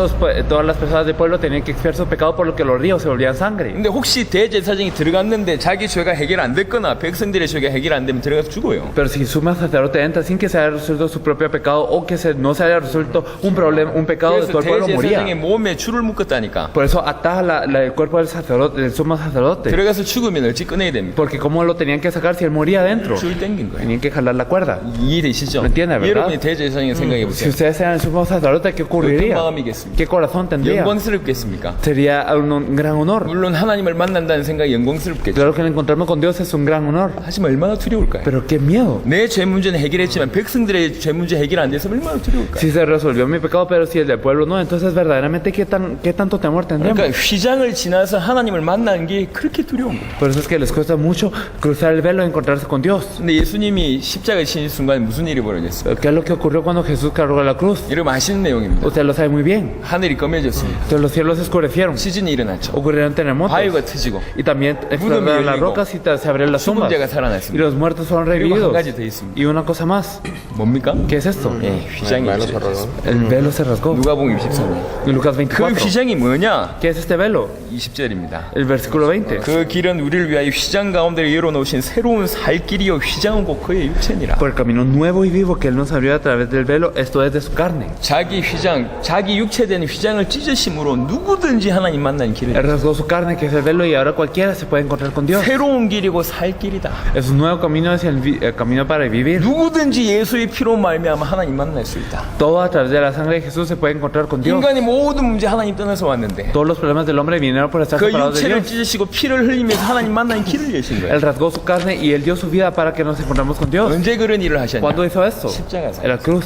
las personas del pueblo tenían que expiar su pecado, por lo que los ríos se volvían sangre. 근데 혹시 대제사장이 들어갔는데 자기 죄가 해결 안 됐거나 백성들의 죄가 해결 안 되면 들어가서 죽어요. Pero si sumo sacerdote entra sin que se haya resuelto su propio pecado o que no se haya resuelto un problema, un pecado de 그래서 todo el pueblo 대제사장의 moría. 몸에 줄을 묶었다니까. Por eso ataba el cuerpo del sacerdote, del sumo sacerdote. 들어가서 죽으면 어찌 꺼내야 됩니까? Porque cómo lo tenían que sacar si él moría adentro. 줄 땡긴 거예요. Tenían que jalar la cuerda. 이해되시죠? ¿Me entiende, verdad? 여러분이 대제사장의 생각해 Si 보세요. ustedes eran el sumo sacerdote, ¿qué 어떤 ocurriría? 마음이겠습니까? ¿Qué corazón tendría? 영광스럽겠습니까? Sería un gran honor. 물론 하나님을 만난다는 생각이 영광스럽겠죠. Claro que el encontrarnos con Dios es un gran honor. 하지만 얼마나 두려울까요? Pero qué miedo. 내 죄 문제는 해결했지만 백성들의 죄 문제 해결 안 돼서 얼마나 두려울까요? Si se resolvió mi pecado, pero si el del pueblo no, entonces verdaderamente qué tanto temor tendremos. 그러니까 휘장을 지나서 하나님을 만나는 게 그렇게 두려운 거예요. Por eso es que les cuesta mucho cruzar el velo y encontrarse con Dios. 근데 예수님이 십자가에 치신 순간 순간 무슨 일이 벌어졌어요? ¿Qué es lo que ocurrió cuando Jesús cargó la cruz? 여러분 아시는 내용입니다. Usted lo sabe muy bien. 하늘이 검해졌습니다. Entonces los cielos se oscurecieron, 시즌이 일어났죠. ocurrieron terremotos 바위가 트지고 y también explotaron las rocas y se abrieron las 죽은 tumbas 자가 y 살아났습니다. los muertos fueron 그리고 한 revividos. 가지 더 있습니다. Y una cosa más, 뭡니까? ¿qué es esto? 예, 휘장이 있죠. El velo se rasgó. 누가복음 23장. En Lucas 그 24. 휘장이 뭐냐? ¿Qué es este velo? 20절입니다. El versículo 20. 그 길은 우리를 위하여 휘장 가운데 열어놓으신 새로운 살 길이요 휘장은 곧 그의 육체니라. Por el camino nuevo y vivo que Él nos abrió a través del velo, esto es de su carne. 자기 휘장, 자기 육체된 휘장을 찢으심으로 누구든지 하나님 만나는 길을. Él rasgó su carne, que es el velo, y ahora cualquiera se puede encontrar con Dios. 새로운 길이고 살 길이다. Es un nuevo camino hacia el camino para vivir. 누구든지 예수의 피로 말미암아 하나님 만날 수 있다. Todo a través de la sangre de Jesús se puede encontrar con Dios. 인간의 모든 문제 하나님 떠나서 왔는데 Todos los problemas del hombre vinieron por estar 그 separados de 육체를 Dios. 찢으시고 피를 흘리면서 하나님 만나는 길을 여신 거예요. Él rasgó su carne y Él dio su vida para que nos encontremos con Dios. 언제 그런 일을 하셨냐? ¿Cuándo hizo esto? 십자가상. En la cruz.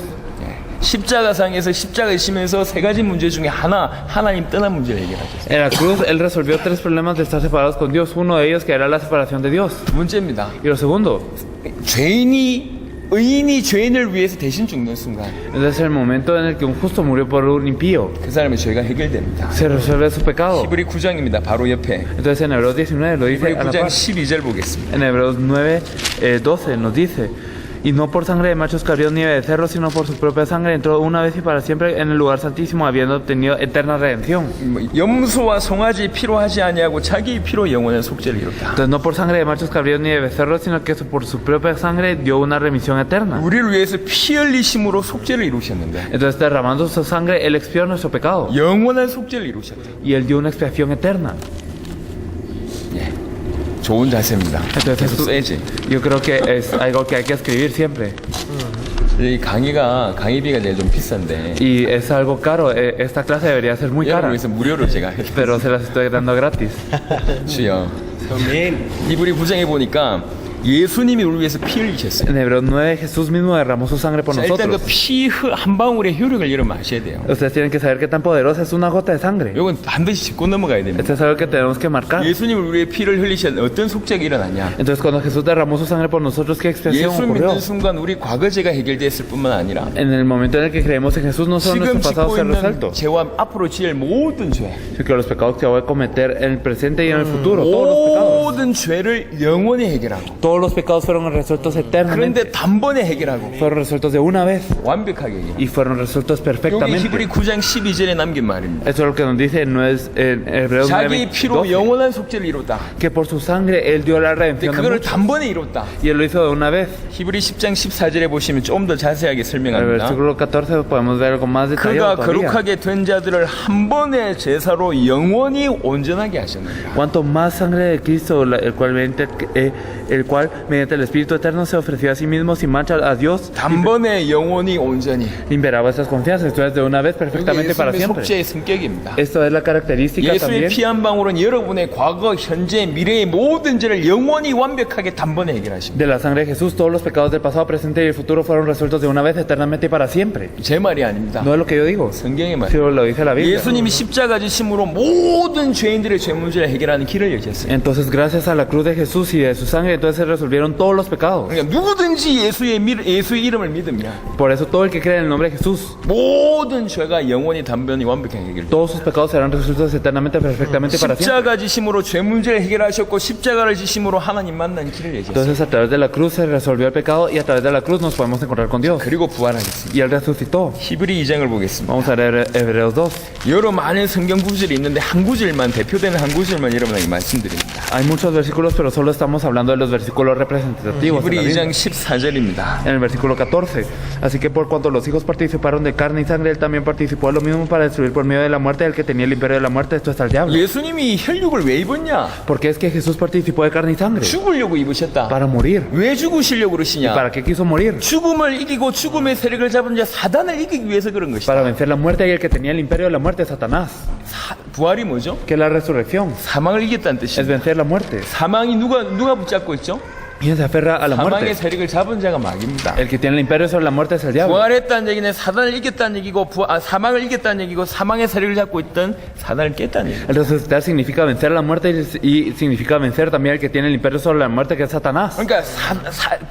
십자가상에서 십자가에 지면서 세 가지 문제 중에 하나님 떠난 문제를 해결하셨어요. En la cruz Él resolvió 3 problemas de estar separados con Dios. Uno de ellos que era la separación de Dios. 두 번째입니다. Y lo segundo, 의인이 죄인을 위해서 대신 죽는 순간 es el momento en el que un justo murió por un impío. 그 사람의 죄가 해결됩니다. Se resuelve su pecado. 히브리 9장입니다. 바로 옆에 Entonces en Hebreos 19 lo dice 히브리 a la 9장 par. 12절 보겠습니다. En Hebreos 9, 12 nos dice: y no por sangre de machos cabríos ni de becerros, sino por su propia sangre entró una vez y para siempre en el lugar santísimo, habiendo obtenido eterna redención. 염소와 송아지 피로 하지 아니하고 자기 피로 영원한 속죄를 이뤘다. Entonces no por sangre de machos cabríos ni de becerros, sino que por su propia sangre dio una remisión eterna. 우리를 위해서 피 흘리심으로 속죄를 이루셨는데 Entonces derramando su sangre Él expió nuestro pecado 영원한 속죄를 이루셨다. y Él dio una expiación eterna. 좋은 자세입니다. Entonces 계속 esto- 써야지. yo creo que es algo que hay que escribir siempre 이 강의비가 제일 좀 비싼데 y es algo caro. Esta clase debería ser muy 여러분 cara, 위해서 무료로 제가 해드릴게요. pero se las estoy dando gratis. 주여. 히브리 9장에 보니까 예수님이 우리 위해서 피 흘리셨어요. En Hebreos 9 Jesús mismo derramó su sangre por 자, 일단 그 nosotros. 피 한 방울의 효력을 여러분 아셔야 돼요. Ustedes tienen que saber qué tan poderosa es una gota de sangre. 이건 반드시 짚고 넘어가야 됩니다. Esto es algo que tenemos que marcar. 예수님을 우리의 피를 흘리셨는데 어떤 속죄가 일어났냐? Entonces cuando Jesús derramó su sangre por nosotros, ¿qué expiación 예수 ocurrió? 믿는 순간 우리 과거죄가 해결됐을 뿐만 아니라 En el momento en el que creemos en Jesús, no solo 지금 nuestro pasado 짓고 se ha 있는 resuelto, 죄와 앞으로 지을 모든 죄, sino que los pecados que voy a cometer en el presente y en el futuro, todos los pecados, 모든 죄를 영원히 해결하고 todos los pecados fueron resueltos eternamente, 그런데 단번에 해결하고 fueron resueltos de una vez 완벽하게 해결. y fueron resueltos 여기 perfectamente. 히브리 9장 12절에 남긴 말입니다. Eso es lo que nos dice en Hebreos 자기 9, 피로 12, 영원한 속죄를 이뤘다. que por su sangre Él dio la 근데 redención de 그거를 muchos, 단번에 이뤘다. y Él lo hizo de una vez. 히브리 10장 14절에 보시면 좀 더 자세하게 En el 설명합니다. versículo 14 podemos ver algo más detallado 그가 todavía. 거룩하게 된 자들을 한 번의 제사로 영원히 온전하게 하셨느니라. Cuanto más sangre de Cristo, el cual mediante el Espíritu Eterno se ofreció a sí mismo sin mancha a Dios, 단번에 영원히 온전히. limpiará vuestras confianzas. Esto es de una vez 이게 perfectamente para 예수님의 siempre. 속죄의 성격입니다. Esto es la característica 예수의 también 피 한 방울은 여러분의 과거, 현재, 미래의 모든 죄를 영원히 완벽하게 단번에 해결하십니다. de la sangre de Jesús. Todos los pecados del pasado, presente y el futuro fueron resueltos de una vez, eternamente y para siempre. 제 말이 아닙니다. No es lo que yo digo, 성경의 말. sino lo dice la Biblia. 예수님이 십자가 지심으로 모든 죄인들의 죄 문제를 해결하는 길을 여셨어요. Entonces, gracias a la cruz de Jesús y de su sangre, entonces se resolvieron todos los pecados. 그러니까 누구든지 예수의 이름을 믿으면 Por eso todo el que cree en el nombre de Jesús, 모든 죄가 영원히 단번에 완벽하게 해결돼요. todos sus pecados serán resueltos eternamente, perfectamente para siempre. 십자가 지심으로 죄 문제를 해결하셨고 십자가를 지심으로 하나님 만난 길을 얘기했어요. Entonces, a través de la cruz se resolvió el pecado y a través de la cruz nos podemos encontrar con Dios. 그리고 부활하셨습니다. Y Él resucitó. 히브리 2장을 보겠습니다. Vamos a leer Hebreos 2. 여러 많은 성경 구절이 있는데 한 구절만 대표되는 한 구절만 여러분에게 말씀드립니다. Hay muchos versículos, pero solo estamos hablando de los versículos representativos. En, la 히브리 Biblia. 2장 14절입니다. En el versículo 14. Así que por cuanto los hijos participaron de carne y sangre, Él también participó de lo mismo para destruir por medio de la muerte al que tenía el imperio de la muerte, esto es al diablo. 예수님이 혈육을 왜 입었냐? Porque es que Jesús participó de carne y sangre 죽으려고 입으셨다. para morir. 왜 죽으시려고 ¿Y 그러시냐? para qué quiso morir? 죽음을 이기고 죽음의 세력을 잡은 자 사단을 이기기 위해서 그런 것이다. Para vencer la muerte, y el que tenía el imperio de la muerte, Satanás. 부활이 뭐죠? Que es la resurrección, 사망을 이겼다는 es 뜻입니다. vencer la muerte. 사망이 누가 붙잡고 있죠? ¿Quién se aferra a la 사망의 muerte? 세력을 잡은 자가 마귀입니다. El que tiene el imperio sobre la muerte es el diablo. 부활했다는 얘기는 사단을 이겼다는 얘기고 사망을 이겼다는 얘기고 사망의 세력을 잡고 있던 사단을 깼다는 얘기입니다. El resucitar significa vencer a la muerte y significa vencer también el que tiene el imperio sobre la muerte, que es Satanás. 그러니까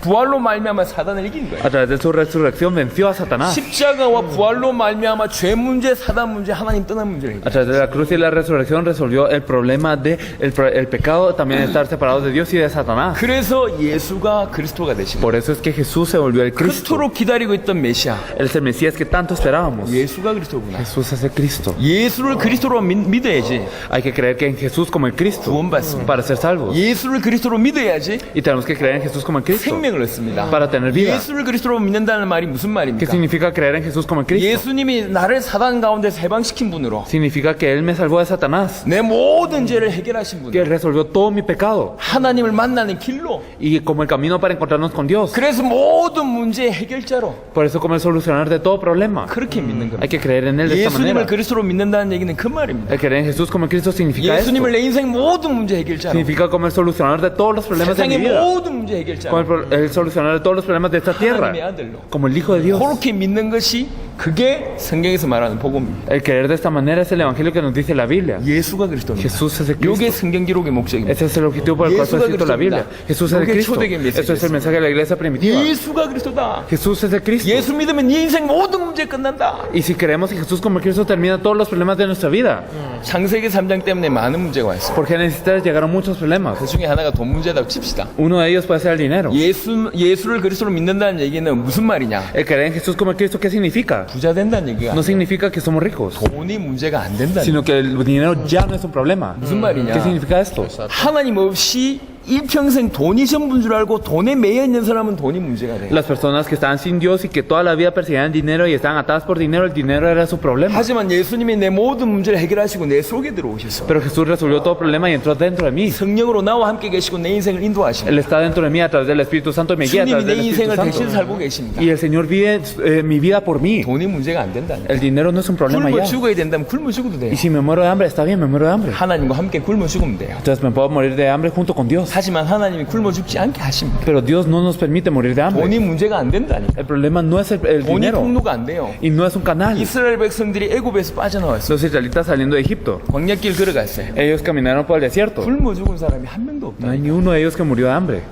부활로 말미암아 사단을 이긴 거예요. A través de su resurrección venció a Satanás. 십자가와 부활로 말미암아 죄 문제, 사단 문제, 하나님 떠난 문제를 A 해결해요. través de la cruz y la resurrección resolvió el problema de el pecado, también estar separados de Dios y de Satanás. 그래서 예수가 그리스도가 되신 거예요. Por eso es que Jesús se volvió el Cristo. 그토록 기다리고 있던 메시아 Él es el Mesías que tanto esperábamos. 예수가 그리스도구나. Jesús es el Cristo. 예수를 그리스도로 믿어야지 Hay que creer que en Jesús como el Cristo 구원받습니다. para ser salvos. 예수를 그리스도로 믿어야지 Y tenemos que creer en Jesús como el Cristo 생명을 얻습니다. para tener vida. 예수를 그리스도로 믿는다는 말이 무슨 ¿Qué 말입니까? significa creer en Jesús como el Cristo? 예수님이 나를 사단 가운데서 해방시킨 분으로 Significa que Él me salvó de Satanás, 내 모든 죄를 해결하신 que 분, Él resolvió todo mi pecado 하나님을 만나는 길로, y como el camino para encontrarnos con Dios. 그래서 모든 문제의 해결자로 Por eso como el solucionar de todo problema. 그렇게 믿는 겁니다. Hay que creer en Él de esta 예수님을 manera. 그리스도로 믿는다는 얘기는 그 말입니다. El creer en Jesús como el Cristo significa esto. 예수님을 내 인생 모든 문제 해결자로, Significa como el solucionar de todos los problemas de mi 세상의 vida. 모든 문제 Como 해결자로, el solucionar de todos los problemas de esta tierra. 하나님의 아들로 Como el Hijo de Dios. 그렇게 믿는 것이 그게 성경에서 말하는 복음입니다. El creer de esta manera es el evangelio que nos dice la Biblia. 예수가 그리스도입니다. Jesús es el 이게 Cristo. 성경 기록의 목적입니다. Ese es el objetivo por el cual fue 예수가 escrito la Biblia. 그리스도입니다. Jesús es el 이게 Cristo. 초대교회 메시지였어요. Eso es el mensaje de la iglesia primitiva. 예수가 그리스도다. Jesús es el Cristo. 예수 믿으면 네 인생 모든 문제 끝난다. Y si creemos en Jesús como el Cristo, termina todos los problemas de nuestra vida. 창세기 3장 때문에 많은 문제가 왔어요. Por Génesis 3 llegaron muchos problemas. 그 중에 하나가 돈 문제라고 칩시다. Uno de ellos puede ser el dinero. 예수를 그리스도로 믿는다는 얘기는 무슨 말이냐? El creer en Jesús como el Cristo, ¿qué significa? 부자 된다는 얘기가 No significa que somos ricos, 돈이 문제가 안 된다는 sino que el dinero ya no es un problema. 무슨 말이냐? ¿Qué significa esto? 하나님 없이 일평생 돈이 전부인 줄 알고 돈에 매여 있는 사람은 돈이 문제가 돼요. Las personas que estaban sin Dios y que toda la vida perseguían dinero y estaban atadas por dinero, el dinero era su problema. 하지만 예수님이 내 모든 문제를 해결하시고 내 속에 들어오셨어. Pero Jesús resolvió todo problema y entró dentro de mí. 성령으로 나와 함께 계시고 내 인생을 인도하십니다. Él está dentro de mí a través del Espíritu Santo y me guía a 주님이 través 내 del Espíritu 인생을 대신 Santo. 살고 계십니다. Y el Señor vive mi vida por mí. 돈이 문제가 안 된다는 거예요. El dinero no es un problema 굶어 ya. 죽어야 된다면 굶어 죽어도 돼요. Y si me muero de hambre, está bien, me muero de hambre. 하나님과 함께 굶어 죽으면 돼요. Entonces me puedo morir de hambre junto con Dios. 하지만 하나님이 굶어 죽지 않게 하십니다. Pero Dios no nos permite morir de hambre. 돈이 문제가 안 된다니. El problema no es el 돈이 dinero 통로가 안 돼요. y no es un canal. 이스라엘 백성들이 애굽에서 빠져나왔어요. Los israelitas saliendo de Egipto, 광야길 걸어갔어요. ellos caminaron por el desierto. 굶어 죽은 사람이 한 명도 No 없다. hay ni uno de ellos que murió de hambre.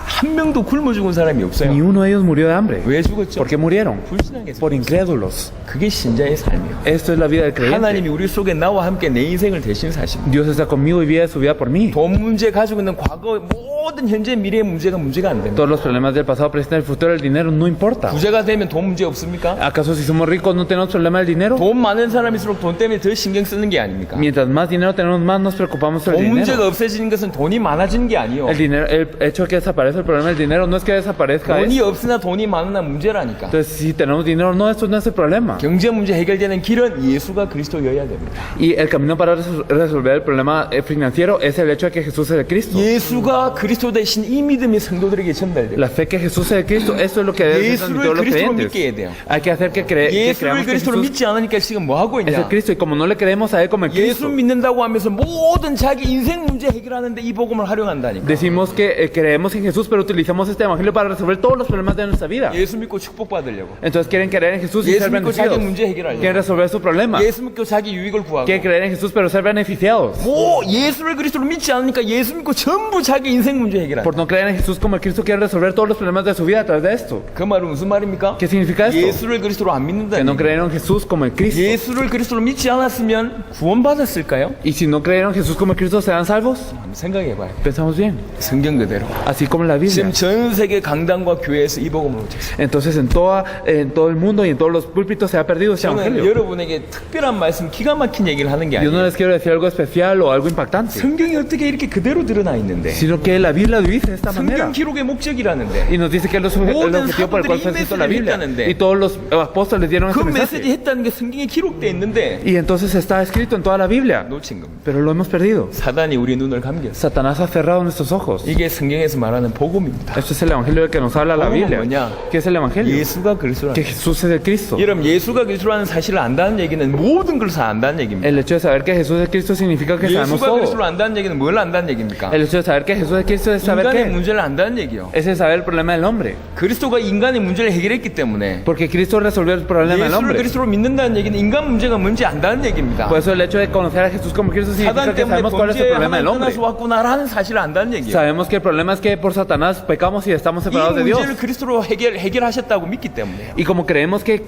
한 명도 굶어 죽은 사람이 Ni 없어요. uno de ellos murió de hambre. 왜 죽었죠? ¿Por qué murieron? 불신하게 Por incrédulos. 그게 신자의 삶이에요. Esto es la vida del creyente. 하나님이 우리 속에 나와 함께 내 인생을 대신 사십니다. Dios está conmigo y vive su vida por mí. 돈 문제 가지고 있는 과거 모든 현재 미래의 문제가 안 됩니다. Todos los problemas del pasado, presente y futuro, el dinero no importa. 부자가 되면 돈 문제 없습니까? ¿Acaso si somos ricos no tenemos problema del dinero? 돈 많은 사람일수록 돈 때문에 더 신경 쓰는 게 아닙니까? Mientras más dinero tenemos, más nos preocupamos por el 돈 문제가 dinero. 없어지는 것은 돈이 많아지는 게 아니에요. El dinero, el hecho de que desaparezca el problema del dinero no es que desaparezca. 돈이 esto. 없으나 돈이 많으나 문제라니까. Entonces, si tenemos dinero, no, esto no es el problema. 경제 문제 해결되는 길은 예수가 그리스도여야 됩니다. Y el camino para resolver el problema financiero es el hecho de que Jesús es el Cristo. 예수가 그리스도 대신 이 믿음이 성도들에게 전달돼요. La fe que Jesús es el Cristo, eso es lo que debe ser transmitido a los 그리스도로 creyentes. 믿게 해야 돼요. Hay que hacer que 예수를 creamos que 그리스도로 Jesús 믿지 않으니까 지금 뭐 하고 es el 있냐? Cristo. Y como no le creemos a Él como el 예수 Cristo, 믿는다고 하면서 모든 자기 인생 문제 해결하는데 이 복음을 활용한다니까. decimos que creemos en Jesús, pero utilizamos este evangelio para resolver todos los problemas de nuestra vida. 예수 믿고 축복 받으려고. Entonces quieren creer en Jesús y 예수 ser 믿고 자기 beneficiados. 문제 해결하려고. Quieren resolver su problema. 예수 믿고 자기 유익을 구하고. Quieren creer en Jesús, pero ser beneficiados. 뭐 예수를 그리스도로 믿지 않으니까 예수 믿고 전부 자기 인생 문제 해결한다. Por no creer en Jesús como el Cristo, quieren resolver todos los problemas de su vida a través de esto. 그 말은 무슨 말입니까? ¿Qué significa esto? 예수를 그리스도로 안 Que 믿는다니. no creyeron en Jesús como el Cristo. 예수를 그리스도로 믿지 않았으면 구원받았을까요? Y si no creyeron en Jesús como el Cristo, ¿serán salvos? 한번 생각해봐요. Pensamos bien. 성경 그대로. Así como en la Biblia. 지금 전 세계 강단과 교회에서 이 복음을 못했어요. Entonces en todo el mundo y en todos los púlpitos se ha perdido ese 저는 evangelio. 여러분에게 특별한 말씀, 기가 막힌 얘기를 하는 게 Yo no 아니에요. les quiero decir algo especial o algo impactante, 성경이 어떻게 이렇게 그대로 드러나 있는데 sino que la Biblia lo dice de esta manera. 성경 기록의 목적이라는데 Y nos dice que es el objetivo por el cual fue escrito la Biblia. Y todos los apóstoles dieron 그 este 메시지 mensaje. 했다는 게 성경에 기록돼 있는데 Y entonces está escrito en toda la Biblia, 놓친 겁니다. pero lo hemos perdido. 사단이 우리 눈을 감겼어. Satanás ha cerrado nuestros ojos. 이게 성경에서 말하는 복음입니다. Esto es el evangelio del que nos habla la 복음은 Biblia. 뭐냐? ¿Qué es el evangelio? 예수가 그리스도라는 Que Jesús es el Cristo. 여러분 예수가 그리스도라는 사실을 안다는 얘기는 모든 걸 다 안다는 얘기입니다. El hecho de saber que Jesús es Cristo significa que sabemos 예수가 todo. 그리스도를 안다는 얘기는 뭘 안다는 얘기입니까? El hecho de saber que Jesús es Cristo Cristo es saber 인간의 qué. 문제를 안다는 얘기요. Es el saber el problema del hombre. 그리스도가 인간의 문제를 해결했기 때문에 Porque Cristo resolvió el problema del 예수를 hombre. 그리스도로 믿는다는 얘기는 인간 문제가 뭔지 안다는 얘기입니다. Por eso el hecho de conocer a Jesús como Cristo significa 사단 que 때문에 sabemos cuál es el 범죄에 problema del 하나님 hombre. 떠나서 왔구나라는 사실을 안다는 얘기예요. Sabemos que el problema es que por Satanás pecamos y estamos 이 separados de Dios. 문제를 그리스도로 해결하셨다고 믿기 때문에 Y como creemos que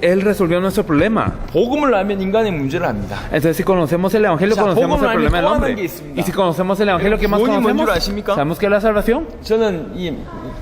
Él resolvió nuestro problema, 복음을 알면 인간의 문제를 압니다. entonces si conocemos el Evangelio, 자, conocemos el 복음을 problema del 알면 또 hombre. 하는 게 있습니다. Y si conocemos el Evangelio, ¿qué más 구원이 뭔 줄 conocemos? 아십니까? Sabemos que es la salvación. 저는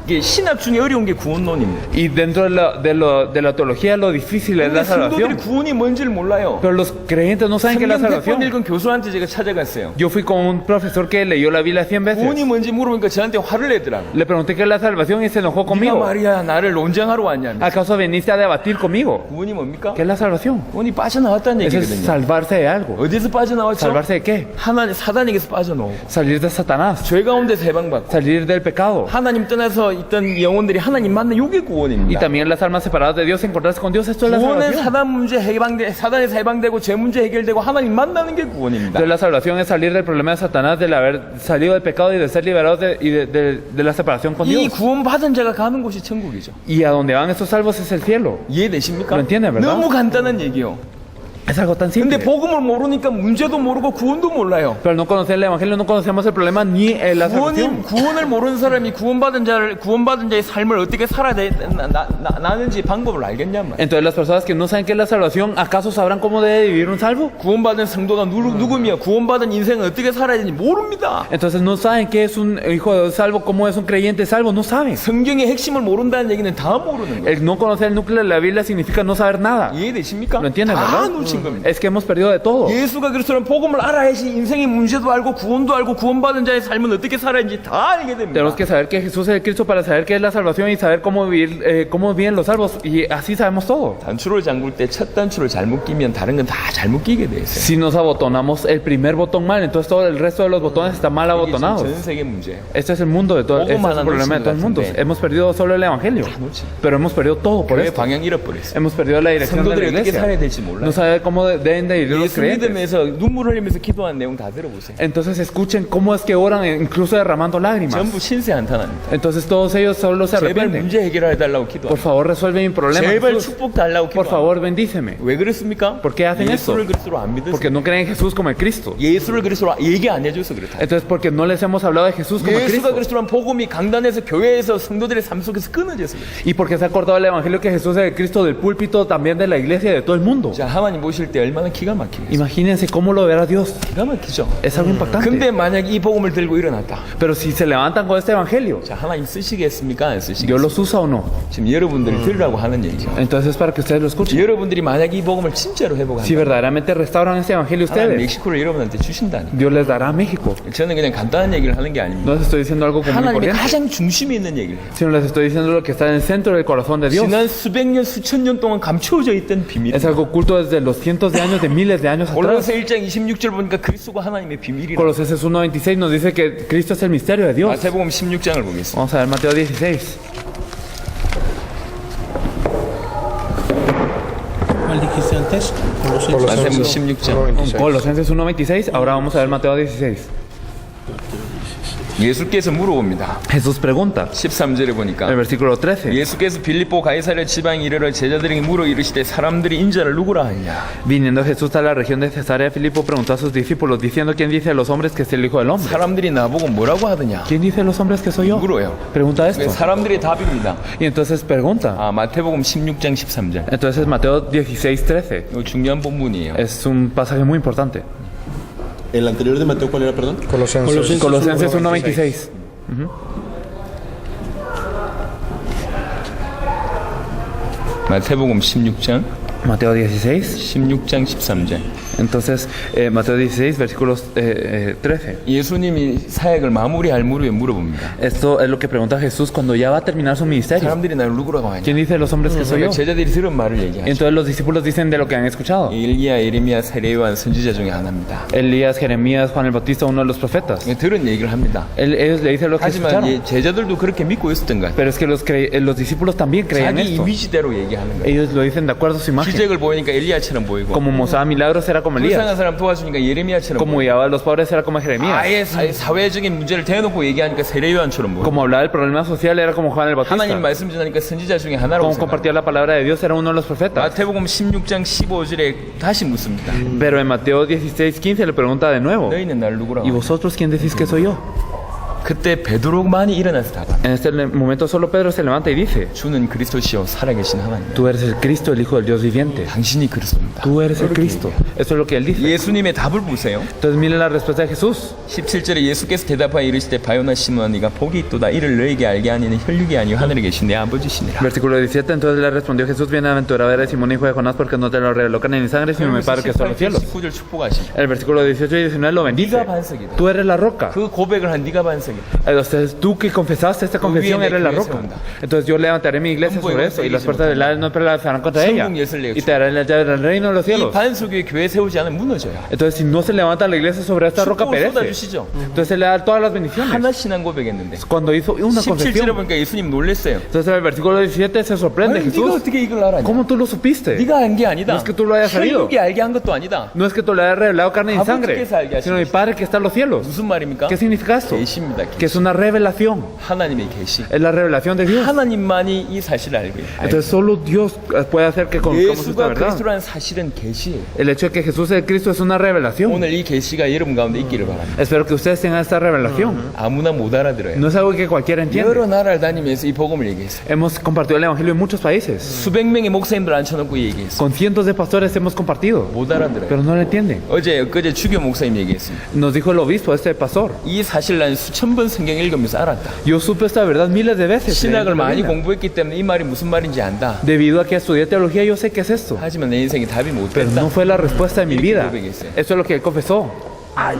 이게 신학 중에 어려운 게 구원론입니다. Y dentro de la teología, lo difícil es 근데 la 성도들이 salvación. 구원이 뭔지를 몰라요. Pero los creyentes no saben qué es la 성경 100번 salvación. 읽은 교수한테 제가 찾아갔어요. Yo fui con un profesor que leyó la Biblia 100 구원이 veces. 뭔지 물어보니까 저한테 화를 내더라고요. Le pregunté qué es la salvación y se enojó 네가 conmigo. 말이야 나를 논쟁하러 왔냐. ¿Acaso viniste a debatir conmigo? 구원이 뭡니까? ¿Qué es la salvación? 구원이 빠져나왔다는 Eso es 얘기거든요. salvarse de algo. 어디서 빠져나왔죠? ¿Salvarse de qué? 하나님 사단에게서 빠져나오고 Salir de Satanás. 죄 가운데서 해방받고 Salir del pecado. 하나님 떠나서 있던 영혼들이 하나님 만나 요게 Y 구원입니다. también las almas separadas de Dios, encontrarse con Dios, esto es la 구원은 salvación. 사단 문제 사단에서 해방되고 죄 문제 해결되고 하나님 만나는 게 구원입니다. Entonces la salvación es salir del problema de Satanás, del haber salido del pecado y de ser liberados de la separación con 이 Dios. 구원받은 자가 가는 곳이 천국이죠. Y a donde van estos salvos es el cielo. 이해되십니까? Lo entiende, ¿verdad? 너무 간단한 얘기요. Es algo tan 근데 simple. 복음을 모르니까 문제도 모르고 구원도 몰라요. Pero al no conocer el Evangelio no conocemos el problema ni la salvación. 구원을 모르는 사람이 구원받은 자의 삶을 어떻게 살아야 나는지 방법을 알겠냔 말이야. Entonces las personas que no saben qué es la salvación, ¿acaso sabrán cómo debe vivir un salvo? 구원받은 성도가 누구며 구원받은 인생을 어떻게 살아야 되는지 모릅니다. Entonces no saben qué es un hijo de Dios salvo, cómo es un creyente salvo, no saben. 성경의 핵심을 모른다는 얘기는 다 모르는 거예요. El no conocer el núcleo de la Biblia significa no saber nada. 이해되십니까? ¿Lo entiendes, 다 verdad? 놓친 겁니다. Es que hemos perdido de todo. 예수가 그리스도는 복음을 알아야지 인생의 문제도 알고 구원도 알고 구원받은 자의 삶은 어떻게 살아야지 다 알게 됩니다. Tenemos que saber que Jesús es el Cristo para saber qué es la salvación y saber cómo vivir, cómo viven los salvos. Y así sabemos todo. 단추를 잠글 때 첫 단추를 잘못 끼면 다른 건 다 잘못 끼게 돼 있어요. Si nos abotonamos el primer botón mal, entonces todo el resto de los botones están mal 이게 지금 abotonados. 전 세계 문제예요. Este es el mundo de todo, este es Poco el problema de todo el mundo. 같은데. Hemos perdido solo el Evangelio, 놓치. pero hemos perdido todo por 교회 esto. 방향 잃어버렸어요. Hemos perdido la dirección de la 성도들이 어떻게 살아야 iglesia. 될지 몰라요. No sabe cómo deben de vivir los 예수 creyentes. 믿으면서 눈물 흘리면서 기도하는 내용 다 들어보세요. Entonces escuchen cómo es que oran, incluso derramando lágrimas. 전부 신세 한탄합니다. Entonces todos ellos solo se 제발 arrepienten. 문제 해결해 달라고 Por 기도합니다. favor, resuelve mi problema. 제발 Jesús. 축복 달라고 Por 기도합니다. favor, bendíceme. 왜 그렇습니까? ¿Por qué hacen esto? 예수를 그리스도로 안 Porque 믿으세요. no creen en Jesús como el Cristo. 예수를 그리스도로 얘기 안 해줘서 그렇다. Entonces, porque no les hemos hablado de Jesús como el 예수가 Cristo. 그리스도란 복음이 강단에서 교회에서 성도들의 삶 속에서 끊어져서 그렇다. Y porque se ha cortado el Evangelio que Jesús es el Cristo del púlpito, también de la iglesia y de todo el mundo. 자, 하나님 보실 때 얼마나 기가 막히겠어요. Imagínense cómo lo verá Dios. 기가 막히죠. Es algo impactante. 근데 만약 이 복음을 들고 일어났다. Pero si se levantan con este Evangelio, 자, 하나님 쓰시겠습니까? 안 쓰시겠습니까? ¿Dios los usa o no? 지금 여러분들이 들으라고 하는 얘기죠. Entonces es para que ustedes lo escuchen. 여러분들이 만약 이 복음을 진짜로 회복한다. Si verdaderamente restauran este Evangelio 하나님 ustedes, 멕시코를 여러분한테 주신다니. Dios les dará a México. 저는 그냥 간단한 얘기를 하는 게 아닙니다. No les estoy diciendo algo común y 하나님의 corriente, 가장 중심에 있는 얘기를 해요. sino les estoy diciendo lo que está en el centro del corazón de Dios. 지난 수백 년, 수천 년 동안 감추어져 있던 비밀. Es algo oculto desde los cientos de años, de miles de años atrás. 골로새 1장 26절 보니까 그리스도가 하나님의 비밀이라. Colosenses 1:26 nos dice que Cristo es el misterio de Dios. 마태복음 16장을 보겠습니다. Vamos a ver Mateo 16. ¿Cuál dijiste antes? 마태복음 16장. Colosenses 1:26, ahora vamos a ver Mateo 16. 예수께서 물어봅니다. Jesús pregunta, 13절에 el 보니까 versículo 13. 예수께서 빌립보 가이사랴 지방에 이르러 제자들에게 물어 이르시되 사람들이 인자를 누구라 하냐. Viniendo Jesús a la región de Cesarea, Filipo preguntó a sus discípulos, diciendo, ¿quién dice a los hombres que es el Hijo del Hombre? 사람들이 나보고 뭐라고 하더냐. ¿Quién dice a los hombres que soy yo? 물어요. Pregunta esto. 사람들의 답입니다. Y entonces pregunta. 아, 마태복음 16장 13절. Entonces Mateo 16:13. 이거 중요한 본문이에요. Es un pasaje muy importante. El anterior de Mateo, ¿cuál era, perdón? Colosenses 1:26. 마태복음 16장 Mateo 16. 16장 13절. Entonces, Mateo 16, versículos 13. 예수님이 사역을 마무리할 무렵에 물어봅니다. Esto es lo que pregunta Jesús cuando ya va a terminar su ministerio. 사람들이 나를 누구라고 하냐. ¿Quién dice a los hombres que soy yo? 제자들이 들은 말을 얘기하죠. Entonces los discípulos dicen de lo que han escuchado. 일리야, 예레미야, 세례요한 선지자 중에 하나입니다. Elías, Jeremías, Juan el Bautista, uno de los profetas. 들은 얘기를 합니다. Ellos le dicen lo que 하지만 escucharon. 제자들도 그렇게 믿고 있었던 것 같아요. Pero es que los discípulos también creían 자기 esto. 이미지대로 얘기하는 거예요. Ellos lo dicen de acuerdo a su imagen. 기적을 보이니까 엘리야처럼 보이고 Como mostraba milagros era como Elías. 불쌍한 사람 도와주니까 예레미야처럼 Como 보이고 guiaba a los pobres era como Jeremías. 아예 사회적인 문제를 대놓고 얘기하니까 세례요한처럼 보이고 Como hablaba del problema social era como Juan el 하나님 Bautista. 말씀 전하니까 선지자 중에 하나라고 Como 생각합니다. compartía la palabra de Dios era uno de los profetas. 마태복음 16장 15절에 다시 묻습니다. Pero en Mateo 16:15 le pregunta de nuevo, 너희는 날 누구라고? ¿y vosotros quién decís que soy yo? 그때 베드로만이 일어나서 답합니다. En este momento solo Pedro se levanta y dice, 주는 그리스도시요 살아계신 하나님. tú eres el Cristo, el Hijo del Dios viviente. 당신이 그리스도입니다. Tú eres el Cristo. Eso es lo que él dice. 예수님의 답을 보세요. Entonces miren la respuesta de Jesús. 17절에 예수께서 대답하여 이르시되 바요나 시므나 네가 복이 있도다 이를 너에게 알게 하니는 혈육이 아니요 하늘에 계신 내 아버지시니라. Versículo 17, entonces le respondió Jesús, bienaventurado eres Simón, hijo de Jonás, porque no te lo reveló carne ni sangre, sino mi Padre que está en los cielos. 19절 축복하십니다. El versículo 18 y 19 lo bendice. 네가 반석이다. Tú eres la roca. 그 고백을 한 네가 반석이다. Entonces tú que confesaste esta confesión eres la roca. Entonces yo levantaré mi iglesia sobre eso y las puertas del Hades no prevalecerán contra ella. Y te daré la llave del reino de los 이 cielos. 반석 위에 교회 세우지 않으면 무너져요. Entonces si no se levanta la iglesia sobre esta roca 축복을 perece. 쏟아주시죠. Entonces él le da todas las bendiciones. 하나 신앙 고백했는데 Cuando hizo una 17절에 confesión. 보니까 예수님 놀랬어요. Entonces en el versículo 17 se sorprende 아니, 네가 Jesús. 어떻게 이걸 알았냐? ¿Cómo tú lo supiste? 네가 안 게 아니다. No es que tú lo hayas sabido. 혈육이 알게 한 것도 아니다. No es que tú le hayas revelado carne ni sangre, 아버지께서 알게 sino mi 하시는 Padre que está en los cielos. 무슨 말입니까? ¿Qué significa esto? 계시입니다. Que es una revelación. 하나님의 계시. Es la revelación de Dios. 하나님만이 이 사실을 알게. Entonces solo Dios puede hacer que conozcamos esta 예수가 verdad. 그리스도라는 사실은 계시예요. El hecho de que Jesús es el Cristo es una revelación. 오늘 이 계시가 여러분 가운데 있기를 바랍니다. Espero que ustedes tengan esta revelación. 아무나 못 알아들어요. No es algo que cualquiera 여러 entiende. 나라를 다니면서 이 복음을 얘기했어요. Hemos compartido el Evangelio en muchos países. 수백 명의 목사님들 앉혀놓고 얘기했어요. Con cientos de pastores hemos compartido. 못 알아들어요. Pero no lo entienden. 어제 엊그제 주교 목사님 얘기했습니다. Nos dijo el obispo, este pastor. 이 사실 난 수천 번 성경 읽으면서 알았다. Yo supe esta verdad miles de veces. 신학을 leyendo la 많이 Biblia. 공부했기 때문에 이 말이 무슨 말인지 안다. Debido a que estudié teología, yo sé qué es esto. 하지만 내 인생에 답이 못 Pero 됐다. no fue la respuesta de mi vida. Eso es lo que él confesó.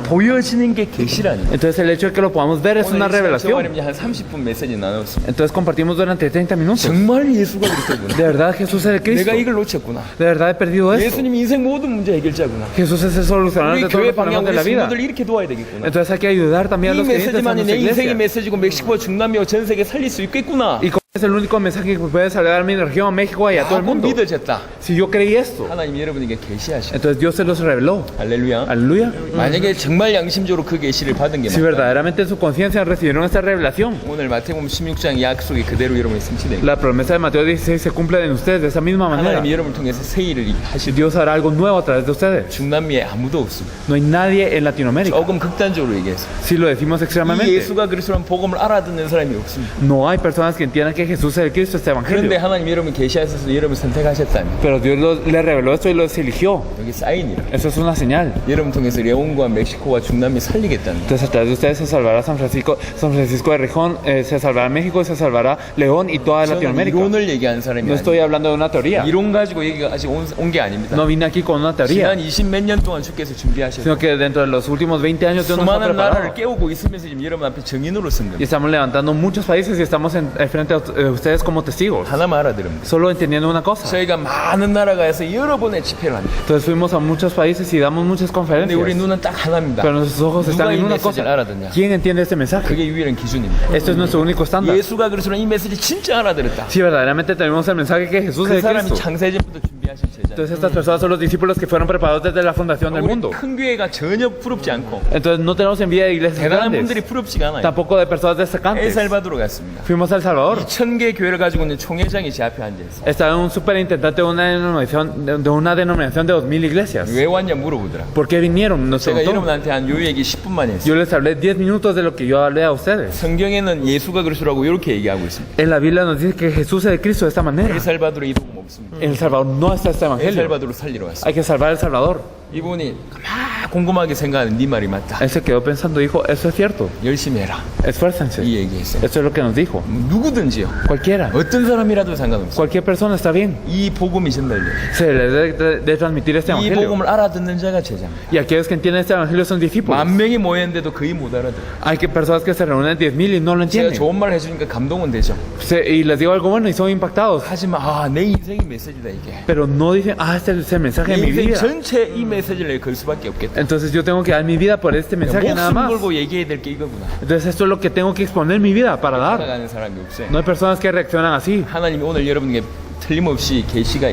보여지는 게 계시라니. Entonces el hecho de que lo podamos ver es una revelación. 한 30분 메시지 나눴습니다. Entonces compartimos durante 30 minutos. 정말 예수가 그리스도구나. De verdad Jesús es el Cristo. 내가 이걸 놓쳤구나. De verdad he perdido esto. 예수님이 인생 모든 문제 해결자구나. Jesús es el solucionador 우리 de todos 교회 los 방향 problemas de 우리 la vida. 친구들 이렇게 도와야 되겠구나. Entonces hay que ayudar también a 이 los creyentes en 메시지만이 내 nuestra 인생의 iglesia. 메시지고 멕시코와 중남미와 전 세계 살릴 수 있겠구나. Y como es el único mensaje que puede salvar a mi región, a México y a todo el mundo. 믿어졌다. Si yo creí esto, 하나님 여러분에게 계시하시고. entonces Dios se los reveló. 할렐루야. Aleluya. 만약에 정말 양심적으로 그 계시를 받은 게 Si 맞다. verdaderamente en su conciencia recibieron esta revelación, 오늘 마태복음 16장 약속이 그대로 여러분의 성취됩니다. la promesa de Mateo 16 se cumple en ustedes de esa misma manera. 하나님이 여러분을 통해서 새 일을 하실 Dios hará algo nuevo a través de ustedes. 중남미에 아무도 없습니다. No hay nadie en Latinoamérica. 조금 극단적으로 얘기해서 Si lo decimos 이 extremadamente, 예수가 그리스도라는 복음을 알아듣는 사람이 없습니다. no hay personas que entiendan que Jesús es el Cristo, este 그런데 evangelio. 하나님 여러분 계시하셔서 여러분 선택하셨다면 Pero Dios le reveló esto y los eligió. 여기 사인이라. Eso es una señal. 여러분 통해서 레온과 멕시코와 중남미 살리겠다는 거. Entonces a través de ustedes se salvará San Francisco de Rejón, se salvará México y se salvará León y toda 저는 Latinoamérica. 이론을 얘기하는 사람이 No estoy 아니에요. hablando de una teoría. 이론 가지고 얘기가 아직 온 게 아닙니다. No vine aquí con una 지난 teoría, 20몇 년 동안 주께서 준비하셨고 sino que dentro de los últimos 20 años Dios nos ha 수많은 나라를 preparado. 깨우고 있으면서 지금 여러분 앞에 증인으로 쓴 Y 겁니다. estamos levantando muchos países y estamos frente a ustedes como testigos. 하나만 알아들으면 Solo entendiendo una cosa. 저희가 많은 나라가 해서 여러 번의 집회를 합니다. Entonces fuimos a muchos países y damos muchas 근데 우리 conferencias. 눈은 딱 하나입니다. Pero nuestros ojos están 누가 이 en una 메시지를 cosa. 알아듣냐? ¿Quién entiende este mensaje? 그게 유일한 기준입니다. Esto es nuestro único estándar. 예수가 그리스도는 이 메시지 진짜 알아들었다. Si verdaderamente tenemos el mensaje que Jesús 그 es el 사람이 Cristo. 창세전부터 준비하신 제자. Entonces estas personas son los discípulos que fueron preparados desde la fundación del 우리 mundo. 큰 교회가 전혀 부럽지 않고 Entonces no tenemos envidia de iglesias 대단한 분들이 grandes, 부럽지가 않아요. tampoco de personas destacantes. 엘살바도르 갔습니다. Fuimos a El Salvador. 2,000개 교회를 가지고 있는 총회장이 제 앞에 앉아 있어요. Estaba un superintendente de una denominación de 2000 iglesias. 왜 왔냐 물어보더라. ¿Por qué vinieron? Nos 제가 preguntó. 여러분한테 한 요 얘기 10분만 했어요. Yo les hablé 10 minutos de lo que yo hablé a ustedes. 성경에는 예수가 그리스도라고 이렇게 얘기하고 있습니다. En la Biblia nos dice que Jesús es el Cristo de esta manera. 엘살바도르 이 복음 없습니다. En El Salvador no está este evangelio. 엘살바도르 살리러 왔어요. Hay que salvar El Salvador. 이분이 막 궁금하게 생각하는 네 말이 맞다. Él se quedó pensando, dijo, eso es cierto. 열심히 해라. Esfuércense. 이 얘기했어요. Eso es lo que nos dijo. 누구든지요. Cualquiera. 어떤 사람이라도 상관없어요. Cualquier persona está bien. 이 복음이 전달돼요. Se le debe de transmitir este 이 evangelio. 복음을 알아듣는 자가 제자입니다. Y aquellos que entienden este evangelio son discípulos. 10,000명이 모였는데도 거의 못 알아들어요. Hay que personas que se reúnen 10,000 y no lo 제가 entienden. 좋은 말 해주니까 감동은 되죠. Y les digo algo bueno y son impactados. 하지만 내 인생이 메시지다 이게. Pero no dicen, este es el mensaje 내 de mi 인생 vida. 전체 이 메시지를 내가 걸 수밖에 없겠다. Entonces yo tengo que dar mi vida por este mensaje nada 목숨 más. 걸고 얘기해야 될 게 이거구나. Entonces esto es lo que tengo que exponer mi vida para dar. 살아가는 사람이 없어요. No hay personas que reaccionan así. 하나님이 오늘 여러분에게 틀림없이 계시가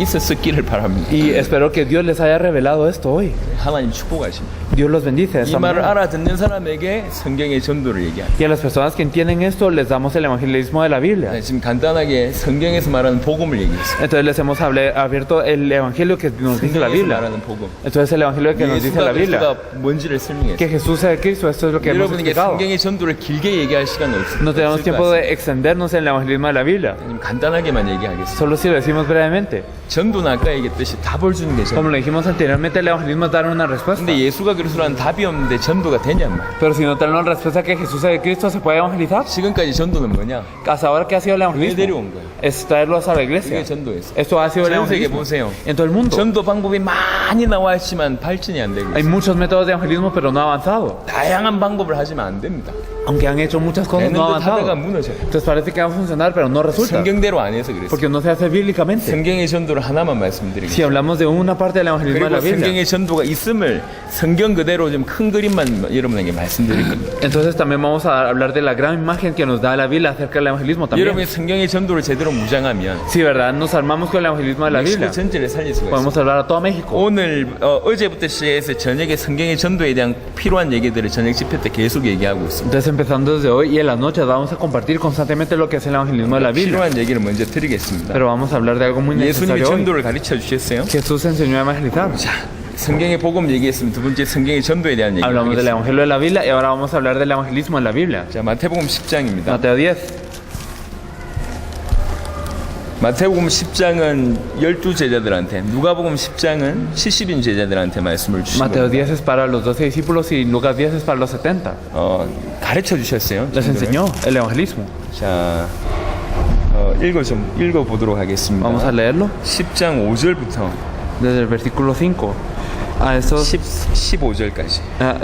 있었기를 바랍니다. Y espero que Dios les haya revelado esto hoy. 하나님 축복하십니다. Dios los bendice. de 이 esta 말을 manera. 알아듣는 사람에게 성경의 전도를 얘기합니다. Y a las personas que entienden esto les damos el evangelismo de la Biblia. 네, 지금 간단하게 성경에서 말하는 복음을 얘기했어요. Entonces les hemos abierto el evangelio que nos dice la 성경에서 Biblia. 말하는 복음. Entonces el evangelio que nos dice la 예수가 Biblia. 그리스도가 뭔지를 설명했어요. Que Jesús es Cristo, esto es lo que hemos 여러분에게 explicado. 성경의 전도를 길게 얘기할 시간은 없습니다. No tenemos tiempo de extendernos en el evangelismo de la Biblia. 간단하게만 얘기하겠습니다. Solo si lo decimos brevemente. 전도는 아까 얘기했듯이 답을 주는 게 Como 전도. lo dijimos anteriormente, el evangelismo es dar una respuesta. 근데 예수가 그리스도라는 답이 없는데 전도가 되냔 말이야. Pero si no tenemos respuesta que Jesús es Cristo, ¿se puede evangelizar? 지금까지 전도는 뭐냐? Hasta ahora, ¿qué ha sido el 왜 evangelismo? 데려온 거야? Es traerlos a la iglesia. 이게 전도였어. Esto ha sido el 전 세계 evangelismo. 보세요. En todo el mundo. 전도 방법이 많이 나와 있지만 발전이 안 되고 Hay 있어요. muchos métodos de evangelismo, pero no ha avanzado. 다양한 방법을 하지만 안 됩니다. Aunque han hecho muchas cosas, 되는 no ha 듯 하다가 avanzado. 무너져요. Entonces parece que va a funcionar, pero no resulta. 성경대로 안 해서 그랬어요. Porque no se hace bíblicamente. 성경의 전도를 하나만 Si 말씀드리겠습니다. hablamos de una parte del evangelismo de la 그리고 Biblia, 성경의 전도가 있음을 성경 그대로 좀 큰 그림만 여러분에게 말씀드릴 겁니다. entonces también vamos a hablar de la gran imagen que nos da la Biblia acerca del evangelismo también. 여러분이 성경의 전도를 제대로 무장하면 Si verdad nos armamos con el evangelismo de la Biblia, 멕시코 전체를 살릴 수가 있어요. podemos salvar a todo México. 오늘 어제부터 시작해서 저녁에 성경의 전도에 대한 필요한 얘기들을 저녁 집회 때 계속 얘기하고 있습니다. Entonces empezando desde hoy y en las noches vamos a compartir constantemente lo que es el evangelismo de la Biblia. 필요한 얘기를 먼저 드리겠습니다. Pero vamos a hablar de algo muy 예수님이 necesario hoy. 전도를 가르쳐 주셨어요. Jesús enseñó a evangelizar. 자, 성경의 복음 얘기했으면 두 번째 성경의 전도에 대한 얘기 Hablamos del 하겠습니다. evangelio de la Biblia y ahora vamos a hablar del evangelismo en la Biblia. 자, 마태복음 10장입니다. Mateo 10. 마태복음 10장은 12제자들한테, 누가복음 10장은 70인 제자들한테 말씀을 Mateo 주시고 10 es para los 12 discípulos y Lucas 10 es para los 70. 가르쳐 주셨어요. Les enseñó el evangelismo. 자, 읽어 보도록 하겠습니다. Vamos a leerlo 10장 5절부터 desde el versículo 5. A estos 15절까지.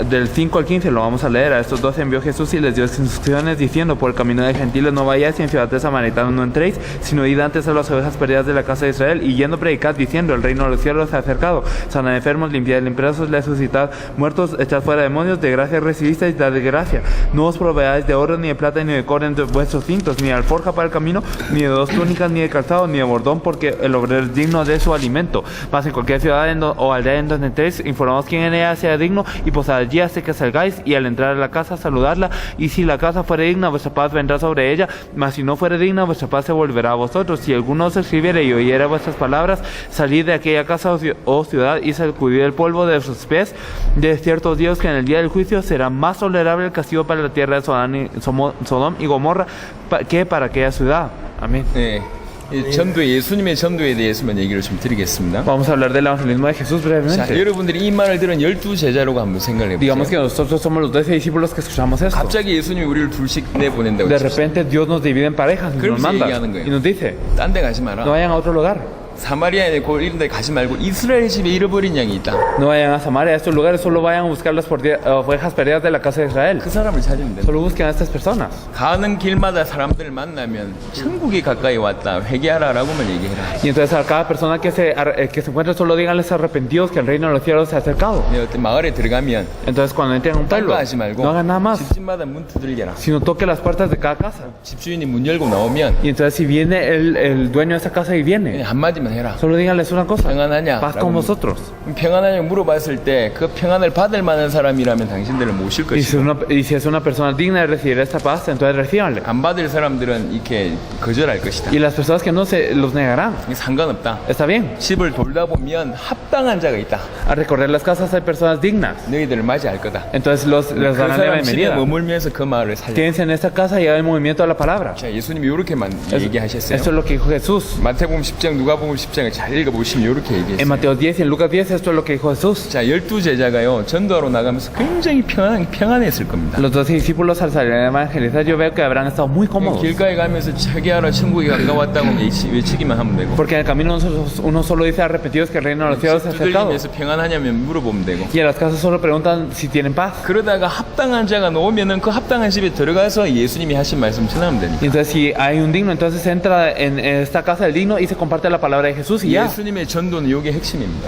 Del 5 al 15 lo vamos a leer. A estos 12 envió Jesús y les dio instrucciones diciendo: por el camino de gentiles no vayáis y en ciudad de samaritanos no entréis, sino id antes a las ovejas perdidas de la casa de Israel, y yendo predicad diciendo: el reino de los cielos se ha acercado. Sanad enfermos, limpiad leprosos, resucitad muertos, echad fuera demonios, de gracia recibisteis, dad de gracia. No os proveáis de oro, ni de plata, ni de cobre entre vuestros cintos, ni de alforja para el camino, ni de dos túnicas, ni de calzado, ni de bordón, porque el obrero es digno de su alimento. Mas en cualquier ciudad o aldea en donde entréis, informamos quién en ella sea digno, y pues allí hace que salgáis, y al entrar a la casa saludarla, y si la casa fuere digna, vuestra paz vendrá sobre ella, mas si no fuere digna, vuestra paz se volverá a vosotros. Si alguno os escribiere y oyere vuestras palabras, salid de aquella casa o ciudad y sacudid el polvo de sus pies. De ciertos días que en el día del juicio será más tolerable el castigo para la tierra de Sodom y Gomorra que para aquella ciudad. Amén. 네. 예수님의 전도에 대해서만 얘기를 좀 드리겠습니다. Vamos a hablar del evangelismo de Jesús 자, brevemente. 여러분들이 이 말을 들은 12제자라고 한번 생각해 Digamos que 보세요. nosotros somos los 12 discípulos que escuchamos esto. 갑자기 예수님이 우리를 둘씩 내보낸다고 De 했죠. repente Dios nos divide en parejas y nos 그러면서 manda 얘기하는 거예요. y nos dice: 딴 데 가지 no 마라. vayan a otro lugar, 사마리아에 이런 데 가지 말고 이스라엘 집에 잃어버린 양이 있다. no vayan a Samaria, a estos lugares, solo vayan a buscar las ovejas perdidas de la casa de Israel. 그 사람을 찾으면 된다. Solo busquen a estas personas. 가는 길마다 사람들 만나면 천국이 가까이 왔다. 회개하라라고만 얘기해라. Y entonces a cada persona que se encuentre, solo díganles arrepentidos que el reino de los cielos se ha acercado. 내 어떤 마을에 들어가면 Entonces cuando entren a un 딴 pueblo, 거 하지 말고 no hagan nada más, 집집마다 문 두들겨라. sino toque las puertas de cada casa. 집주인이 문 열고 나오면 Y entonces si viene el dueño de esa casa y 그냥 viene, 한마디만 해라. solo díganles una cosa: 평안하냐? paz con vosotros. 평안하냐고 물어봤을 때 그 평안을 받을 만한 사람이라면 당신들을 모실 Y 것이고 si es una persona digna de recibir esta paz, entonces recíbanle. 안 받을 사람들은 이렇게 거절할 것이다. Y las personas que no se los negarán. 이게 상관없다. Está bien. 집을 돌다 보면 합당한 자가 있다. A recorrer las casas hay personas dignas. 너희들을 맞이할 거다. Entonces les 그 darán la 사람 집에 bienvenida. 머물면서 그 마을을 살려. Quédense en esta casa y hagan el movimiento de la palabra. 자, 예수님이 이렇게만 얘기하셨어요. Esto es lo que dijo Jesús. 마태복음 10장, 누가복음 10장을 잘 읽어보시면 이렇게 En 얘기했어요. Mateo 10 y en Lucas 10 esto es lo que dijo Jesús. 자, 12제자가요 전도하러 나가면서 굉장히 평안했을 겁니다. Los 12 discípulos al salir a evangelizar, yo veo que habrán estado muy cómodos. 길가에 가면서 회개하라 천국이 가까웠다고 외치기만 하면 되고 Porque en el camino uno solo dice arrepentidos que el reino de los cielos se ha acercado. 두들리면서 평안하냐면 물어보면 되고 Y en las casas solo preguntan si tienen paz. 그러다가 합당한 자가 나오면은 그 합당한 집에 들어가서 예수님이 ha신 말씀 전하면 되니까. Y entonces si hay un digno, entonces entra en esta casa del digno y se comparte la palabra de Jesús y ya. 예수님의 전도는 이게 핵심입니다.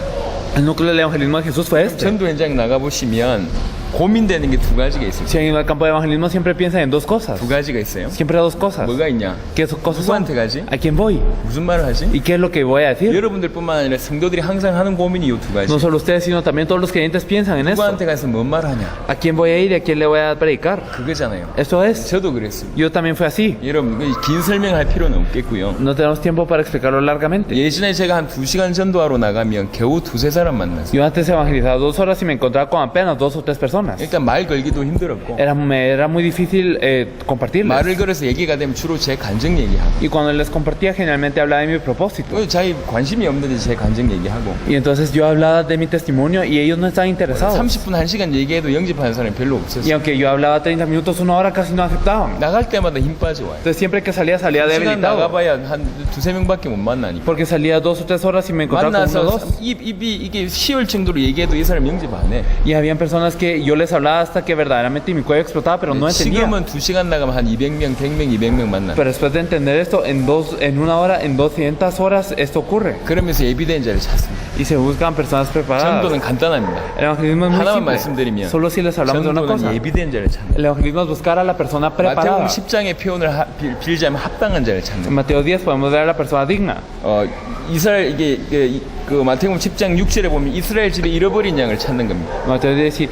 El núcleo del evangelismo de Jesús fue este. 전도 현장 나가 보시면 고민되는 게 두 가지가 있습니다. Si en el campo de evangelismo siempre piensan en dos cosas. 두 가지가 있어요. Siempre dos cosas. 뭐가 있냐? ¿Qué cosas son? 누구한테 가지? ¿A quién voy? 무슨 말을 하지? ¿Y qué es lo que voy a decir? 여러분들뿐만 아니라 성도들이 항상 하는 고민이 이 두 가지. No solo ustedes, sino también todos los creyentes piensan en esto. 누구한테 가서 뭔 말하냐? ¿A quién voy a ir y a quién le voy a predicar? 그거잖아요. Esto es. 저도 그랬습니다. Yo también fui así. 여러분 긴 설명할 필요는 없겠고요. No tenemos tiempo para explicarlo largamente. 예전에 제가 한 2시간 전도하러 나가면 겨우 두세 사람 만났어요. Yo antes evangelizaba 2 horas y me encontraba con apenas 2 o 3 personas. 그러니까 말 걸기도 힘들었고 Me era muy difícil compartirles. 말을 걸어서 얘기가 되면 주로 제 간증 얘기하고 Y cuando les compartía, generalmente hablaba de mi propósito. 자기 관심이 없는데 제 간증 얘기하고 Y entonces yo hablaba de mi testimonio y ellos no estaban interesados. 30분 1시간 얘기해도 영접하는 사람이 별로 Y 없었어요. aunque yo hablaba 30 minutos, 1 hora, casi no aceptaban. 나갈 때마다 힘 빠져와요. Entonces siempre que salía 1시간 debilitado. 나가봐야 한 두세 명밖에 못 만나니까 Porque salía 2 o 3 horas y me encontraba con 1 o 만나서 2. 입이 이게 쉬울 정도로 얘기해도 이 사람 영접 안 해. Y habían personas que yo les hablaba hasta que verdaderamente mi cuello explotaba, pero no entendía. 지금은 2시간 나가면 한 200명, 100명, 200명 만나. Pero después de entender esto, en 1 hora, en 200 horas, esto ocurre. 그러면서 예비된 자를 찾습니다. Y se buscan personas preparadas. 전도는 간단합니다. El evangelismo es muy 하나만 simple. 말씀드리면 Solo si les hablamos de una 전도는 cosa. 예비된 자를 찾는. El evangelismo es buscar a la persona 마태복음 preparada. 10장의 표현을 빌자면 합당한 자를 찾는. En Mateo 10 podemos ver a la persona digna. 이스라엘 그 마태복음 10장 6절에 보면 이스라엘 집에 잃어버린 양을 찾는 겁니다. Mateo 16,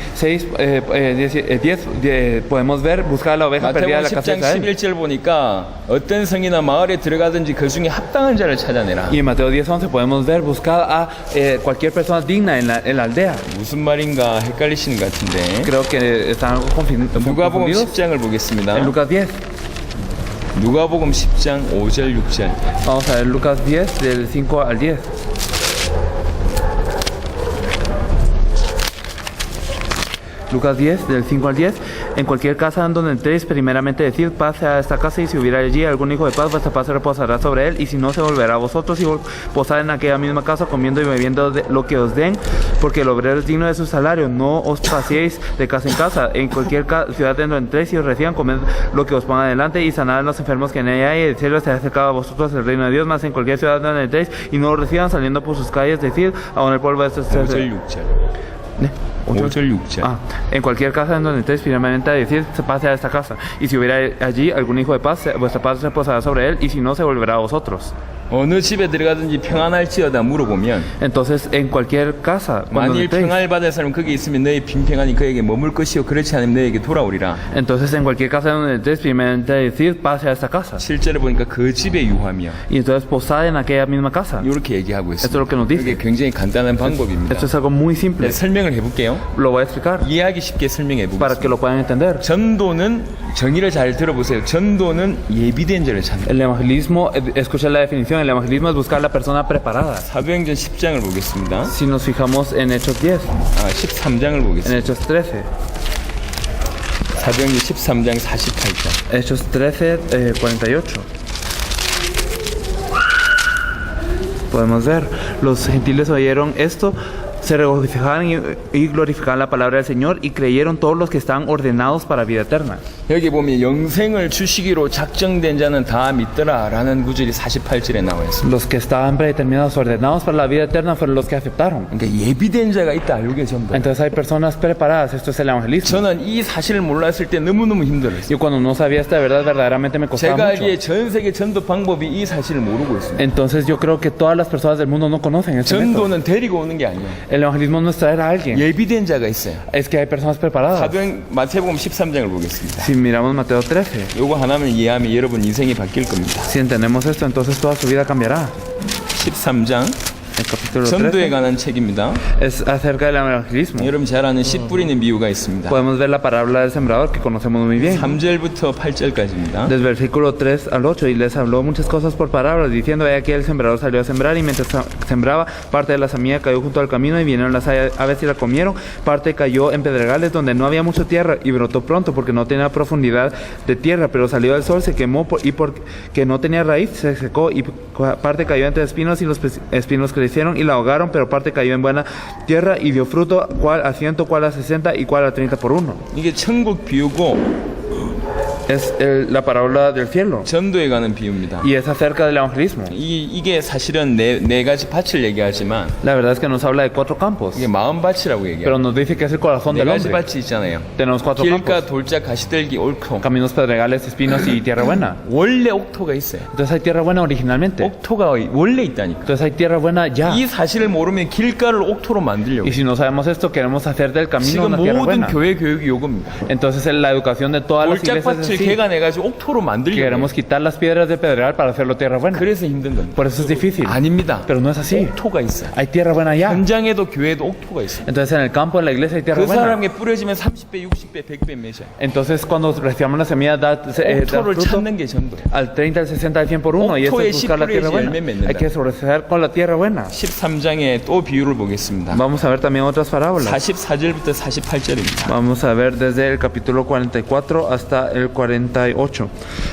10 podemos ver buscar a la oveja perdida de 마태복음 la casa 10장 de Israel. 11절 보니까 어떤 성이나 마을에 들어가든지 그 중에 합당한 자를 찾아내라. Y en Mateo 10, 11 podemos ver buscar a cualquier persona digna en la aldea. 무슨 말인가 헷갈리시는 것 같은데. Creo que están algo 누가복음 confundidos. 10장을 보겠습니다. En Lucas 10. 누가복음 10장 5절 6절. Vamos a ver Lucas 10 del 5 al 10. Lucas 10, del 5 al 10. En cualquier casa en donde entréis, primeramente decid, pase a esta casa, y si hubiera allí algún hijo de paz, vuestra paz se reposará sobre él, y si no, se volverá a vosotros, y posad en aquella misma casa, comiendo y bebiendo lo que os den, porque el obrero es digno de su salario. No os paseéis de casa en casa. En cualquier ciudad en donde entréis y os reciban, comed lo que os ponga adelante, y sanad a los enfermos que en ella hay, y el cielo se ha acercado a vosotros el reino de Dios. Más en cualquier ciudad donde entréis y no os reciban, saliendo por sus calles, decid, aún el polvo de estos 5절 6절. 5절 6절. En cualquier casa en donde estéis, firmemente a decir, se pase a esta casa. Y si hubiera allí algún hijo de paz, vuestra paz se posará sobre él, y si no, se volverá a vosotros. 어느 집에 들어가든지 평안할지어다 물어보면 Entonces, en cualquier casa, cuando 만일 estéis, 평안을 받을 사람 거기 있으면 너희 빈평안이 그에게 머물 것이요 그렇지 않으면 너에게 돌아오리라. entonces en cualquier casa donde estéis, firmemente a decir, pase a esta casa. 7절에 보니까 그 집에 유하며 Y entonces posad en aquella misma casa. 이렇게 얘기하고 Esto es lo que nos 있습니다. dice. 이게 굉장히 간단한 방법입니다. Esto es algo muy simple. 네, 설명을 해볼게요. Lo voy a explicar 이해하기 쉽게 설명해 para 보겠습니다. que lo puedan entender. 전도는 정의를 잘 들어보세요. 전도는 예비된 자를 찾는. El evangelismo, escucha la definición, el evangelismo es buscar a la persona preparada. 사도행전 10장을 보겠습니다. Si nos fijamos en Hechos 10, 13장을 en 보겠습니다. Hechos 13, 사도행전 13장 48절. Hechos 13, 48. Podemos ver, los gentiles oyeron esto, se regocijaban y glorificaban la palabra del Señor, y creyeron todos los que estaban ordenados para vida eterna. 여기 보면 영생을 주시기로 작정된 자는 다 믿더라라는 구절이 48절에 나와 있습니다. Los que estaban predeterminados, ordenados para la vida eterna, fueron los que aceptaron. 그러니까 예비된 자가 있다 알고 계십니다. Entonces hay personas preparadas, esto es el evangelismo. 저는 이 사실을 몰랐을 때 너무너무 힘들었어요. Yo cuando no sabía esta verdad, verdaderamente me costaba 제가 mucho. 알기에 전 세계 전도 방법이 이 사실을 모르고 있습니다. Entonces yo creo que todas las personas del mundo no conocen este método. 전도는 데리고 오는 게 아니에요. El evangelismo no es traer a alguien, 예비된 자가 있어요. es que hay personas preparadas. 사도행 마태복음 13장을 보겠습니다. Si miramos Mateo 13, 요거 하나만 이해하면 여러분 인생이 바뀔 겁니다. si entendemos esto, entonces toda su vida cambiará. 13장 El capítulo 전도에 13 관한 책입니다. es acerca del evangelismo. 여러분 잘 아는 씨 뿌리는 비유가 있습니다. Podemos ver la parábola del sembrador, que conocemos muy bien. 3절부터 8절까지입니다. Del versículo 3 al 8, y les habló muchas cosas por parábolas, diciendo, he aquí el sembrador salió a sembrar, y mientras sembraba, parte de la semilla cayó junto al camino, y vinieron las aves y la comieron. Parte cayó en pedregales donde no había mucha tierra, y brotó pronto porque no tenía profundidad de tierra, pero salió el sol, se quemó, y porque no tenía raíz, se secó, y parte cayó entre espinos, y los espinos crecieron y la ahogaron, pero parte cayó en buena tierra y dio fruto, cual a 100, cual a 60 y cual a 30 por uno. 이게 천국 비유고 es la parábola del cielo 전도에 가는 비유입니다. y es acerca del evangelismo. 이게 사실은 네 가지 밭을 얘기하지만 La verdad es que nos habla de 4 campos, 이게 마음밭이라고 pero 얘기해요. nos dice que es el corazón 네 del 가지 hombre. 밭이 있잖아요. Tenemos 4 길가, campos, 돌자, 가시떨기, 옳토. caminos pedregales, espinos y tierra buena. 원래 옥토가 있어요. Entonces hay tierra buena originalmente. 옥토가 원래 있다니까. Entonces hay tierra buena ya. 이 사실을 모르면 길가를 옥토로 만들려고. Y si no sabemos esto, queremos hacer del camino 지금 una tierra 모든 buena. 교회 교육이 요겁니다. Entonces la educación de todas las iglesias es 돌짝밭을 así. 개간해가지고 옥토로 만들려고. Queremos quitar las piedras de pedregal para hacerlo tierra buena. 그래서 힘든 겁니다. Por eso es difícil. 아닙니다. Pero no es así. 옥토가 있어요. Hay tierra buena ya. 현장에도 교회도 옥토가 있어요. Entonces en el campo, en la iglesia hay tierra 그 buena. 사람에게 뿌려지면 30배, 60배, 100배 몇이야. Entonces cuando recibamos la semilla da 옥토를 fruto 찾는 게 전도. al 30, al 60, al 100 por uno. Y eso 옥토의 es buscar la tierra 씨 buena. 뿌려야지 열매 맺는다. Hay que sobresalir con la tierra buena. 13장에 또 비유를 보겠습니다. Vamos a ver también otras parábolas. 44절부터 48절입니다. Vamos a ver desde el capítulo 44 hasta el 48.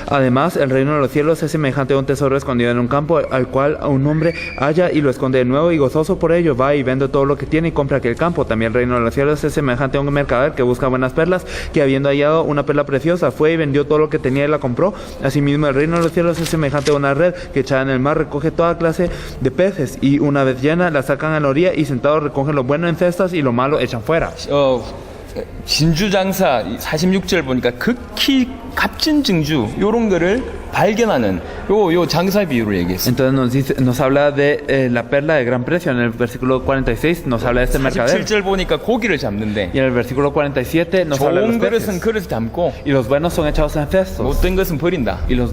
Además, el reino de los cielos es semejante a un tesoro escondido en un campo, al cual un hombre halla y lo esconde de nuevo, y gozoso por ello va y vende todo lo que tiene y compra aquel campo. También el reino de los cielos es semejante a un mercader que busca buenas perlas, que habiendo hallado una perla preciosa fue y vendió todo lo que tenía y la compró. Asimismo, el reino de los cielos es semejante a una red que echada en el mar recoge toda clase de peces, y una vez llena la sacan a la orilla, y sentados recogen lo bueno en cestas y lo malo echan fuera. 진주장사 46절 보니까 극히 값진 증주 요런 거를 발견하는 요 장사 비유를 얘기했어요. Entonces nos habla de la perla de gran precio. En el versículo 46 nos habla de este mercader. 47절 보니까 고기를 잡는데 Y en el versículo 47 nos habla de 좋은 los 그릇은 peces. 그릇에 담고 Y los buenos son echados en cestos. 못된 것은 버린다. Y los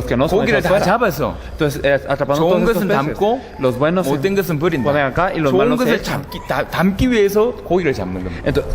que no son 고기를 echados 다 fuera. 잡아서 Entonces atrapando 좋은 todos estos 것은 peces. 담고 Los buenos 못된 것은 버린다. ponen acá y los 좋은 malos se 것을 echan. 담기 위해서 고기를 잡는 겁니다. Entonces,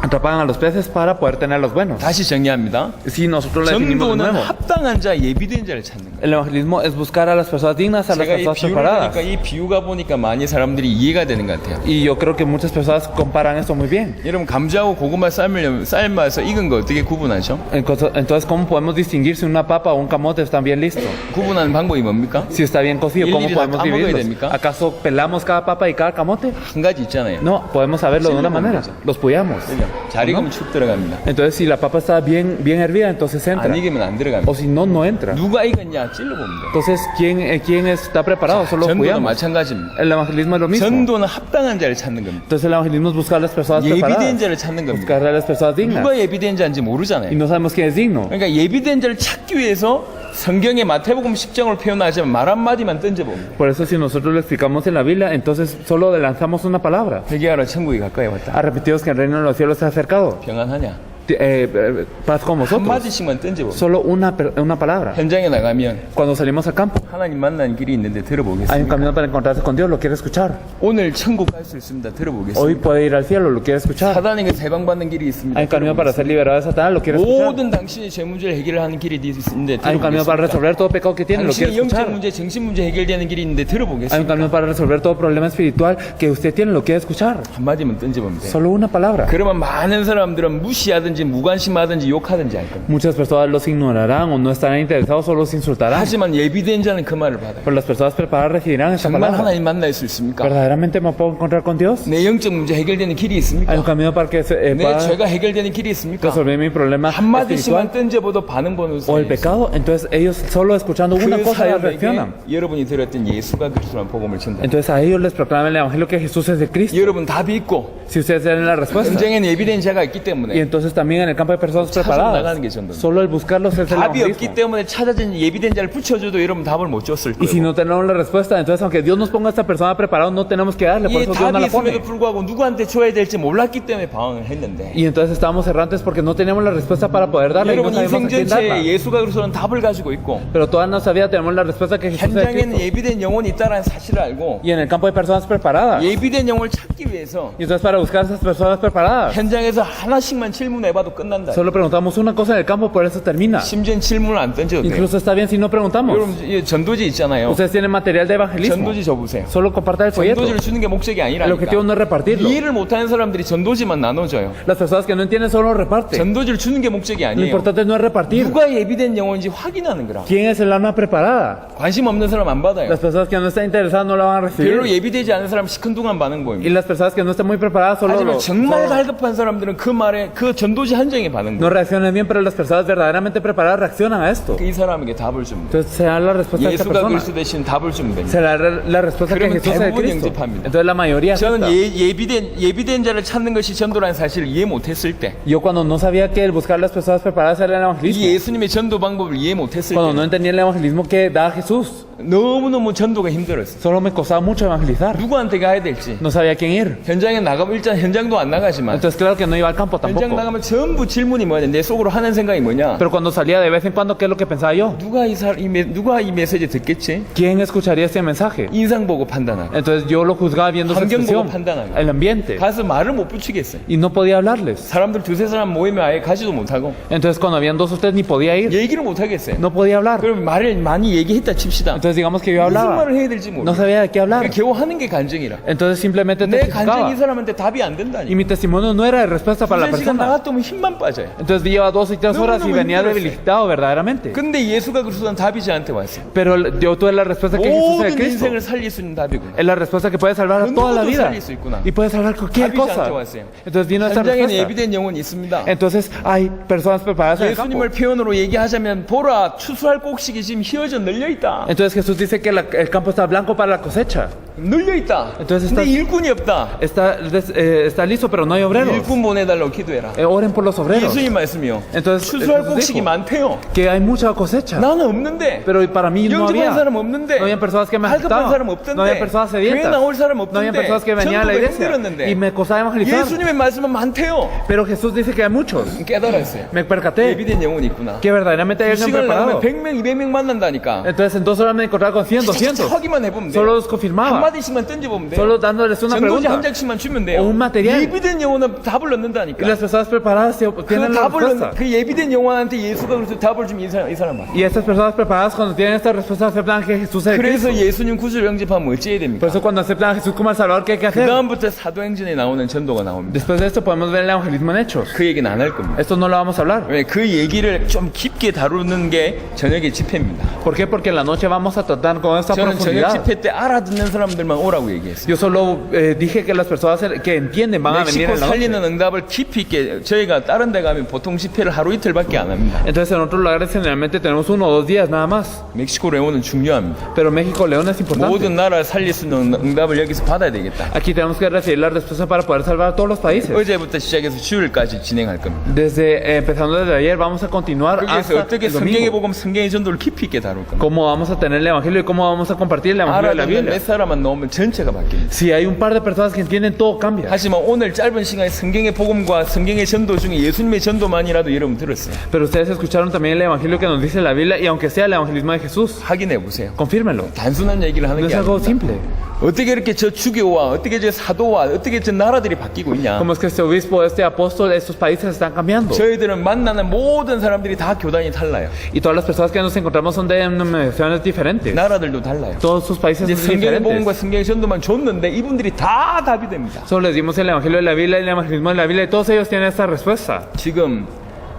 atrapan a los peces para poder tener los buenos. 다시 정리합니다. Si nosotros le definimos de 전도는 nuevo, 합당한 자, 예비된 자를 찾는 거예요. el evangelismo es buscar a las personas dignas, a las 제가 이 personas 비유를 preparadas. 보니까 이 비유가 보니까 많이 사람들이 이해가 되는 것 같아요. Y yo creo que muchas personas comparan esto muy bien. 여러분 감자하고 고구마 삶아서 익은 거 어떻게 구분하죠? Entonces, ¿cómo podemos distinguir si una papa o un camote están bien listos? 구분하는 방법이 뭡니까? Si está bien cocido, ¿cómo 일일이 다 podemos 까먹어야 dividirlos? 됩니까? ¿Acaso pelamos cada papa y cada camote? 한 가지 있잖아요. No, podemos saberlo de una manera. Los pullamos. 잘 익으면 축 들어갑니다. Entonces, si la papa está bien hervida, entonces entra. 안 익으면 안 들어갑니다. O si no, no entra. 누가 익었냐 찔러보면 돼요. Entonces, ¿quién está preparado? Solo 전도도 cuidamos. 마찬가지입니다. El evangelismo es lo mismo. 전도는 합당한 자를 찾는 겁니다. Entonces, el evangelismo es buscar a las personas 예비된 preparadas. 자를 찾는 겁니다. Buscar a las personas dignas. 누가 예비된 자인지 Y 모르잖아요. no sabemos quién es digno. 그러니까 예비된 자를 찾기 위해서 성경의 마태복음 10장을 표현하지만 말 한마디만 던져봅니다. Por eso, si nosotros lo explicamos en la Biblia, entonces solo le lanzamos una palabra. 회개하라 천국이 가까이 왔다. Arrepentidos que el reino de los cielos se ha acercado. 평안하냐? Paz con vosotros. 한마디씩만 던져봅니다. Solo una palabra. 현장에 나가면 Cuando salimos al campo, 하나님 만나는 길이 있는데 hay un 들어보겠습니다. camino para encontrarse con Dios, ¿lo quiere escuchar? 오늘 천국 갈 수 있습니다. Hoy 들어보겠습니다. puede ir al cielo, ¿lo quiere escuchar? 사단에게 해방받는 길이 있습니다. Hay un camino para 들어보겠습니다. ser liberado de Satanás, ¿lo quiere escuchar? 모든 당신의 죄 문제를 해결하는 길이 있는데 Hay un camino para 들어보겠습니다. resolver todo pecado que tiene, ¿lo quiere 당신의 영적 escuchar? 문제, 정신 문제 해결되는 길이 있는데 Hay un 들어보겠습니다. camino para resolver todo problema espiritual que usted tiene, ¿lo quiere escuchar? 한마디만 던져봅니다. Solo una palabra. 그러면 많은 사람들은 무시하든지 무관심하든지 욕하든지 할 겁니다. Muchas personas los ignorarán o no estarán interesados o los insultarán. 하지만 예비된 자는 그 말을 받아요. Pero las personas preparadas recibirán esta 정말 palabra. 하나님 만날 수 있습니까? ¿Verdaderamente me puedo encontrar con Dios? 내 영적 문제 해결되는 길이 Hay 있습니까? un camino para que 내 pueda 죄가 해결되는 길이 있습니까? resolver mi problema 한마디씩만 espiritual 던져봐도 반응 보는 o el pecado. Entonces ellos solo escuchando una 그 cosa ya 사람에게 reaccionan. 여러분이 들었던 예수가 그리스도라는 복음을 전다. Entonces a ellos les proclaman el evangelio que Jesús es de Cristo. 여러분 답이 있고 Si ustedes tienen la respuesta. 현장에는 예비된 자가 있기 Y 때문에 entonces también en el campo de personas 나가는 게 preparadas. 전도입니다. Solo el buscarlos es el 답이 없기 evangelismo. 때문에 찾아진 예비된 자를 붙여줘도 여러분 답을 못 줬을 Y si 거예요. no tenemos la respuesta, entonces aunque Dios nos ponga a esta persona preparada, no tenemos que darle. Por 이 eso Dios no 답이 la pone. 있음에도 불구하고 누구한테 줘야 될지 몰랐기 때문에 방황을 했는데 Y entonces estábamos errantes porque no teníamos la respuesta para poder darle. Y no 여러분 sabíamos a 인생 quién darla. 전체에 예수가 그리스도는 답을 가지고 있고 Pero toda nuestra vida tenemos la respuesta que Jesús es de 현장에는 Cristo. 예비된 영혼이 있다는 사실을 알고 Y en el campo de personas preparadas. 예비된 영혼을 찾기 위해서 Y entonces para buscar a esas personas preparadas, 현장에서 하나씩만 질문해봐도 끝난다. solo preguntamos una cosa en el campo, por eso termina. 심지어 질문을 안 던져도 돼요. Incluso está bien si no preguntamos. 여러분 이 전도지 있잖아요. Ustedes tienen material de evangelismo. 전도지 줘보세요. Solo compartan el folleto. 전도지를 주는 게 목적이 El objetivo no 아니라니까. es repartirlo. 이해를 못하는 사람들이 전도지만 나눠줘요. Las personas que no entienden solo reparten. 전도지를 주는 게 목적이 Lo 아니에요. importante no es repartir. 누가 예비된 영혼인지 확인하는 거라. ¿Quién es el alma preparada? 관심 없는 사람 안 받아요. Las personas que no están interesadas no la van a 별로 recibir. 예비되지 않은 사람 시큰둥한 반응 Y 보입니다. las personas que no están muy preparadas solo 하지만 lo... 정말 갈급한 사람들은 그 말에 그 전도지 도저히 한정이 반응. no reaccionan bien, pero las personas verdaderamente preparadas reaccionan a esto. 이 사람에게 답을 줍니다. Entonces se da la respuesta a esta 예수가 persona. 그리스도 대신 답을 주면 됩니다. Se da la respuesta que 그러면 Jesús es de 대부분 Cristo. 영접합니다. Entonces la mayoría 저는 acepta. 예비된 자를 찾는 것이 전도라는 사실을 이해 못했을 때, Yo cuando no sabía que el buscar las personas preparadas era el 이 evangelismo, 예수님의 전도 방법을 이해 못했을 cuando no 때 entendía el evangelismo que da Jesús, 너무너무 전도가 힘들었어요. solo me costaba mucho evangelizar. 누구한테 가야 될지. No sabía a quién ir. 현장에 나가면 일단 현장도 안 나가지만 Entonces claro que no iba al campo 현장 tampoco. 나가면 전부 질문이 뭐냐, 내 속으로 하는 생각이 뭐냐, Pero cuando salía de vez en cuando, ¿qué es lo que pensaba yo? 누가 이 메시지 듣겠지? ¿Quién escucharía este mensaje? 인상 보고 판단하고 Entonces yo lo juzgaba viendo su 환경 보고 expresión, 판단하고 el ambiente, 가서 말을 못 붙이겠어요. y no podía hablarles. 사람들 두세 사람 모이면 아예 가지도 못하고 Entonces cuando habían dos o tres ni podía ir, 얘기를 못 하겠어요. no podía hablar. 그럼 말을 많이 얘기했다 칩시다. Entonces digamos que yo 무슨 hablaba, 말을 해야 될지 no 모르겠어요. sabía de qué hablar. 겨우 하는 게 간증이라. Entonces simplemente 내 간증이 testificaba. 이 사람한테 답이 안 Y 된다니. mi testimonio no era de respuesta para la 두세 시간 persona. 나갔더니 힘만 빠져요. Entonces lleva 2 y 3 horas y No, venía 힘들었어요. debilitado verdaderamente. 근데 예수가 그리스도는 답이 저한테 왔어요. Pero yo tuve la respuesta que Jesús es de 모든 Cristo. 인생을 살릴 수 있는 답이구나. Es la respuesta que puede salvar a toda la 누구도 vida. 살릴 수 있구나. Y puede salvar cualquier 답이 cosa. 저한테 왔어요. Entonces vino esta 현장에는 respuesta. 예비된 영혼이 있습니다. Entonces hay personas preparadas en el campo. 예수님을 표현으로 얘기하자면 보라, 추수할 꼭식이 지금 휘어져 널려 있다. Entonces Jesús dice que el campo está blanco para la cosecha. 널려 있다. Entonces 근데 está- 일꾼이 없다. Está listo, pero no hay obreros. 일꾼 보내달라고 기도해라. Oren por los obreros. 예수님 말씀이요. Entonces 추수할 Jesús 꼭식이 dijo 많대요. que hay mucha cosecha. 나는 없는데. Pero para mí no 영접한 había. 사람 없는데. No había personas que me 할급한 사람 aceptaban. 없던데. No había personas 교회 sedientas. 나올 사람 No había 없던데. personas que venían a la 전도가 iglesia. 힘들었는데. Y me costaba evangelizar. 예수님의 말씀은 많대요. Pero Jesús dice que hay muchos. 깨달았어요. Me percaté 예비된 영혼이 있구나. que verdaderamente hay alguien 시간을 나가면 preparado. 100명, 200명 만난다니까. Entonces en 2 horas me encontraba con 100, 200. 하기만 해보면 돼. Solo los confirmaba. 한마디씩만 던져보면 돼. Solo dándoles una 전도지 한 pregunta. 장씩만 주면 돼요. O un material. 예비된 영혼은 답을 Y 넣는다니까. las personas preparadas 그 obtienen la respuesta. 그 예비된 영혼한테 예수가 그래서 답을 주면 이 사람 봐. Y estas personas preparadas cuando tienen esta respuesta aceptan que Jesús es el 그래서 Cristo. 예수님 구주를 영접하면 어찌해야 Por 됩니까? eso cuando aceptan a Jesús como el Salvador, ¿qué hay que 그 hacer? 다음부터 사도행전에 나오는 전도가 나옵니다. Después de esto podemos ver el evangelismo en hechos. 그 얘기는 안 할 겁니다. Esto no lo vamos a hablar. 왜? 그 얘기를 좀 깊게 다루는 게 저녁의 집회입니다. ¿Por qué? Porque en la noche vamos a tratar con esta 저는 저녁 profundidad. 집회 때 알아듣는 사람들만 오라고 얘기했어요. Yo solo dije que las personas que entienden van a venir 멕시코 en la noche. 살리는 응답을 깊이 있게 저희가 다른 데 가면 보통 집회를 하루 이틀밖에 안 합니다. Entonces en otros lugares generalmente tenemos 1 o 2 días nada más. 멕시코 레온은 중요합니다. Pero México León es importante. 모든 나라를 살릴 수 있는 응답을 여기서 받아야 되겠다. Aquí tenemos que recibir la respuesta para poder salvar a todos los países. 어제부터 시작해서 주일까지 진행할 겁니다. Empezando desde ayer vamos a continuar 거기에서 hasta 어떻게 el 성경의 domingo. 복음, 성경의 전도를 깊이 있게 다룰 겁니다. Cómo vamos a tener el evangelio y cómo vamos a compartir el evangelio de la 알아듣는 Biblia. 몇 사람만 나오면 전체가 바뀝니다. Si hay un par de personas que entienden, todo cambia. 하지만 오늘 짧은 시간에 성경의 복음과 성경의 전도 중에 예수님의 전도만이라도 여러분 들었어요. Pero ustedes escucharon también el evangelio que nos dice la Biblia y aunque sea el evangelismo de Jesús, 확인해 보세요. confírmenlo. 단순한 얘기를 하는 No 게 es algo 아닙니다. simple. 어떻게 이렇게 저 주교와 어떻게 저 사도와 어떻게 저 나라들이 바뀌고 있냐. Como es que este obispo, este apóstol, estos países están cambiando. 저희들은 만나는 모든 사람들이 다 교단이 달라요. Y todas las personas que nos encontramos son de denominaciones diferentes. 나라들도 달라요. Todos sus países 이제 son 성경의 복음과 diferentes. 성경의 전도만 줬는데 이분들이 다 답이 됩니다. Solo les dimos el evangelio de la Biblia y el evangelismo de la Biblia y todos ellos tienen esta respuesta. 지금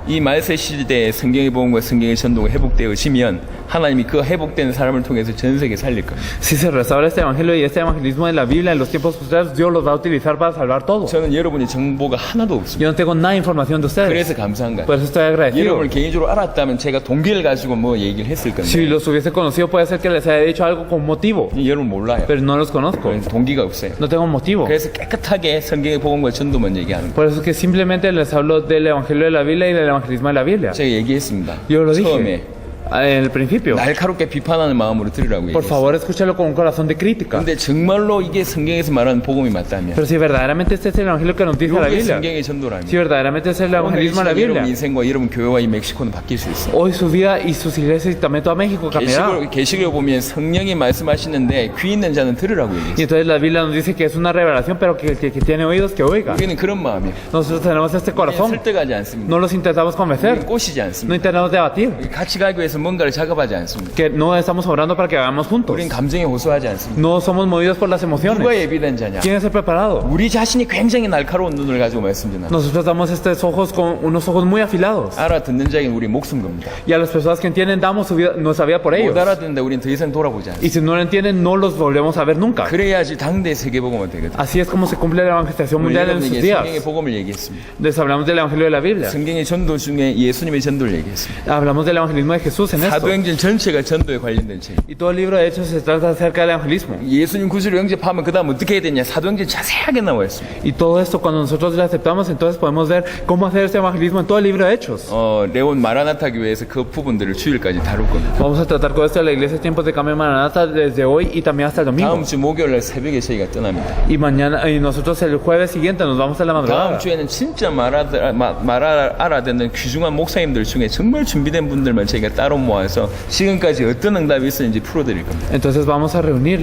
이 말세 시대에 성경의 복음과 성경의 전도가 회복되어지면 하나님이 그 회복된 사람을 통해서 전 세계 살릴 겁니다. Si se restaura este evangelio y este evangelismo de la Biblia en los tiempos posteriores, Dios los va a utilizar para salvar todo. 저는 여러분의 정보가 하나도 없습니다. Yo no tengo nada de información de ustedes. 그래서 감사한 거예요. Por eso estoy agradecido. 여러분을 개인적으로 알았다면 제가 동기를 가지고 뭐 얘기를 했을 Si 건데 los hubiese conocido, puede ser que les haya dicho algo con motivo, 여러분 몰라요. pero no los conozco. 그래서 동기가 없어요. No tengo motivo. 그래서 깨끗하게 성경의 복음과 전도만 얘기하는 거예요. Por eso es que simplemente les hablo del evangelio de la Biblia y del evangelismo de la Biblia. 제가 얘기했습니다. Yo lo 처음에 dije en el principio. 날카롭게 비판하는 마음으로 들으라고 Por 얘기했어요. favor, escúchalo con un corazón de crítica. 근데 정말로 이게 성경에서 말하는 복음이 맞다면 Pero si verdaderamente este es el evangelio que nos dice la 이게 Biblia, 성경의 전도라면 si verdaderamente es el 오늘 이 evangelismo de la 시간 여러분 Biblia, 인생과 여러분 교회와 이 멕시코는 바뀔 수 있어요. hoy su vida y sus iglesias y también toda México cambiará. 계시록을 보면 성령이 말씀하시는데 귀 있는 자는 들으라고 Y 얘기했어요. entonces la Biblia nos dice que es una revelación, pero que el que tiene oídos que oiga. 우리는 그런 마음이에요. Nosotros tenemos este 그냥 corazón. 설득하지 않습니다. No los intentamos 우리는 convencer. 꼬시지 No 않습니다. intentamos debatir. 같이 가기 위해서 위해서 뭔가를 작업하지 않습니다. que no estamos orando para que hagamos juntos. 우린 감정에 호소하지 않습니다. No somos movidos por las 누가 emociones. 예비된 자냐? ¿Quién es el preparado? 우리 자신이 굉장히 날카로운 눈을 가지고 말씀드립니다. Nosotros damos estos ojos con unos ojos muy afilados. 알아듣는 자에게 우리 목숨 겁니다. Y a las personas que entienden, damos nuestra vida por ellos. 못 알아듣는데 우린 더 이상 돌아보지 않습니다. Y si no lo entienden, no los volvemos a ver nunca. 그래야지 당대 세계복음은 되거든요. Así es como se cumple la evangelización 우리 mundial en sus 여러분에게 días. 성경의 복음을 얘기했습니다. Les hablamos del evangelio de la Biblia. 성경의 전도 중에 예수님의 전도를 얘기했습니다. Hablamos del evangelismo de Jesús en esto. 사도행전 전체가 전도에 관련된 책. Y todo el libro de Hechos se trata acerca del evangelismo. 예수님 구주로 영접하면 그 다음 어떻게 해야 되냐? 사도행전 자세하게 나와 있습니다. Y todo esto, cuando nosotros le aceptamos, entonces podemos ver cómo hacer este evangelismo en todo el libro de Hechos. 레온 마라나타 교회에서 그 부분들을 주일까지 다룰 겁니다. Vamos a tratar con esto de la iglesia Tiempos de Cambio Maranata desde hoy y también hasta el domingo. 다음 주 목요일 날 새벽에 저희가 떠납니다. Y mañana, y nosotros el jueves siguiente nos vamos a la madrugada. 다음 주에는 진짜 알아듣는 귀중한 목사님들 중에 정말 준비된 분들만 저희가 따로 모아서 지금까지 어떤 응답이 있었는지 풀어드릴 겁니다. Entonces vamos a reunir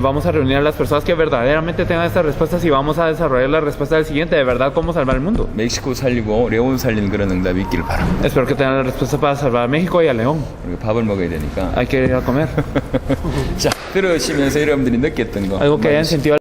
vamos a reunir a las personas que verdaderamente tengan estas respuestas y vamos a desarrollar la respuesta del siguiente, de verdad, cómo salvar el mundo. 멕시코 살리고 레온 살리는 그런 응답이 있기를 바랍니다. Espero que tengan la respuesta para salvar a México y a León. 우리가 밥을 먹어야 되니까. Hay que ir a comer. 자, 들으시면서 여러분들이 느꼈던 거. Algo que hayan sentido